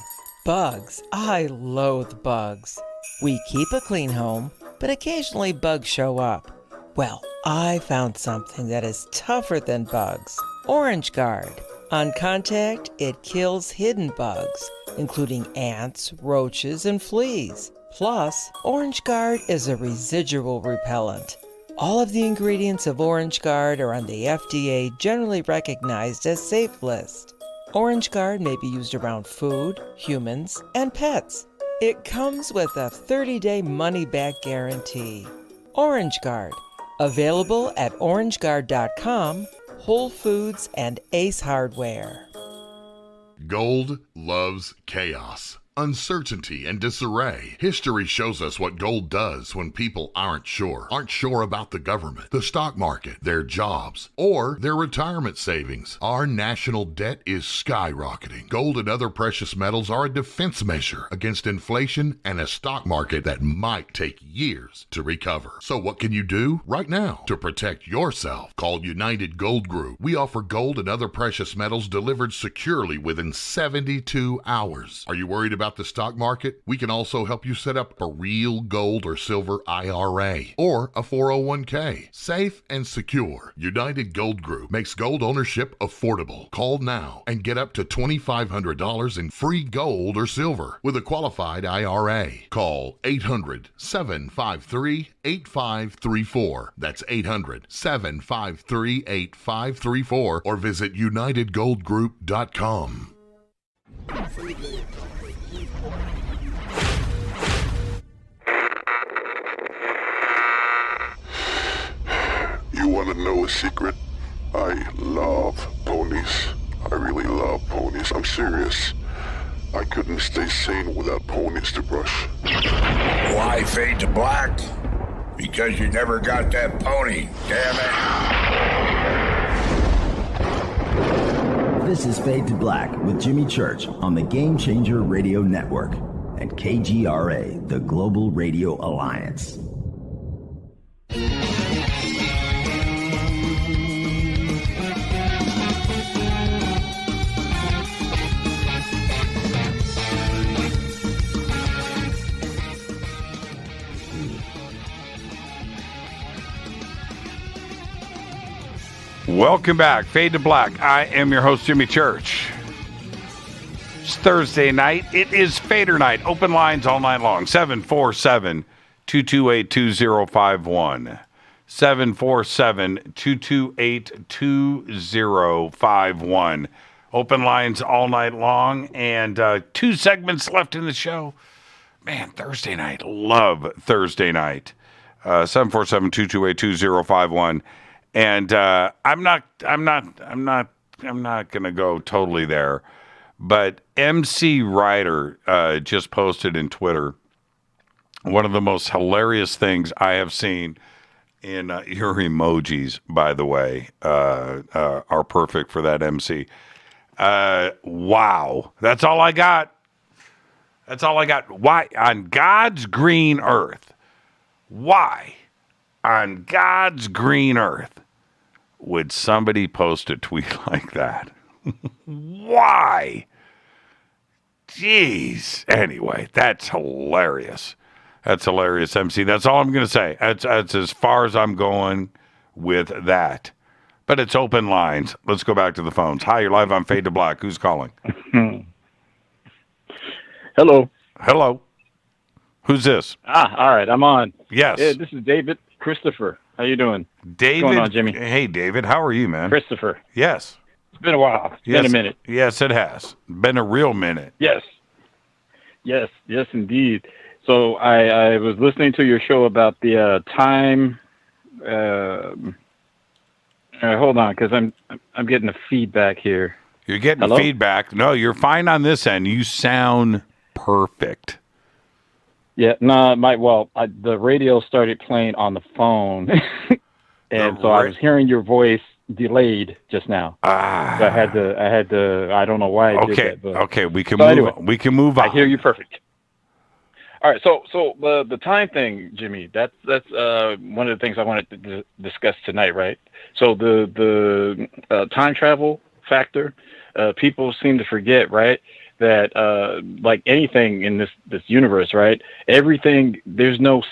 O: Bugs. I loathe bugs. We keep a clean home, but occasionally bugs show up. Well, I found something that is tougher than bugs. Orange Guard. On contact, it kills hidden bugs, including ants, roaches, and fleas. Plus, Orange Guard is a residual repellent. All of the ingredients of Orange Guard are on the FDA generally recognized as safe list. Orange Guard may be used around food, humans, and pets. It comes with a 30-day money-back guarantee. Orange Guard. Available at orangeguard.com, Whole Foods, and Ace Hardware.
Q: Gold loves chaos, uncertainty, and disarray. History shows us what gold does when people aren't sure about the government, the stock market, their jobs, or their retirement savings. Our national debt is skyrocketing. Gold and other precious metals are a defense measure against inflation and a stock market that might take years to recover. So what can you do right now to protect yourself? Call United Gold Group. We offer gold and other precious metals delivered securely within 72 hours. Are you worried about the stock market? We can also help you set up a real gold or silver IRA or a 401k. Safe and secure. United Gold Group makes gold ownership affordable. Call now and get up to $2,500 in free gold or silver with a qualified IRA. Call 800-753-8534. That's 800-753-8534 or visit unitedgoldgroup.com.
P: You want to know a secret? I love ponies. I really love ponies. I'm serious. I couldn't stay sane without ponies to brush.
R: Why Fade to Black? Because you never got that pony, damn it.
Y: This is Fade to Black with Jimmy Church on the Game Changer Radio Network and KGRA, the Global Radio Alliance.
F: Welcome back, Fade to Black. I am your host, Jimmy Church. It's Thursday night. It is Fadernight. Open lines all night long. 747-228-2051. 747-228-2051. Open lines all night long. And 2 segments left in the show. Man, Thursday night. Love Thursday night. 747-228-2051. And I'm not going to go totally there, but MC Ryder just posted in Twitter one of the most hilarious things I have seen in your emojis, by the way, are perfect for that MC. Wow. That's all I got. That's all I got. Why? On God's green earth. Why? On God's green earth would somebody post a tweet like that? Why? Jeez. Anyway, that's hilarious. That's hilarious, MC. That's all I'm going to say. That's as far as I'm going with that. But it's open lines. Let's go back to the phones. Hi, you're live on Fade to Black. Who's calling?
B: Hello.
F: Hello. Who's this?
B: All right, I'm on.
F: Yes.
B: Yeah, this is David Christopher. How you doing?
F: David.
B: What's going on, Jimmy?
F: Hey, David. How are you, man?
B: Christopher.
F: Yes.
B: It's been a while. It's been a minute.
F: Yes, it has. Been a real minute.
B: Yes, indeed. So I was listening to your show about the time. Hold on, because I'm getting a feedback here.
F: You're getting
B: Hello?
F: feedback. No, you're fine on this end. You sound perfect.
B: Yeah, no, the radio started playing on the phone, and so I was hearing your voice delayed just now. So I had to. I don't know why I did that. But,
F: okay, we can move.
B: Anyway,
F: we can move on.
B: I hear you perfect. All right, so the time thing, Jimmy. That's one of the things I wanted to discuss tonight, right? So the time travel factor, people seem to forget, right? That like anything in this universe, right? Everything, there's no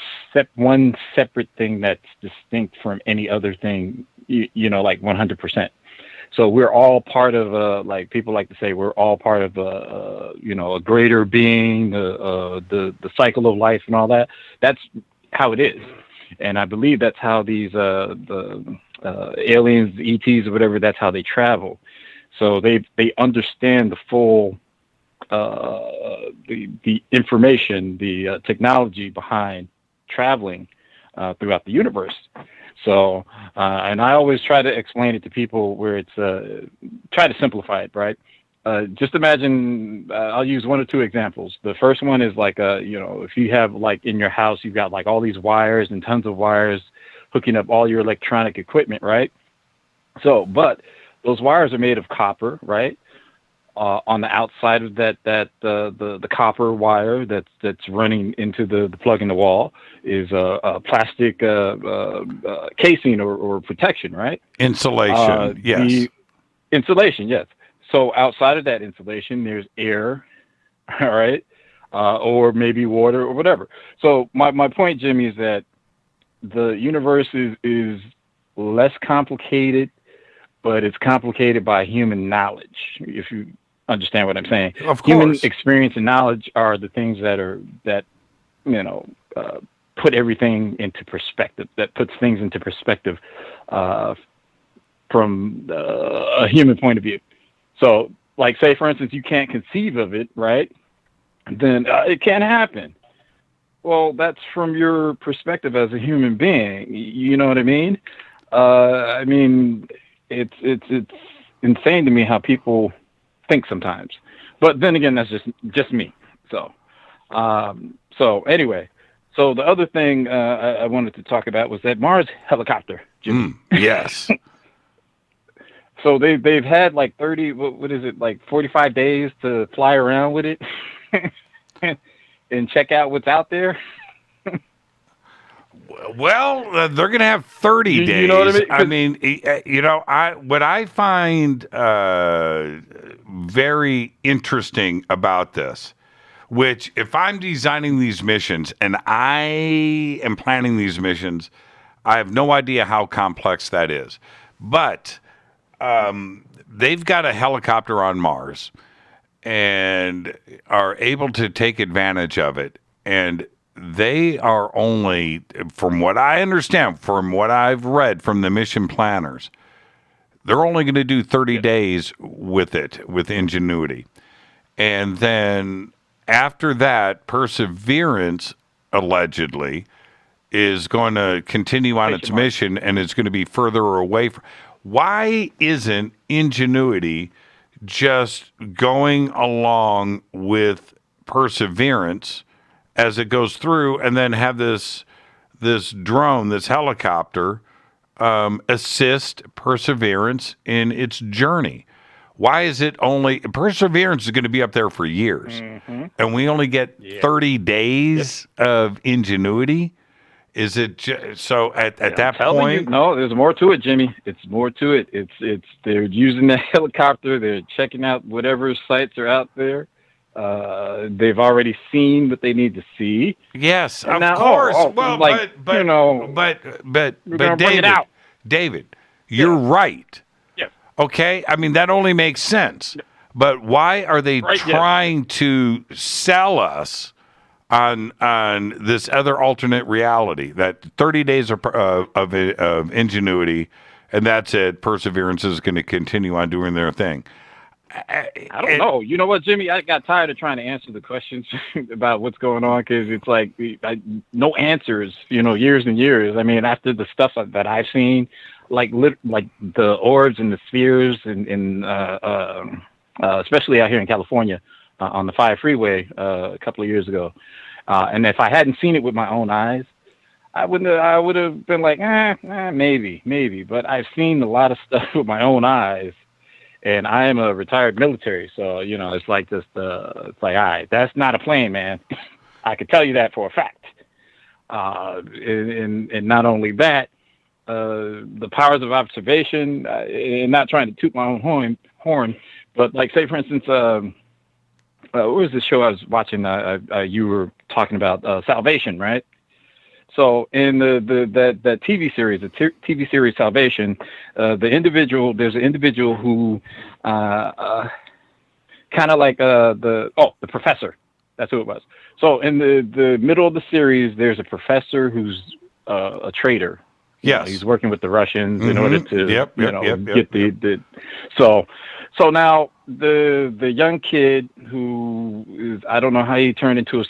B: one separate thing that's distinct from any other thing, like 100%. So we're all part of like people like to say we're all part of a greater being, the cycle of life and all that. That's how it is, and I believe that's how these the aliens, ETs, or whatever. That's how they travel. So they understand the full the information, the technology behind traveling throughout the universe. So, and I always try to explain it to people where it's, try to simplify it, right? Just imagine, I'll use one or two examples. The first one is like, if you have like in your house, you've got like all these wires and tons of wires hooking up all your electronic equipment, right? So, but those wires are made of copper, right? On the outside of the copper wire that's running into the plug in the wall is a plastic casing or protection, right?
F: Insulation, yes.
B: The insulation, yes. So outside of that insulation, there's air, all right, or maybe water or whatever. So my point, Jimmy, is that the universe is less complicated, but it's complicated by human knowledge. If you understand what I'm saying,
F: of course,
B: human experience and knowledge are the things that put everything into perspective. That puts things into perspective from a human point of view. So, like, say for instance, you can't conceive of it, right? Then it can't happen. Well, that's from your perspective as a human being. You know what I mean? I mean, it's insane to me how people think sometimes. But then again, that's just me. So, anyway, so the other thing I wanted to talk about was that Mars helicopter. Jimmy.
F: Yes.
B: So they've had like 45 days to fly around with it and check out what's out there.
F: Well, they're going to have 30 days.
B: You know what I
F: mean? What I find very interesting about this, which if I'm designing these missions and I am planning these missions, I have no idea how complex that is. But they've got a helicopter on Mars and are able to take advantage of it. And they are only, from what I understand, from what I've read from the mission planners, they're only going to do 30 days with it, with Ingenuity. And then after that, Perseverance, allegedly, is going to continue on its mission and it's going to be further away from. Why isn't Ingenuity just going along with Perseverance as it goes through and then have this drone, this helicopter, assist Perseverance in its journey? Why is it only... Perseverance is going to be up there for years, and we only get 30 days of Ingenuity? Is it so at that point?
B: No, there's more to it, Jimmy. It's more to it. It's they're using the helicopter. They're checking out whatever sites are out there. They've already seen what they need to see.
F: Yes,
B: and
F: of
B: now,
F: course.
B: but
F: David, you're right.
B: Yeah.
F: Okay, I mean that only makes sense. But why are they trying to sell us on this other alternate reality? That 30 days of ingenuity, and that's it. Perseverance is going to continue on doing their thing.
B: I don't know. You know what, Jimmy? I got tired of trying to answer the questions about what's going on because it's like no answers. Years and years. I mean, after the stuff that I've seen, like the orbs and the spheres, and especially out here in California on the 5 freeway a couple of years ago. And if I hadn't seen it with my own eyes, I would have been like, maybe. But I've seen a lot of stuff with my own eyes, and I am a retired military, so it's like this. It's like, all right, that's not a plane, man. I can tell you that for a fact. And not only that, the powers of observation, and not trying to toot my own horn, but like, say for instance, what was this show I was watching? You were talking about Salvation, right? So in that TV series, TV series Salvation, there's an individual who kind of like the professor. That's who it was. So in the middle of the series, there's a professor who's a traitor.
F: Yes,
B: he's working with the Russians in order to get the. So now the young kid who is, I don't know how he turned into a a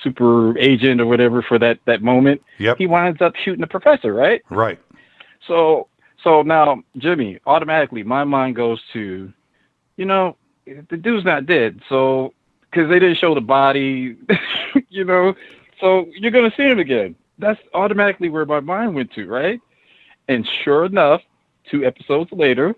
B: super agent or whatever for that moment.
F: Yep.
B: He winds up shooting the professor, right?
F: Right.
B: So now, Jimmy, automatically my mind goes to, the dude's not dead. So, because they didn't show the body, so you're going to see him again. That's automatically where my mind went to, right? And sure enough, 2 episodes later,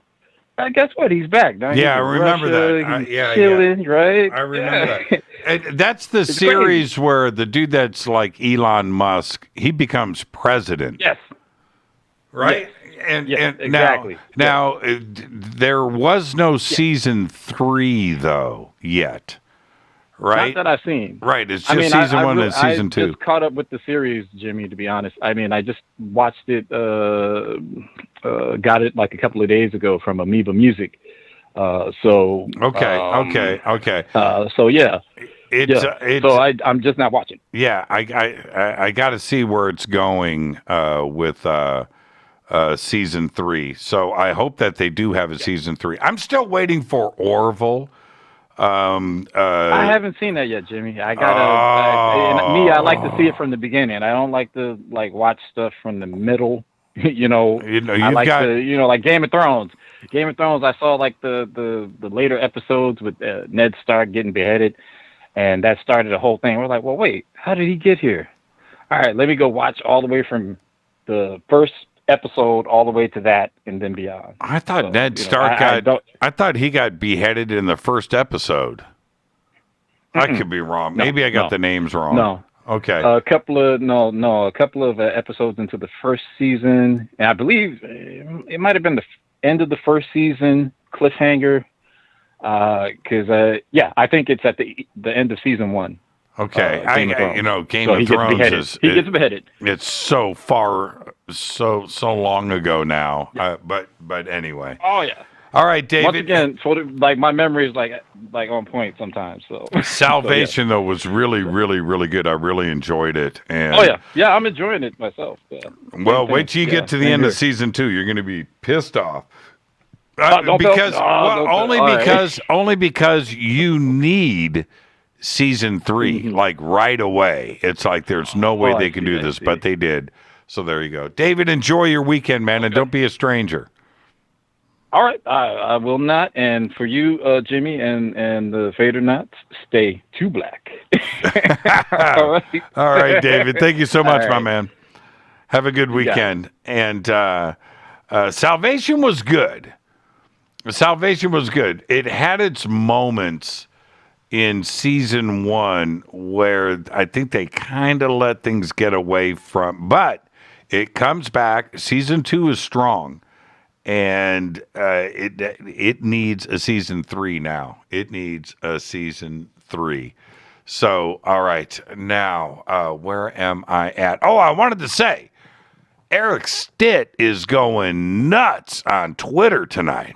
B: guess what? He's back. Now
F: I remember that.
B: He's chilling, right?
F: I remember that. And that's the series where the dude that's like Elon Musk, he becomes president.
B: Yes.
F: Right?
B: Yes.
F: And
B: exactly.
F: Now there was no season 3 though yet. Right?
B: Not that I've seen.
F: Right. It's just season 1 and season 2.
B: I just caught up with the series, Jimmy, to be honest. I mean, I just watched it, got it like a couple of days ago from Amoeba Music. Okay.
F: So
B: yeah.
F: So
B: I'm just not watching.
F: Yeah, I got to see where it's going with season 3. So I hope that they do have a season 3. I'm still waiting for Orville.
B: I haven't seen that yet, Jimmy. I gotta. I like to see it from the beginning. I don't like to watch stuff from the middle. I like like Game of Thrones. Game of Thrones. I saw like the later episodes with Ned Stark getting beheaded, and that started a whole thing. We're like, well, wait, how did he get here? All right, let me go watch all the way from the first episode all the way to that and then beyond.
F: I thought Ned Stark I thought he got beheaded in the first episode. I could be wrong. Maybe I got the names wrong.
B: No.
F: Okay.
B: A couple of episodes into the first season, and I believe it might have been the end of the first season cliffhanger. Because I think it's at the end of season 1.
F: Okay, Game of Thrones
B: he gets beheaded.
F: It's so far, so long ago now.
B: Yeah.
F: But anyway.
B: Oh yeah.
F: All right, David.
B: Once again, my memory is like on point sometimes. So
F: Salvation though was really, really, really good. I really enjoyed it. And
B: I'm enjoying it myself. Yeah.
F: Well, wait till you get to the end of season 2. You're going to be pissed off. Only because you need season 3 like right away. It's like there's no way they can do this, but they did. So there you go. David, enjoy your weekend, man, and don't be a stranger.
B: All right, I will not. And for you, Jimmy, and the Fadernight, stay too black.
F: All right, David. Thank you so much, my man. Have a good weekend. And Salvation was good. Salvation was good. It had its moments in season 1 where I think they kind of let things get away from, but it comes back. Season 2 is strong, and it needs a season 3 now. It needs a season 3. So, all right, now where am I at? Oh, I wanted to say, Eric Stitt is going nuts on Twitter tonight.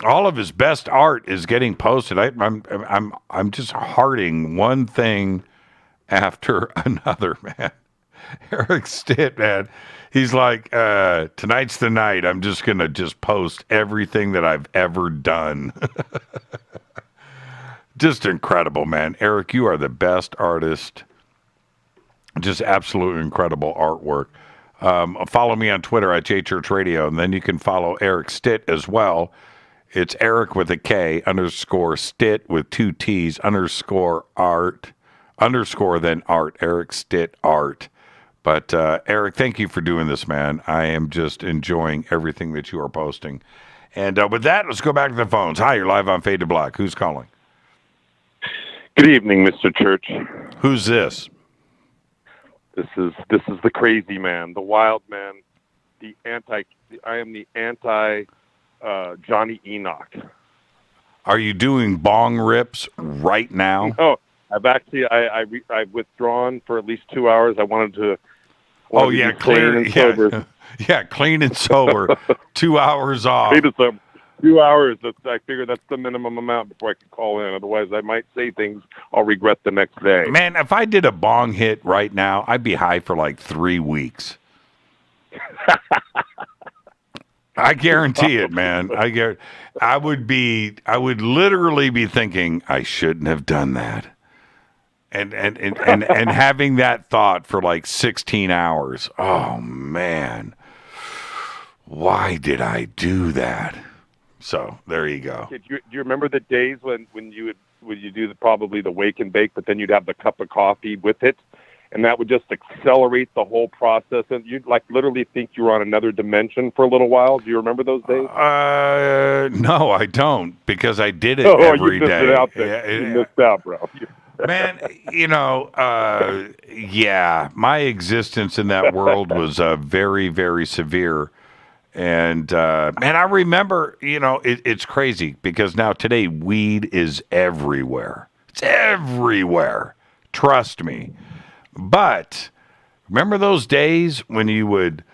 F: All of his best art is getting posted. I'm just hearting one thing after another, man. Eric Stitt, man. He's like, tonight's the night. I'm just going to just post everything that I've ever done. Just incredible, man. Eric, you are the best artist. Just absolutely incredible artwork. Follow me on Twitter at JChurchRadio, and then you can follow Eric Stitt as well. It's Eric with a K _ Stitt with 2 T's _ art _ then art. Eric Stitt art. But Eric, thank you for doing this, man. I am just enjoying everything that you are posting. And with that, let's go back to the phones. Hi, you're live on Fade to Black. Who's calling?
D: Good evening, Mr. Church.
F: Who's this?
D: This is the crazy man, the wild man, I am the anti Johnny Enoch.
F: Are you doing bong rips right now?
D: Oh, I've withdrawn for at least 2 hours. I wanted to.
F: Clear. Yeah, clean and sober. 2 hours off.
D: 2 hours. I figure that's the minimum amount before I can call in. Otherwise, I might say things I'll regret the next day.
F: Man, if I did a bong hit right now, I'd be high for like 3 weeks. I guarantee it, man. I would literally be thinking I shouldn't have done that. And having that thought for like 16 hours. Oh man. Why did I do that? So there you go.
D: Do you remember the days when you do probably the wake and bake, but then you'd have the cup of coffee with it, and that would just accelerate the whole process, and you'd like literally think you were on another dimension for a little while. Do you remember those days?
F: No, I don't, because I did it every
D: you missed
F: day.
D: It out there. You missed out, bro.
F: Man, my existence in that world was very, very severe. And, man, I remember, it's crazy because now today weed is everywhere. It's everywhere. Trust me. But remember those days when you would,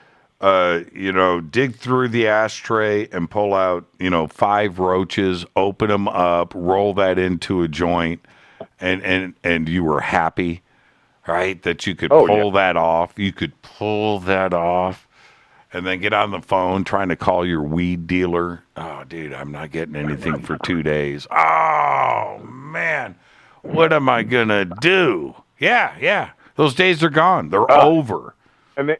F: dig through the ashtray and pull out, 5 roaches, open them up, roll that into a joint, and you were happy, right? That you could pull that off. You could pull that off. And then get on the phone trying to call your weed dealer. Oh, dude, I'm not getting anything for 2 days. Oh, man. What am I going to do? Yeah. Those days are gone. They're over.
D: And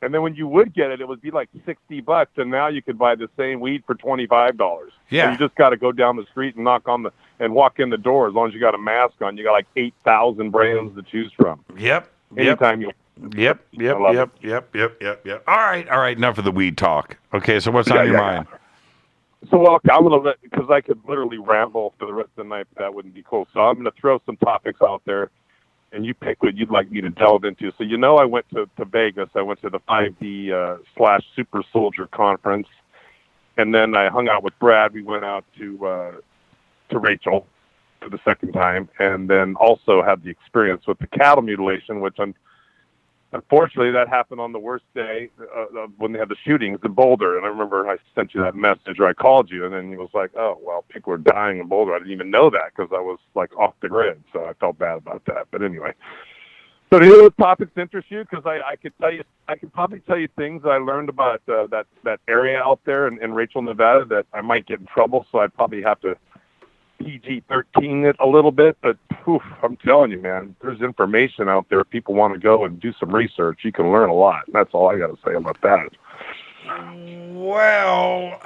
D: then when you would get it, it would be like $60, and now you could buy the same weed for $25.
F: Yeah.
D: And you just got to go down the street and walk in the door. As long as you got a mask on, you got like 8,000 brands to choose from.
F: Yep.
D: Anytime you.
F: Yep. All right. Enough of the weed talk. Okay, so what's on your mind?
D: So I'm gonna because I could literally ramble for the rest of the night, but that wouldn't be cool. So I'm gonna throw some topics out there, and you pick what you'd like me to delve into. So I went to Vegas. I went to the 5D / Super Soldier conference, and then I hung out with Brad. We went out to Rachel for the second time, and then also had the experience with the cattle mutilation, which unfortunately, that happened on the worst day when they had the shootings in Boulder. And I remember I sent you that message, or I called you, and then he was like, "Oh, well, people are dying in Boulder." I didn't even know that because I was like off the grid, so I felt bad about that. But anyway, so do those topics interest you? Because I could probably tell you things I learned about that area out there in Rachel, Nevada, that I might get in trouble. So I'd probably have to PG-13 it a little bit, but I'm telling you, man, there's information out there. If people want to go and do some research, you can learn a lot. That's all I got to say about that.
F: Well,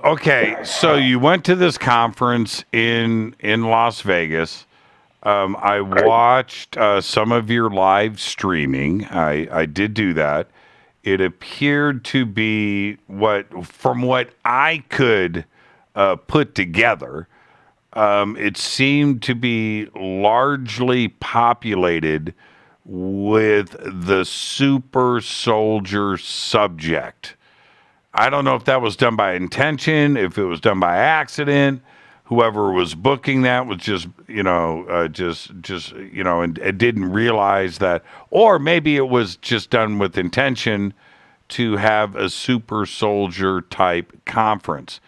F: okay, so you went to this conference in Las Vegas. I watched some of your live streaming. I did do that. It appeared to be from what I could put together, it seemed to be largely populated with the super soldier subject. I don't know if that was done by intention, if it was done by accident, whoever was booking that was just and didn't realize that, or maybe it was just done with intention to have a super soldier type conference.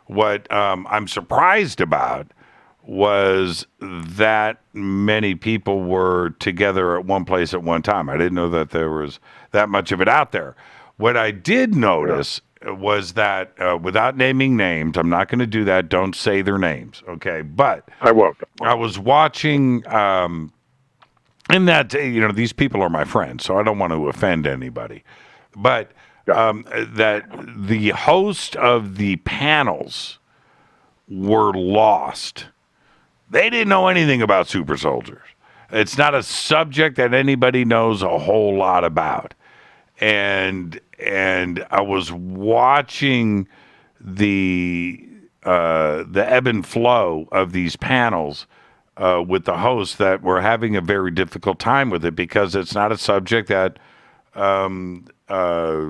F: What I'm surprised about was that many people were together at one place at one time. I didn't know that there was that much of it out there. What I did notice was that, without naming names, I'm not going to do that. Don't say their names, okay? But
D: I won't.
F: I was watching, and that, these people are my friends, so I don't want to offend anybody. But that the host of the panels were lost. They didn't know anything about super soldiers. It's not a subject that anybody knows a whole lot about. And I was watching the ebb and flow of these panels with the hosts that were having a very difficult time with it, because it's not a subject that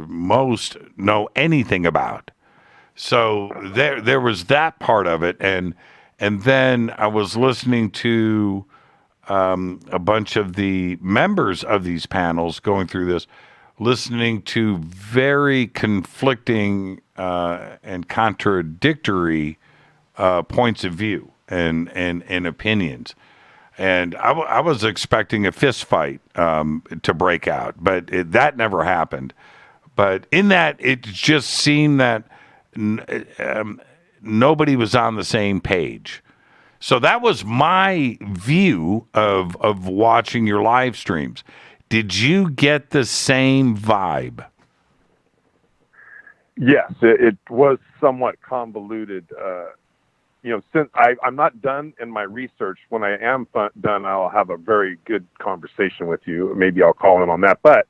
F: most know anything about. So there was that part of it, and then I was listening to a bunch of the members of these panels going through this, listening to very conflicting and contradictory points of view and opinions. And I was expecting a fist fight to break out, but that never happened. But in that, it just seemed that nobody was on the same page. So that was my view of watching your live streams. Did you get the same vibe?
D: Yes, it was somewhat convoluted. Since I'm not done in my research, when I am done, I'll have a very good conversation with you. Maybe I'll call in on that. But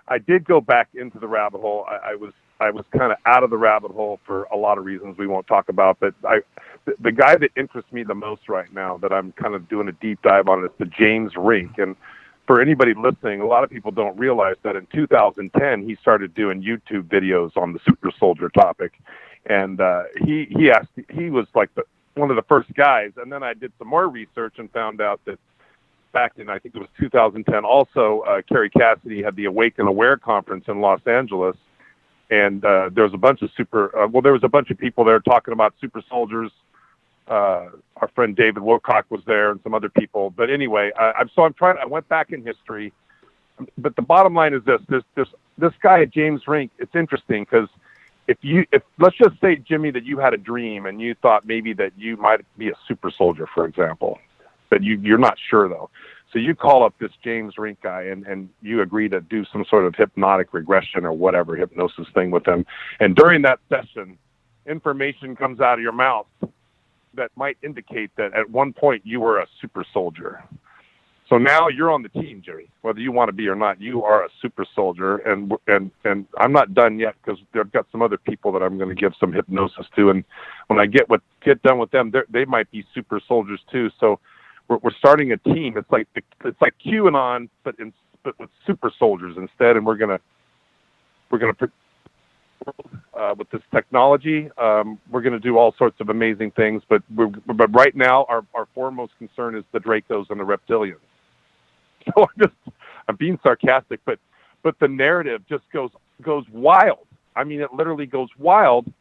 D: I did go back into the rabbit hole. I was kind of out of the rabbit hole for a lot of reasons we won't talk about. But the guy that interests me the most right now, that I'm kind of doing a deep dive on, is the James Rink. And for anybody listening, a lot of people don't realize that in 2010 he started doing YouTube videos on the super soldier topic, and he was like one of the first guys. And then I did some more research and found out that back in, I think it was 2010, also Kerry Cassidy had the Awake and Aware conference in Los Angeles, and there was a bunch of there was a bunch of people there talking about super soldiers. Our friend David Wilcock was there, and some other people. But anyway, I went back in history. But the bottom line is this guy at James Rink. It's interesting because if let's just say, Jimmy, that you had a dream and you thought maybe that you might be a super soldier, for example, but you're not sure though. So you call up this James Rink guy and you agree to do some sort of hypnotic regression or whatever hypnosis thing with him. And during that session, information comes out of your mouth that might indicate that at one point you were a super soldier. So now you're on the team, Jerry. Whether you want to be or not, you are a super soldier. And I'm not done yet, because they've got some other people that I'm going to give some hypnosis to. And when I get done with them, they might be super soldiers too. So we're starting a team. It's like QAnon, but with super soldiers instead. And we're gonna with this technology, we're going to do all sorts of amazing things. But right now, our foremost concern is the Dracos and the reptilians. So I'm being sarcastic, but the narrative just goes wild. I mean, it literally goes wild.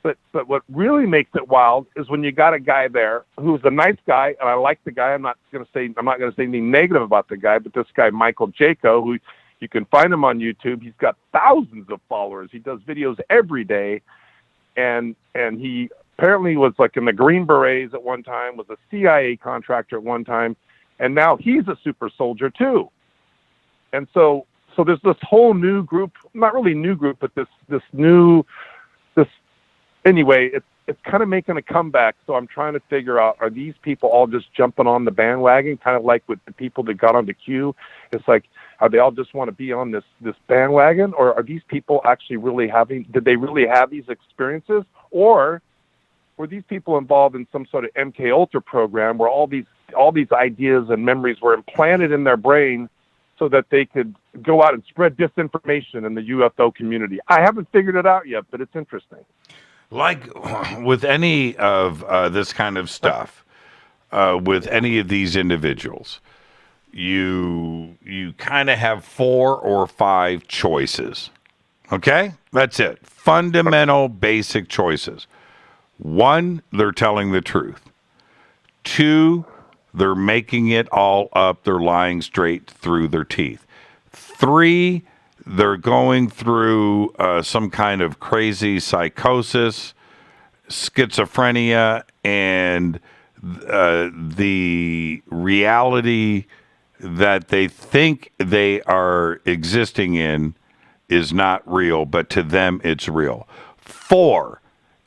D: But what really makes it wild is when you got a guy there who's a nice guy, and I like the guy. I'm not going to say anything negative about the guy, but this guy Michael Jaco, who you can find him on YouTube. He's got thousands of followers. He does videos every day, and he apparently was like in the Green Berets at one time, was a CIA contractor at one time, and now he's a super soldier too. And so there's this whole new group, not really new group, but anyway, it's kind of making a comeback. So I'm trying to figure out, are these people all just jumping on the bandwagon, kind of like with the people that got onto Q? It's like, are they all just want to be on this bandwagon, or are these people actually did they really have these experiences, or were these people involved in some sort of MK Ultra program where all these ideas and memories were implanted in their brain so that they could go out and spread disinformation in the UFO community? I haven't figured it out yet, but it's interesting.
F: Like with any of this kind of stuff, with any of these individuals, you kind of have 4 or 5 choices. Okay? That's it. Fundamental, basic choices. 1, they're telling the truth. 2, they're making it all up. They're lying straight through their teeth. 3, they're going through some kind of crazy psychosis, schizophrenia, and the reality that they think they are existing in is not real, but to them it's real. 4,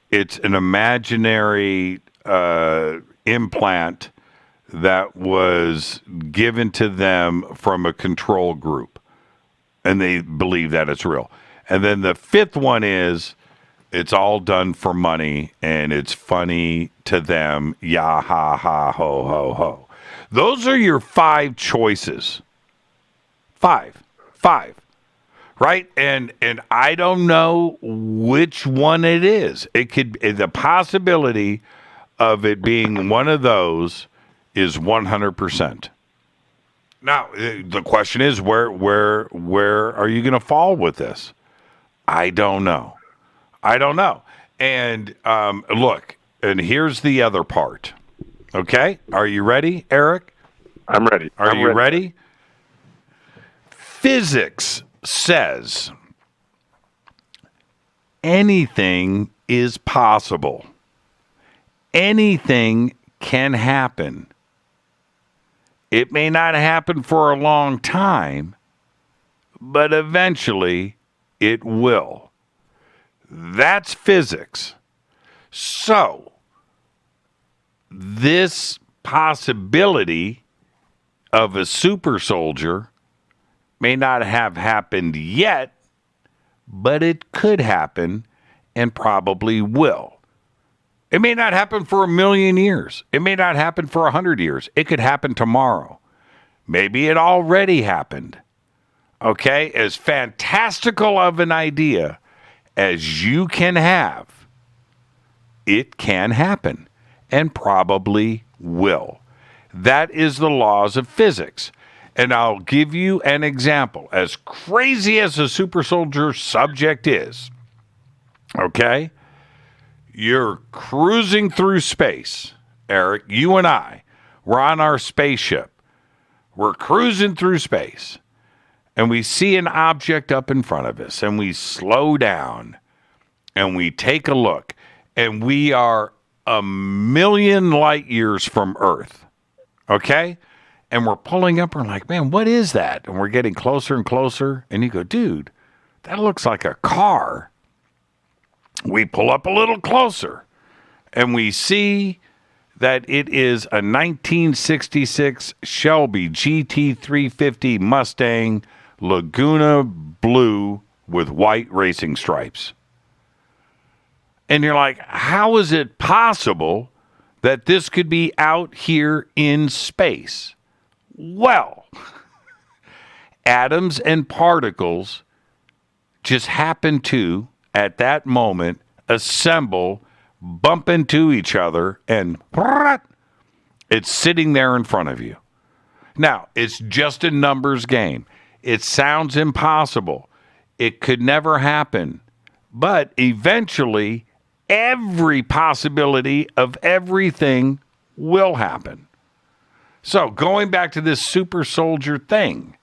F: it's an imaginary implant that was given to them from a control group, and they believe that it's real. And then the 5th one is it's all done for money, and it's funny to them. Ya ha ha ho ho ho. Those are your 5 choices. 5. Right? And I don't know which one it is. It could, the possibility of it being one of those is 100%. Now, the question is, where are you going to fall with this? I don't know. And look, and here's the other part. Okay? Are you ready, Eric?
D: I'm ready.
F: Are you ready? Physics says anything is possible. Anything can happen. It may not happen for a long time, but eventually it will. That's physics. So, this possibility of a super soldier may not have happened yet, but it could happen and probably will. It may not happen for 1,000,000 years. It may not happen for 100 years. It could happen tomorrow. Maybe it already happened. Okay? As fantastical of an idea as you can have, it can happen and probably will. That is the laws of physics. And I'll give you an example. As crazy as a super soldier subject is, okay? You're cruising through space, Eric. You and I, we're on our spaceship. We're cruising through space. And we see an object up in front of us. And we slow down. And we take a look. And we are 1,000,000 light years from Earth. Okay? And we're pulling up. And we're like, man, what is that? And we're getting closer and closer. And you go, dude, that looks like a car. We pull up a little closer, and we see that it is a 1966 Shelby GT350 Mustang Laguna Blue with white racing stripes. And you're like, how is it possible that this could be out here in space? Well, atoms and particles just happen to, at that moment, assemble, bump into each other, and it's sitting there in front of you. Now, it's just a numbers game. It sounds impossible. It could never happen. But eventually, every possibility of everything will happen. So, going back to this super soldier thing,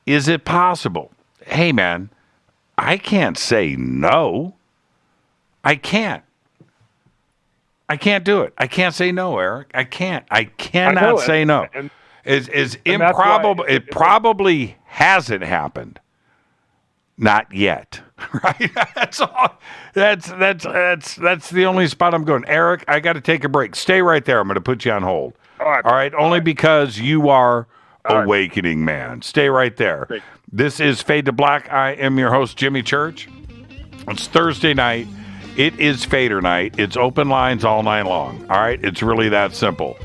F: is it possible? Hey, man, I can't say no. I can't do it. I can't say no, Eric. I cannot say no. It's improbable. It probably hasn't happened. Not yet. Right? That's all. That's the only spot I'm going. Eric, I got to take a break. Stay right there. I'm going to put you on hold. All right. Only because you are awakening man. Stay right there. This is Fade to Black. I am your host, Jimmy Church. It's Thursday night. It is Fadernight. It's open lines all night long. All right? It's really that simple.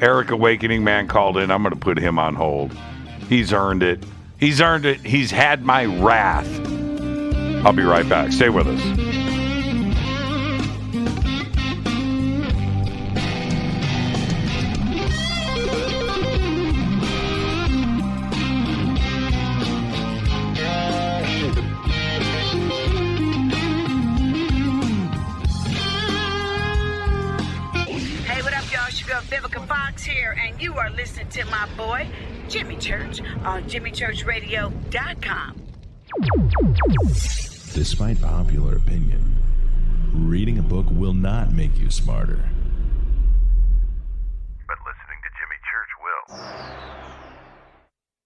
F: Eric Awakening Man called in. I'm going to put him on hold. He's earned it. He's had my wrath. I'll be right back. Stay with us.
J: You are listening to my boy, Jimmy Church, on jimmychurchradio.com.
W: Despite popular opinion, reading a book will not make you smarter.
I: But listening to Jimmy Church will.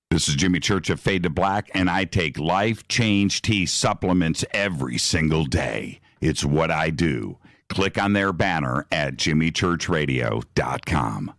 I: This is Jimmy Church of Fade to Black, and I take Life Change Tea supplements every single day. It's what I do. Click on their banner at jimmychurchradio.com.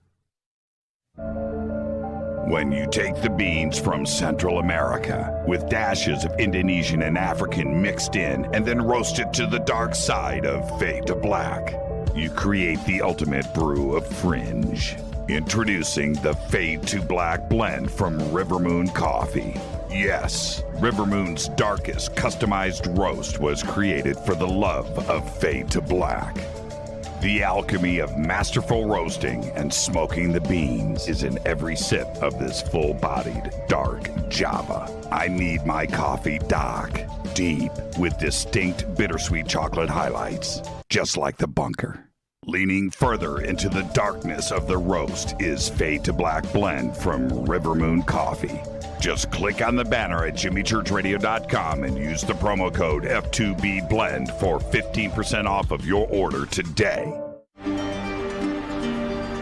I: When you take the beans from Central America with dashes of Indonesian and African mixed in and then roast it to the dark side of Fade to Black, you create the ultimate brew of fringe. Introducing the Fade to Black blend from Rivermoon Coffee. Yes, Rivermoon's darkest customized roast was created for the love of Fade to Black. The alchemy of masterful roasting and smoking the beans is in every sip of this full-bodied, dark Java. I need my coffee dark, deep, with distinct bittersweet chocolate highlights, just like the bunker. Leaning further into the darkness of the roast is Fade to Black blend from Rivermoon Coffee. Just click on the banner at jimmychurchradio.com and use the promo code F2BBLEND for 15% off of your order today.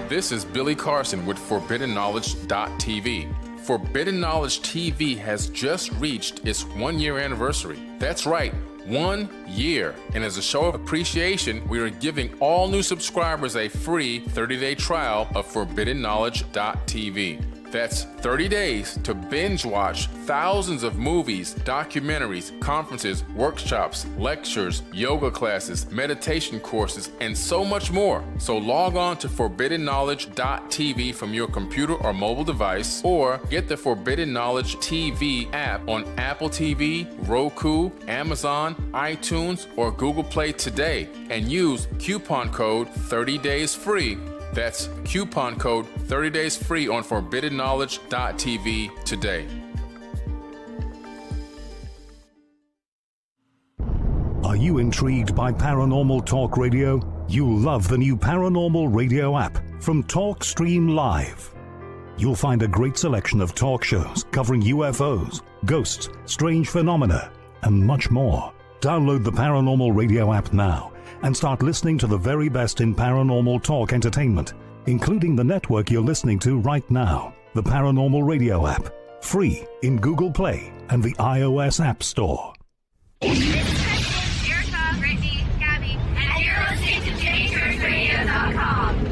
E: This is Billy Carson with ForbiddenKnowledge.tv. Forbidden Knowledge TV has just reached its 1-year anniversary. That's right, 1 year. And as a show of appreciation, we are giving all new subscribers a free 30-day trial of ForbiddenKnowledge.tv. That's 30 days to binge watch thousands of movies, documentaries, conferences, workshops, lectures, yoga classes, meditation courses, and so much more. So log on to ForbiddenKnowledge.tv from your computer or mobile device, or get the Forbidden Knowledge TV app on Apple TV, Roku, Amazon, iTunes, or Google Play today, and use coupon code 30daysfree. That's coupon code 30 days free on ForbiddenKnowledge.tv today.
S: Are you intrigued by Paranormal Talk Radio? You'll love the new Paranormal Radio app from TalkStream Live. You'll find a great selection of talk shows covering UFOs, ghosts, strange phenomena, and much more. Download the Paranormal Radio app now and start listening to the very best in paranormal talk entertainment, including the network you're listening to right now, the Paranormal Radio app, free in Google Play and the iOS App Store.
T: Erica, Brittany, Gabby, and you're listening to JimmyChurchRadio.com.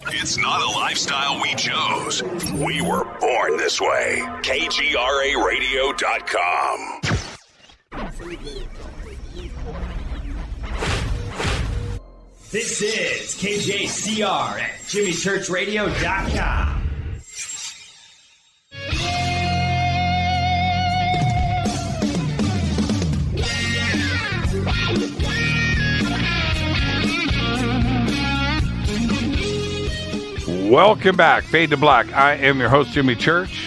M: It's not a lifestyle we chose. We were born this way. KGRARadio.com.
U: This is KJCR at JimmyChurchRadio.com.
F: Welcome back, Fade to Black. I am your host, Jimmy Church.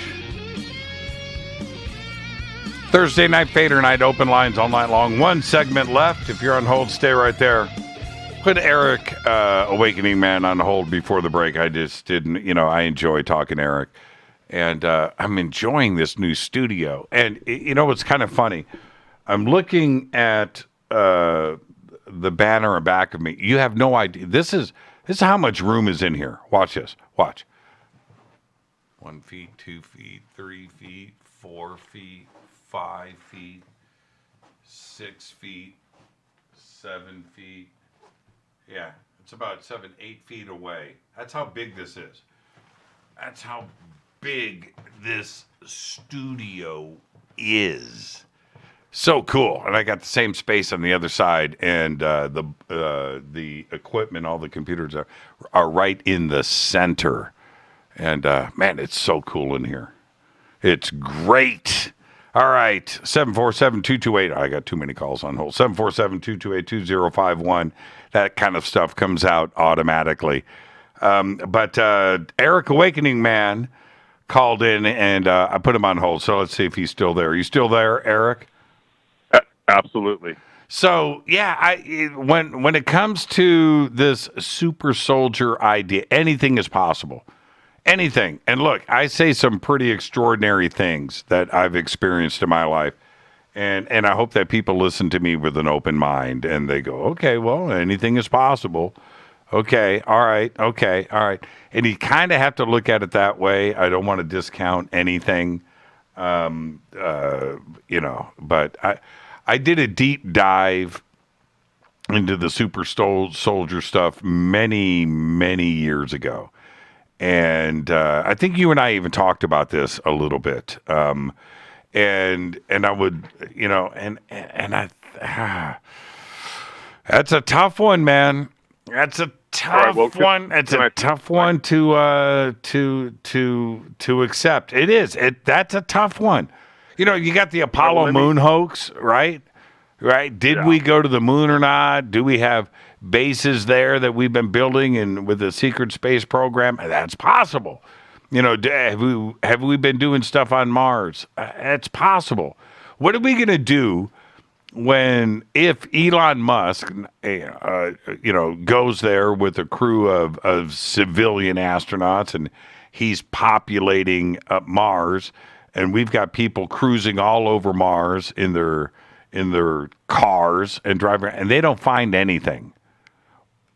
F: Thursday night, Fadernight, open lines all night long. One segment left. If you're on hold, stay right there. Put Eric, Awakening Man, on hold before the break. I just didn't, I enjoy talking to Eric. And I'm enjoying this new studio. And, what's kind of funny? I'm looking at the banner back of me. You have no idea. This is how much room is in here. Watch this. Watch. 1 feet, 2 feet, 3 feet, 4 feet, 5 feet, 6 feet, 7 feet. Yeah, it's about 7, 8 feet away. That's how big this is. That's how big this studio is. So cool. And I got the same space on the other side, and the equipment, all the computers are right in the center. And man, it's so cool in here. It's great. All right, 747-228. I got too many calls on hold. 747-228-2051. That kind of stuff comes out automatically. But Eric Awakening Man called in, and I put him on hold. So let's see if he's still there. Are you still there, Eric?
D: Absolutely.
F: So yeah, when it comes to this super soldier idea, anything is possible. Anything. And look, I say some pretty extraordinary things that I've experienced in my life. And I hope that people listen to me with an open mind and they go, okay, well, anything is possible. Okay, all right, okay, all right. And you kind of have to look at it that way. I don't want to discount anything, but I did a deep dive into the super soldier stuff many, many years ago. And I think you and I even talked about this a little bit. And I would, that's a tough one, man. That's a tough one. It's a tough one to accept. It is. That's a tough one. You got the Apollo moon hoax, right? Right? Did we go to the moon or not? Do we have bases there that we've been building and with the secret space program? That's possible. Have we been doing stuff on Mars? It's possible. What are we going to do if Elon Musk, goes there with a crew of civilian astronauts and he's populating Mars, and we've got people cruising all over Mars in their cars and driving, and they don't find anything,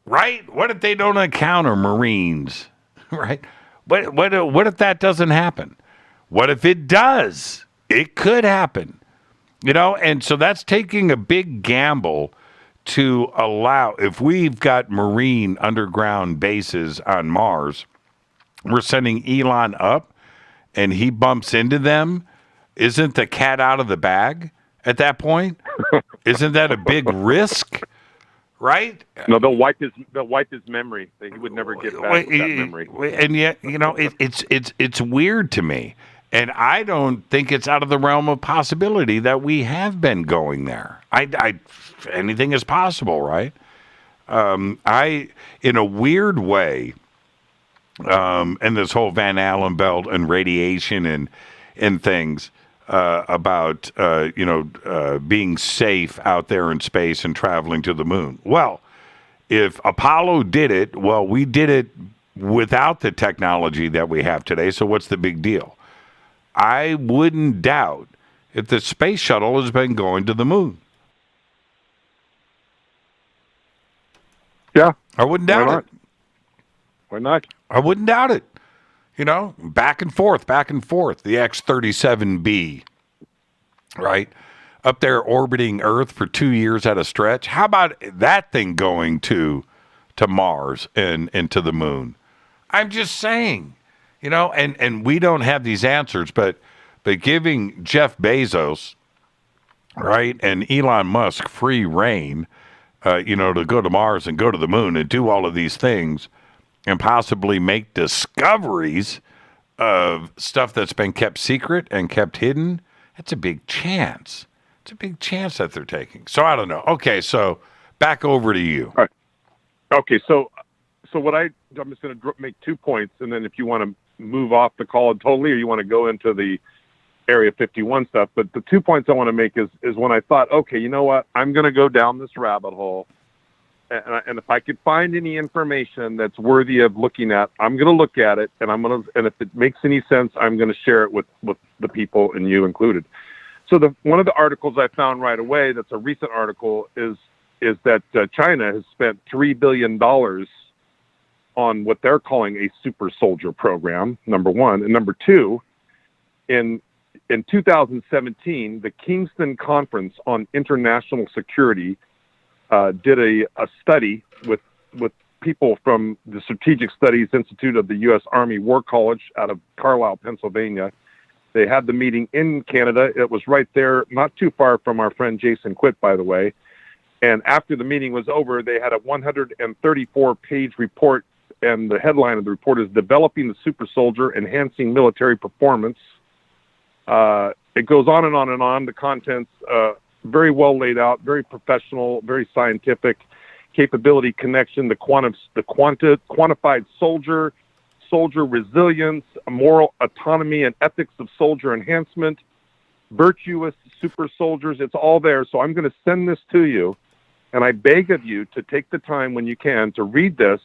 F: right? What if they don't encounter Marines, right? What if that doesn't happen? What if it does? It could happen, and so that's taking a big gamble to allow, if we've got Marine underground bases on Mars, we're sending Elon up and he bumps into them. Isn't the cat out of the bag at that point? Isn't that a big risk? Right?
D: No, they'll wipe his memory. He would never get back that memory.
F: And yet, it's weird to me, and I don't think it's out of the realm of possibility that we have been going there. Anything is possible, right? In a weird way, and this whole Van Allen belt and radiation and things. About being safe out there in space and traveling to the moon. Well, if Apollo did it, we did it without the technology that we have today, so what's the big deal? I wouldn't doubt if the space shuttle has been going to the moon.
D: Yeah.
F: I wouldn't doubt it.
D: Why not?
F: I wouldn't doubt it. Back and forth, the X-37B, right? Up there orbiting Earth for 2 years at a stretch. How about that thing going to Mars and to the moon? I'm just saying, and we don't have these answers, but giving Jeff Bezos, right, and Elon Musk free reign, to go to Mars and go to the moon and do all of these things, and possibly make discoveries of stuff that's been kept secret and kept hidden, that's a big chance. It's a big chance that they're taking. So I don't know. Okay, so back over to you.
D: All right. Okay, so I'm just going to make 2 points, and then if you want to move off the call totally, or you want to go into the Area 51 stuff, but the 2 points I want to make is when I thought, okay, you know what, I'm going to go down this rabbit hole. And if I could find any information that's worthy of looking at, I'm going to look at it, and and if it makes any sense, I'm going to share it with the people, and you included. So one of the articles I found right away, that's a recent article, is that China has spent $3 billion on what they're calling a super soldier program, number one. And number two, in 2017, the Kingston Conference on International Security did a study with people from the Strategic Studies Institute of the U.S. Army War College out of Carlisle, Pennsylvania. They had the meeting in Canada. It was right there, not too far from our friend Jason Quitt, by the way. And after the meeting was over, they had a 134-page report, and the headline of the report is Developing the Super Soldier, Enhancing Military Performance. It goes on and on and on. The contents very well laid out, very professional, very scientific. Capability connection, the quantified soldier resilience, moral autonomy and ethics of soldier enhancement, virtuous super soldiers. It's all there. So I'm going to send this to you, and I beg of you to take the time when you can to read this.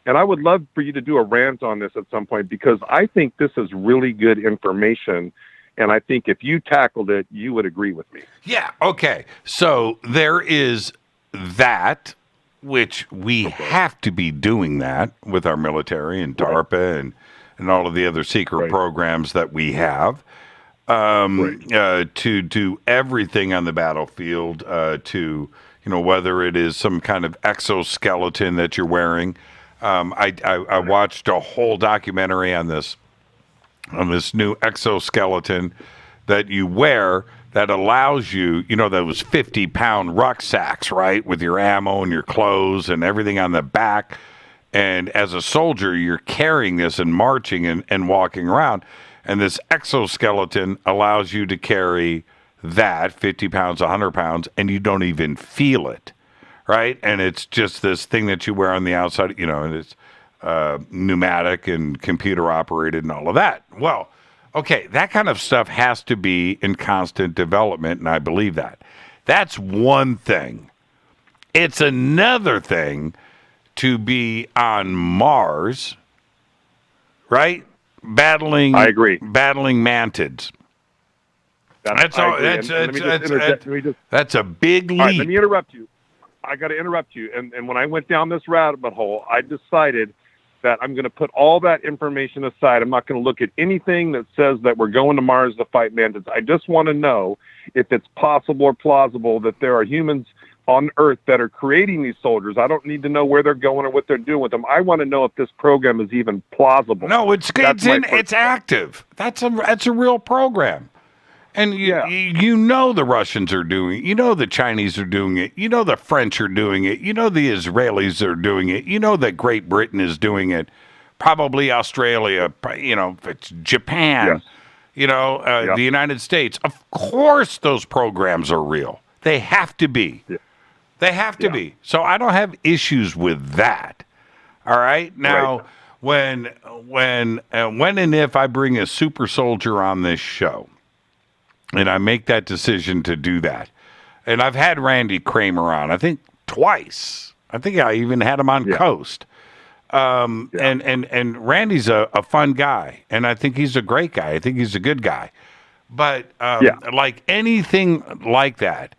D: And I would love for you to do a rant on this at some point, because I think this is really good information. And I think if you tackled it, you would agree with me.
F: Yeah, okay. So there is that, which we have to be doing that with our military and DARPA and all of the other secret programs that we have, to do everything on the battlefield, to, whether it is some kind of exoskeleton that you're wearing. I watched a whole documentary on this new exoskeleton that you wear that allows you, those 50-pound rucksacks, right, with your ammo and your clothes and everything on the back. And as a soldier, you're carrying this and marching and walking around. And this exoskeleton allows you to carry that 50 pounds, 100 pounds, and you don't even feel it. Right? And it's just this thing that you wear on the outside, and it's pneumatic and computer operated and all of that. Well, okay, that kind of stuff has to be in constant development, and I believe that. That's one thing. It's another thing to be on Mars, right? Battling mantids. That's all. That's a big leap.
D: All right, let me interrupt you. I got to interrupt you. And when I went down this rabbit hole, I decided that I'm going to put all that information aside. I'm not going to look at anything that says that we're going to Mars to fight mantids. I just want to know if it's possible or plausible that there are humans on Earth that are creating these soldiers. I don't need to know where they're going or what they're doing with them. I want to know if this program is even plausible.
F: No, it's active. That's a real program. And the Russians are doing it. The Chinese are doing it. The French are doing it. the Israelis are doing it. That Great Britain is doing it. Probably Australia, it's Japan, the United States. Of course those programs are real. They have to be. Yeah. They have to be. So I don't have issues with that. All right? Now, when and if I bring a super soldier on this show, and I make that decision to do that. And I've had Randy Kramer on, I think twice. I think I even had him on Coast. And Randy's a fun guy. And I think he's a great guy. I think he's a good guy. But like anything like that,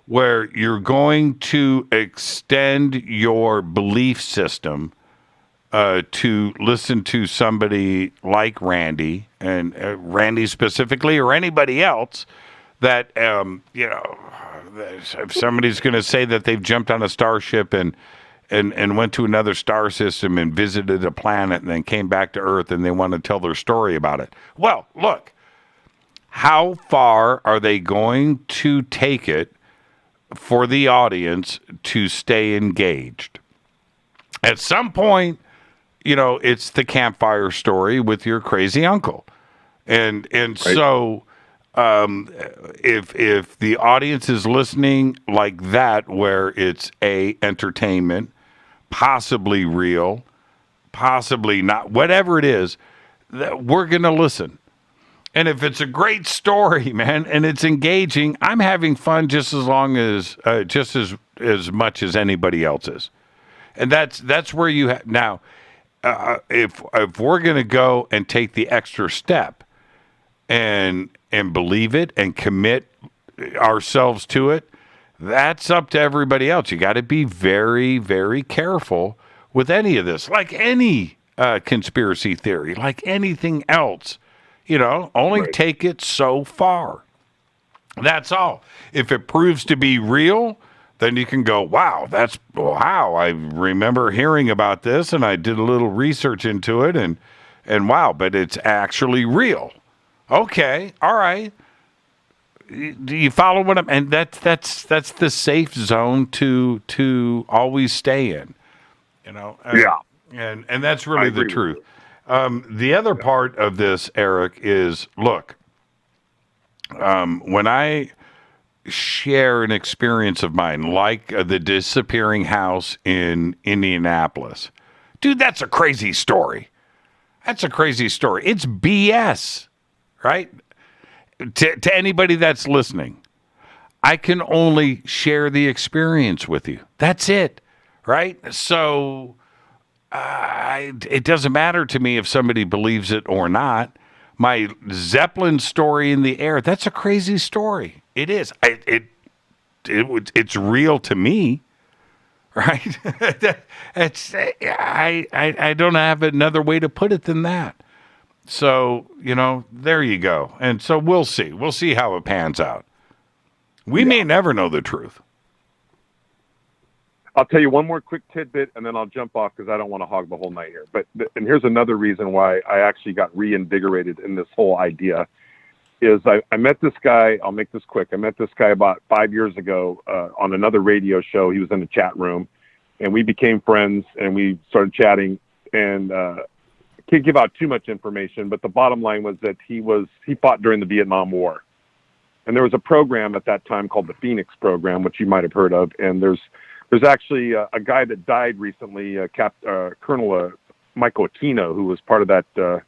F: where you're going to extend your belief system to listen to somebody like Randy, and Randy specifically, or anybody else, that, if somebody's going to say that they've jumped on a starship and went to another star system and visited a planet and then came back to Earth and they want to tell their story about it. Well, look, how far are they going to take it for the audience to stay engaged? At some point, it's the campfire story with your crazy uncle. And so if the audience is listening like that, where it's entertainment, possibly real, possibly not, whatever it is, we're going to listen. And if it's a great story, man, and it's engaging, I'm having fun just as much as anybody else is. And that's where you have now. If we're going to go and take the extra step and believe it and commit ourselves to it, that's up to everybody else. You got to be very, very careful with any of this, like any conspiracy theory, like anything else. Only take it so far. That's all. If it proves to be real, then you can go, wow, I remember hearing about this and I did a little research into it and wow, but it's actually real. Okay, all right. Do you follow what I'm, and that's the safe zone to always stay in, and that's really the truth. The other part of this, Eric, is look, when I share an experience of mine, like the disappearing house in Indianapolis. Dude, that's a crazy story. It's BS, right? to anybody that's listening, I can only share the experience with you. That's it, right? So it doesn't matter to me if somebody believes it or not. My Zeppelin story in the air, that's a crazy story. It is. It's real to me, right? I don't have another way to put it than that. So, there you go. And so we'll see. We'll see how it pans out. We may never know the truth.
D: I'll tell you one more quick tidbit, and then I'll jump off because I don't want to hog the whole night here. And here's another reason why I actually got reinvigorated in this whole idea is I met this guy. I'll make this quick. I met this guy about 5 years ago on another radio show. He was in the chat room, and we became friends, and we started chatting. And I can't give out too much information, but the bottom line was that he fought during the Vietnam War. And there was a program at that time called the Phoenix program, which you might have heard of. And there's actually a guy that died recently, Colonel Michael Aquino, who was part of that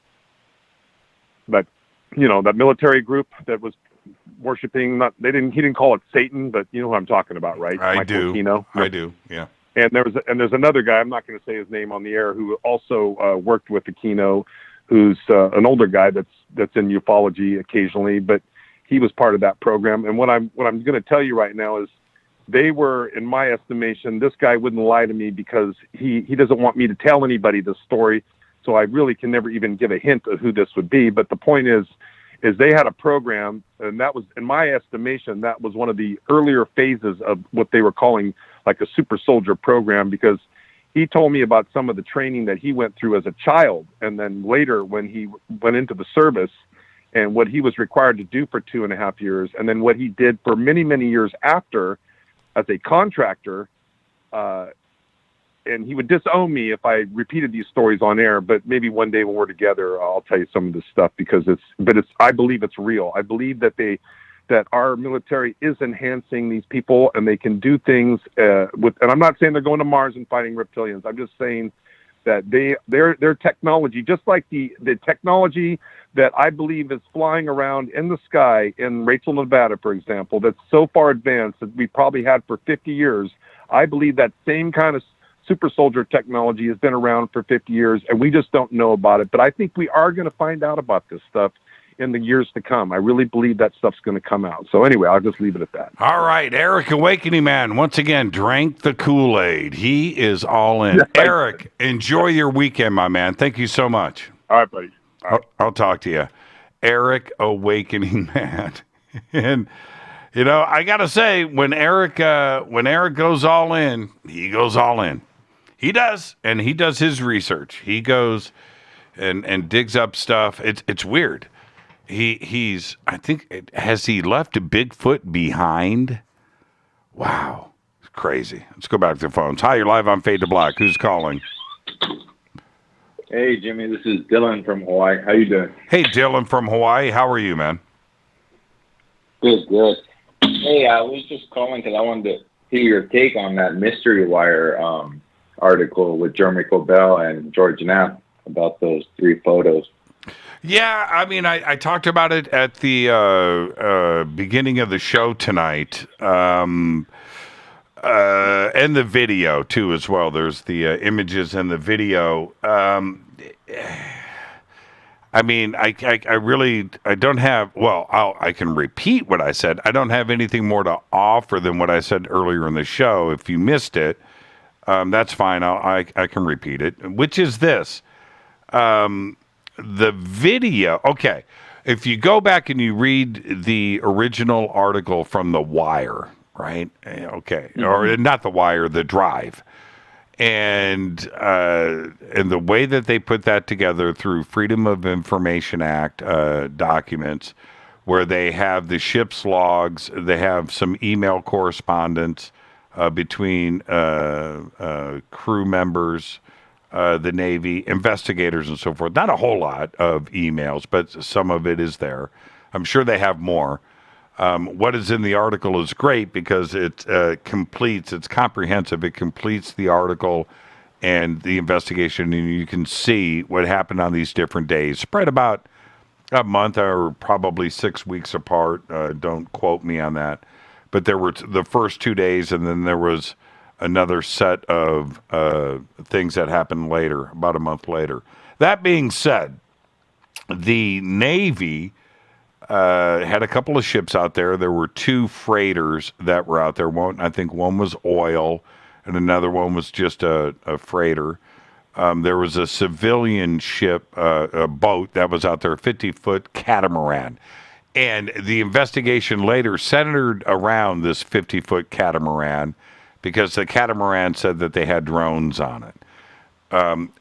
D: military group that was worshiping. He didn't call it Satan, but you know who I'm talking about, right? Michael Aquino.
F: I do. Yeah.
D: And there's another guy, I'm not going to say his name on the air, who also worked with Aquino, who's an older guy that's in ufology occasionally, but he was part of that program. And what I'm going to tell you right now is they were, in my estimation, this guy wouldn't lie to me because he doesn't want me to tell anybody this story. So I really can never even give a hint of who this would be. But the point is they had a program, and that was, in my estimation, that was one of the earlier phases of what they were calling like a super soldier program, because he told me about some of the training that he went through as a child. And then later when he went into the service and what he was required to do for 2.5 years, and then what he did for many, many years after as a contractor, and he would disown me if I repeated these stories on air, but maybe one day when we're together, I'll tell you some of this stuff because I believe it's real. I believe that our military is enhancing these people and they can do things and I'm not saying they're going to Mars and fighting reptilians. I'm just saying that their technology, just like the technology that I believe is flying around in the sky in Rachel, Nevada, for example, that's so far advanced that we probably had for 50 years. I believe that same kind of super soldier technology has been around for 50 years, and we just don't know about it. But I think we are going to find out about this stuff in the years to come. I really believe that stuff's going to come out. So anyway, I'll just leave it at that.
F: All right, Eric Awakening Man, once again, drank the Kool-Aid. He is all in.
D: Yes,
F: Eric, enjoy your weekend, my man. Thank you so much.
D: All right, buddy. All right.
F: I'll talk to you. Eric Awakening Man. And, I got to say, when Eric goes all in, he goes all in. He does, and he does his research. He goes and digs up stuff. It's weird. He's has he left a Bigfoot behind? Wow, it's crazy. Let's go back to the phones. Hi, you're live on Fade to Black. Who's calling?
A: Hey, Jimmy, this is Dylan from Hawaii. How you doing?
F: Hey, Dylan from Hawaii. How are you, man?
A: Good. Hey, I was just calling because I wanted to hear your take on that Mystery Wire article with Jeremy Corbell and George Knapp about those 3 photos.
F: Yeah, I mean, I talked about it at the beginning of the show tonight, and the video too as well. There's the images and the video. I mean, I don't have. Well, I can repeat what I said. I don't have anything more to offer than what I said earlier in the show. If you missed it, that's fine. I can repeat it. Which is this. The video, okay, if you go back and you read the original article from The Wire, right? Okay, or not The Wire, The Drive. And the way that they put that together through Freedom of Information Act documents, where they have the ship's logs, they have some email correspondence between crew members, the Navy, investigators, and so forth. Not a whole lot of emails, but some of it is there. I'm sure they have more. What is in the article is great because it completes, it's comprehensive. It completes the article and the investigation, and you can see what happened on these different days, spread about a month or probably 6 weeks apart. Don't quote me on that. But there were the first 2 days, and then there was another set of things that happened later, about a month later. That being said, the Navy had a couple of ships out there. There were 2 freighters that were out there. I think one was oil, and another one was just a freighter. There was a civilian ship, a boat that was out there, a 50-foot catamaran. And the investigation later centered around this 50-foot catamaran because the catamaran said that they had drones on it.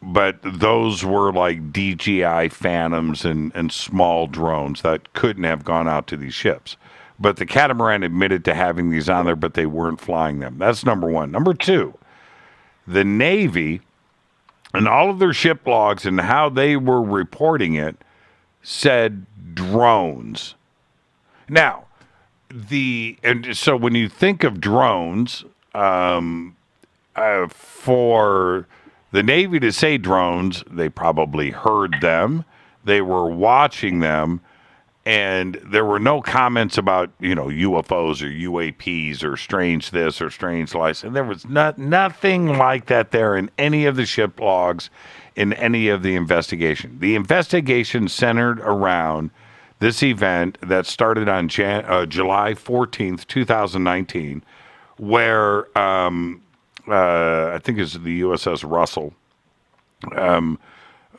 F: But those were like DJI Phantoms and small drones that couldn't have gone out to these ships. But the catamaran admitted to having these on there, but they weren't flying them. That's number one. Number two, the Navy and all of their ship logs and how they were reporting it said drones. Now, so when you think of drones, for the Navy to say drones, they probably heard them, they were watching them, and there were no comments about, UFOs or UAPs or strange this or strange lights. And there was nothing like that there in any of the ship logs, in any of the investigation. The investigation centered around this event that started on July 14th, 2019, where I think it's the USS Russell,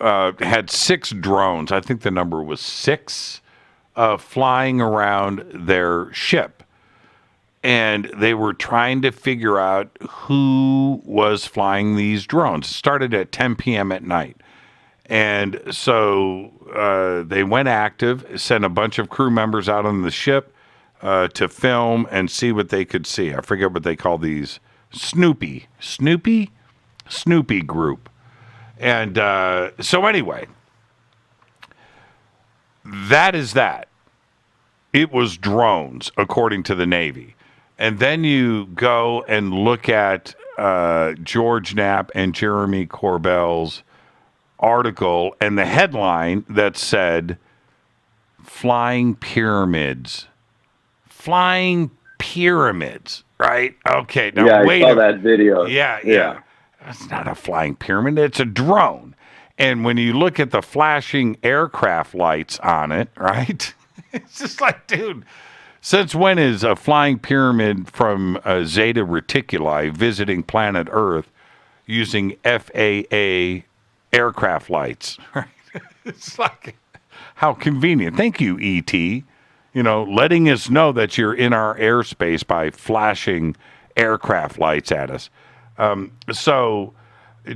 F: had 6 drones. I think the number was 6. Flying around their ship. And they were trying to figure out who was flying these drones. It started at 10 p.m. at night. And so they went active, sent a bunch of crew members out on the ship to film and see what they could see. I forget what they call these. Snoopy group. And so anyway, that is that. It was drones, according to the Navy. And then you go and look at George Knapp and Jeremy Corbell's article and the headline that said, Flying Pyramids. Flying Pyramids, right? Okay. Now,
A: yeah, I saw that video.
F: Yeah. That's not a flying pyramid. It's a drone. And when you look at the flashing aircraft lights on it, right? It's just like, dude, since when is a flying pyramid from Zeta Reticuli visiting planet Earth using FAA aircraft lights? Right? It's like, how convenient. Thank you, E.T., letting us know that you're in our airspace by flashing aircraft lights at us. So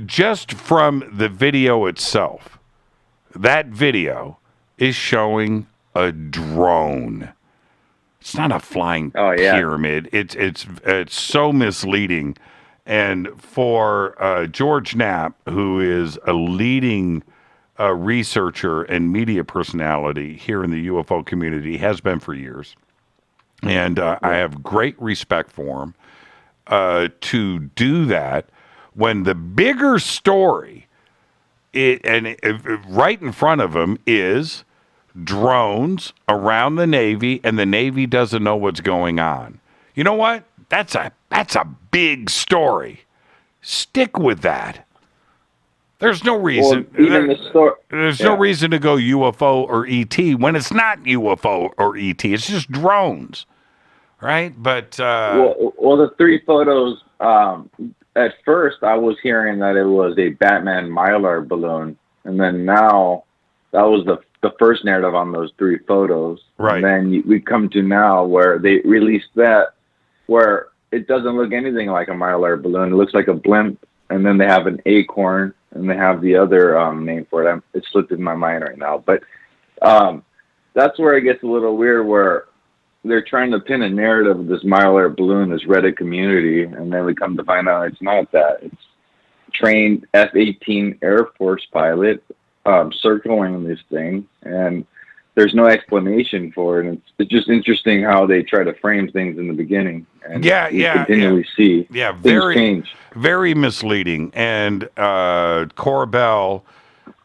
F: just from the video itself, that video is showing a drone. It's not a flying pyramid. It's so misleading. And for George Knapp, who is a leading researcher and media personality here in the UFO community, has been for years. And I have great respect for him to do that when the bigger story, right in front of him is drones around the Navy, and the Navy doesn't know what's going on. You know what? That's a big story. Stick with that. There's no reason. There's no reason to go UFO or ET when it's not UFO or ET. It's just drones, right? But
A: well, the 3 photos. At first, I was hearing that it was a Batman Mylar balloon, and then now that was the first narrative on those 3 photos.
F: Right.
A: And then we come to now where they released that, where it doesn't look anything like a Mylar balloon. It looks like a blimp, and then they have an acorn. And they have the other name for it. It slipped in my mind right now. But that's where it gets a little weird, where they're trying to pin a narrative of this Mylar balloon, this Reddit community, and then we come to find out it's not that. It's trained F-18 Air Force pilot circling this thing, and there's no explanation for it. And it's just interesting how they try to frame things in the beginning. And continually see things change.
F: Very misleading. And Corbell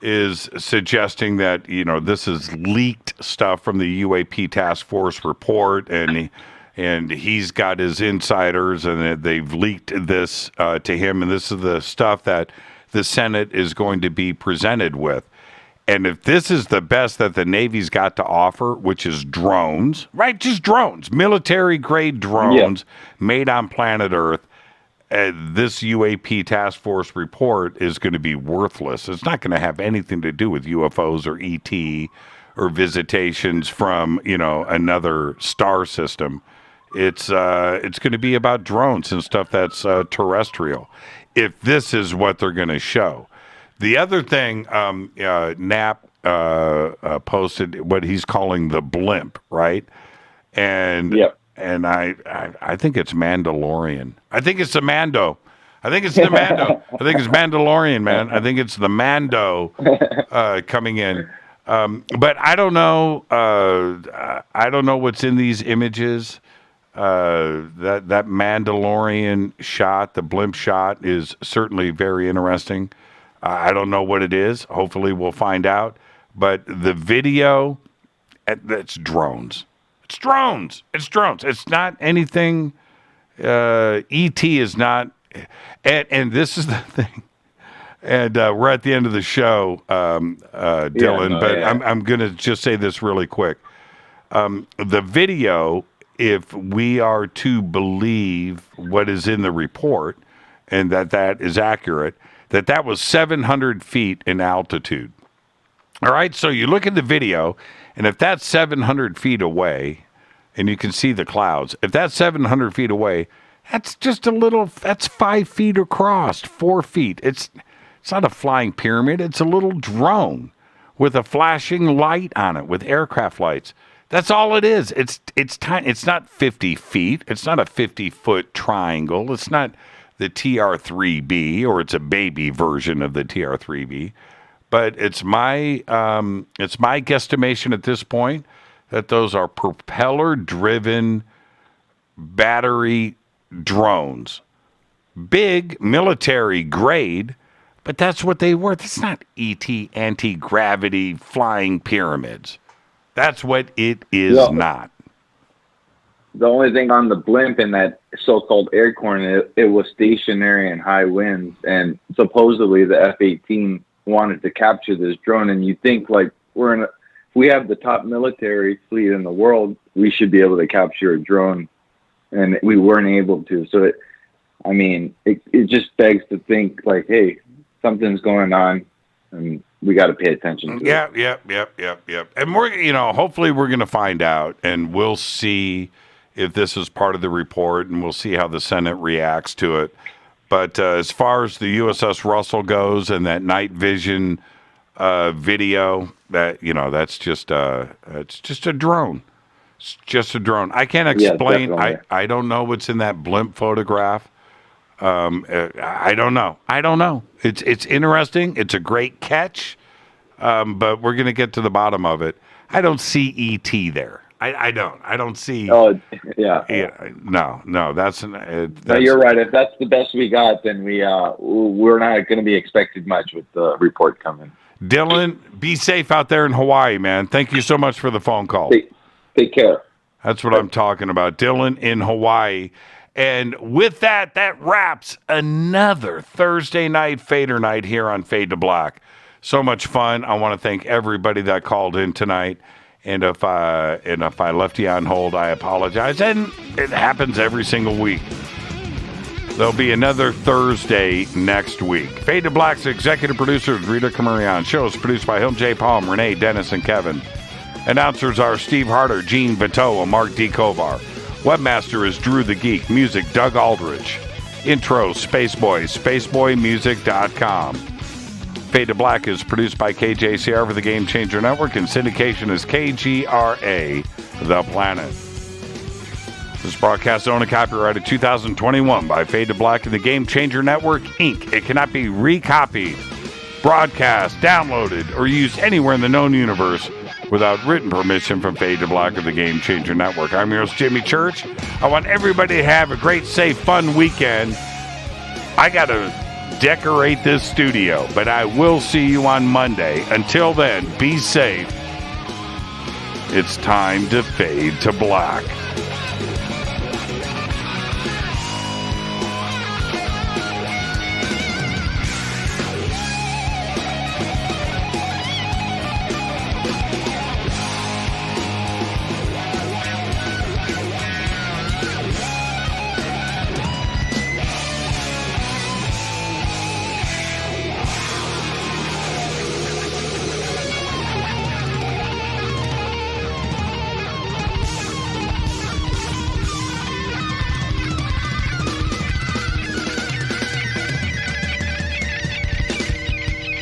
F: is suggesting that, this is leaked stuff from the UAP Task Force report, and he's got his insiders, and they've leaked this to him, and this is the stuff that the Senate is going to be presented with. And if this is the best that the Navy's got to offer, which is drones, right? Just drones, military-grade drones made on planet Earth, this UAP Task Force report is going to be worthless. It's not going to have anything to do with UFOs or ET or visitations from, another star system. It's going to be about drones and stuff that's terrestrial, if this is what they're going to show. The other thing, Knapp posted what he's calling the blimp, right? And and I think it's Mandalorian. I think it's the Mando. I think it's the Mando. I think it's Mandalorian, man. I think it's the Mando coming in. But I don't know. I don't know what's in these images. That Mandalorian shot, the blimp shot, is certainly very interesting. I don't know what it is. Hopefully we'll find out. But the video, that's drones. It's drones. It's drones. It's not anything. ET is not. And this is the thing. And we're at the end of the show, Dylan. I'm going to just say this really quick. The video, if we are to believe what is in the report, and that is accurate, that was 700 feet in altitude. All right, so you look at the video, and if that's 700 feet away, and you can see the clouds, if that's 700 feet away, that's just that's 5 feet across, 4 feet. It's not a flying pyramid. It's a little drone with a flashing light on it, with aircraft lights. That's all it is. It's tiny. It's not 50 feet. It's not a 50-foot triangle. It's not the TR-3B, or it's a baby version of the TR-3B. But it's my guesstimation at this point that those are propeller-driven battery drones. Big, military-grade, but that's what they were. That's not ET anti-gravity flying pyramids. That's what it is not.
A: The only thing on the blimp in that so-called aircorn, it was stationary in high winds, and supposedly the F-18 wanted to capture this drone. And you think, like, we have the top military fleet in the world, we should be able to capture a drone, and we weren't able to. So it just begs to think, like, hey, something's going on, and we got to pay attention to it.
F: Yep. And we're, hopefully we're going to find out, and we'll see if this is part of the report, and we'll see how the Senate reacts to it. But as far as the USS Russell goes, and that night vision video, that's just it's just a drone. It's just a drone. I can't explain. I don't know what's in that blimp photograph. I don't know. It's interesting. It's a great catch, but we're going to get to the bottom of it. I don't see ET there. I don't see.
A: Oh, yeah.
F: No. That's
A: no, you're right. If that's the best we got, then we're not going to be expected much with the report coming.
F: Dylan, be safe out there in Hawaii, man. Thank you so much for the phone call.
A: Take care.
F: That's what I'm talking about. Dylan in Hawaii. And with that wraps another Thursday night Fader Night here on Fade to Black. So much fun. I want to thank everybody that called in tonight. And if I left you on hold, I apologize. And it happens every single week. There'll be another Thursday next week. Fade to Black's executive producer is Rita Camarion. Show is produced by Hilton J. Palm, Renee, Dennis, and Kevin. Announcers are Steve Harder, Gene Vito, and Mark D. Kovar. Webmaster is Drew the Geek. Music, Doug Aldrich. Intro, Spaceboy, spaceboymusic.com. Fade to Black is produced by KJCR for the Game Changer Network, and syndication is KGRA, The Planet. This broadcast is owned and copyrighted 2021 by Fade to Black and the Game Changer Network, Inc. It cannot be recopied, broadcast, downloaded, or used anywhere in the known universe without written permission from Fade to Black or the Game Changer Network. I'm your host, Jimmy Church. I want everybody to have a great, safe, fun weekend. I got to decorate this studio. But I will see you on Monday. Until then, be safe. It's time to fade to black.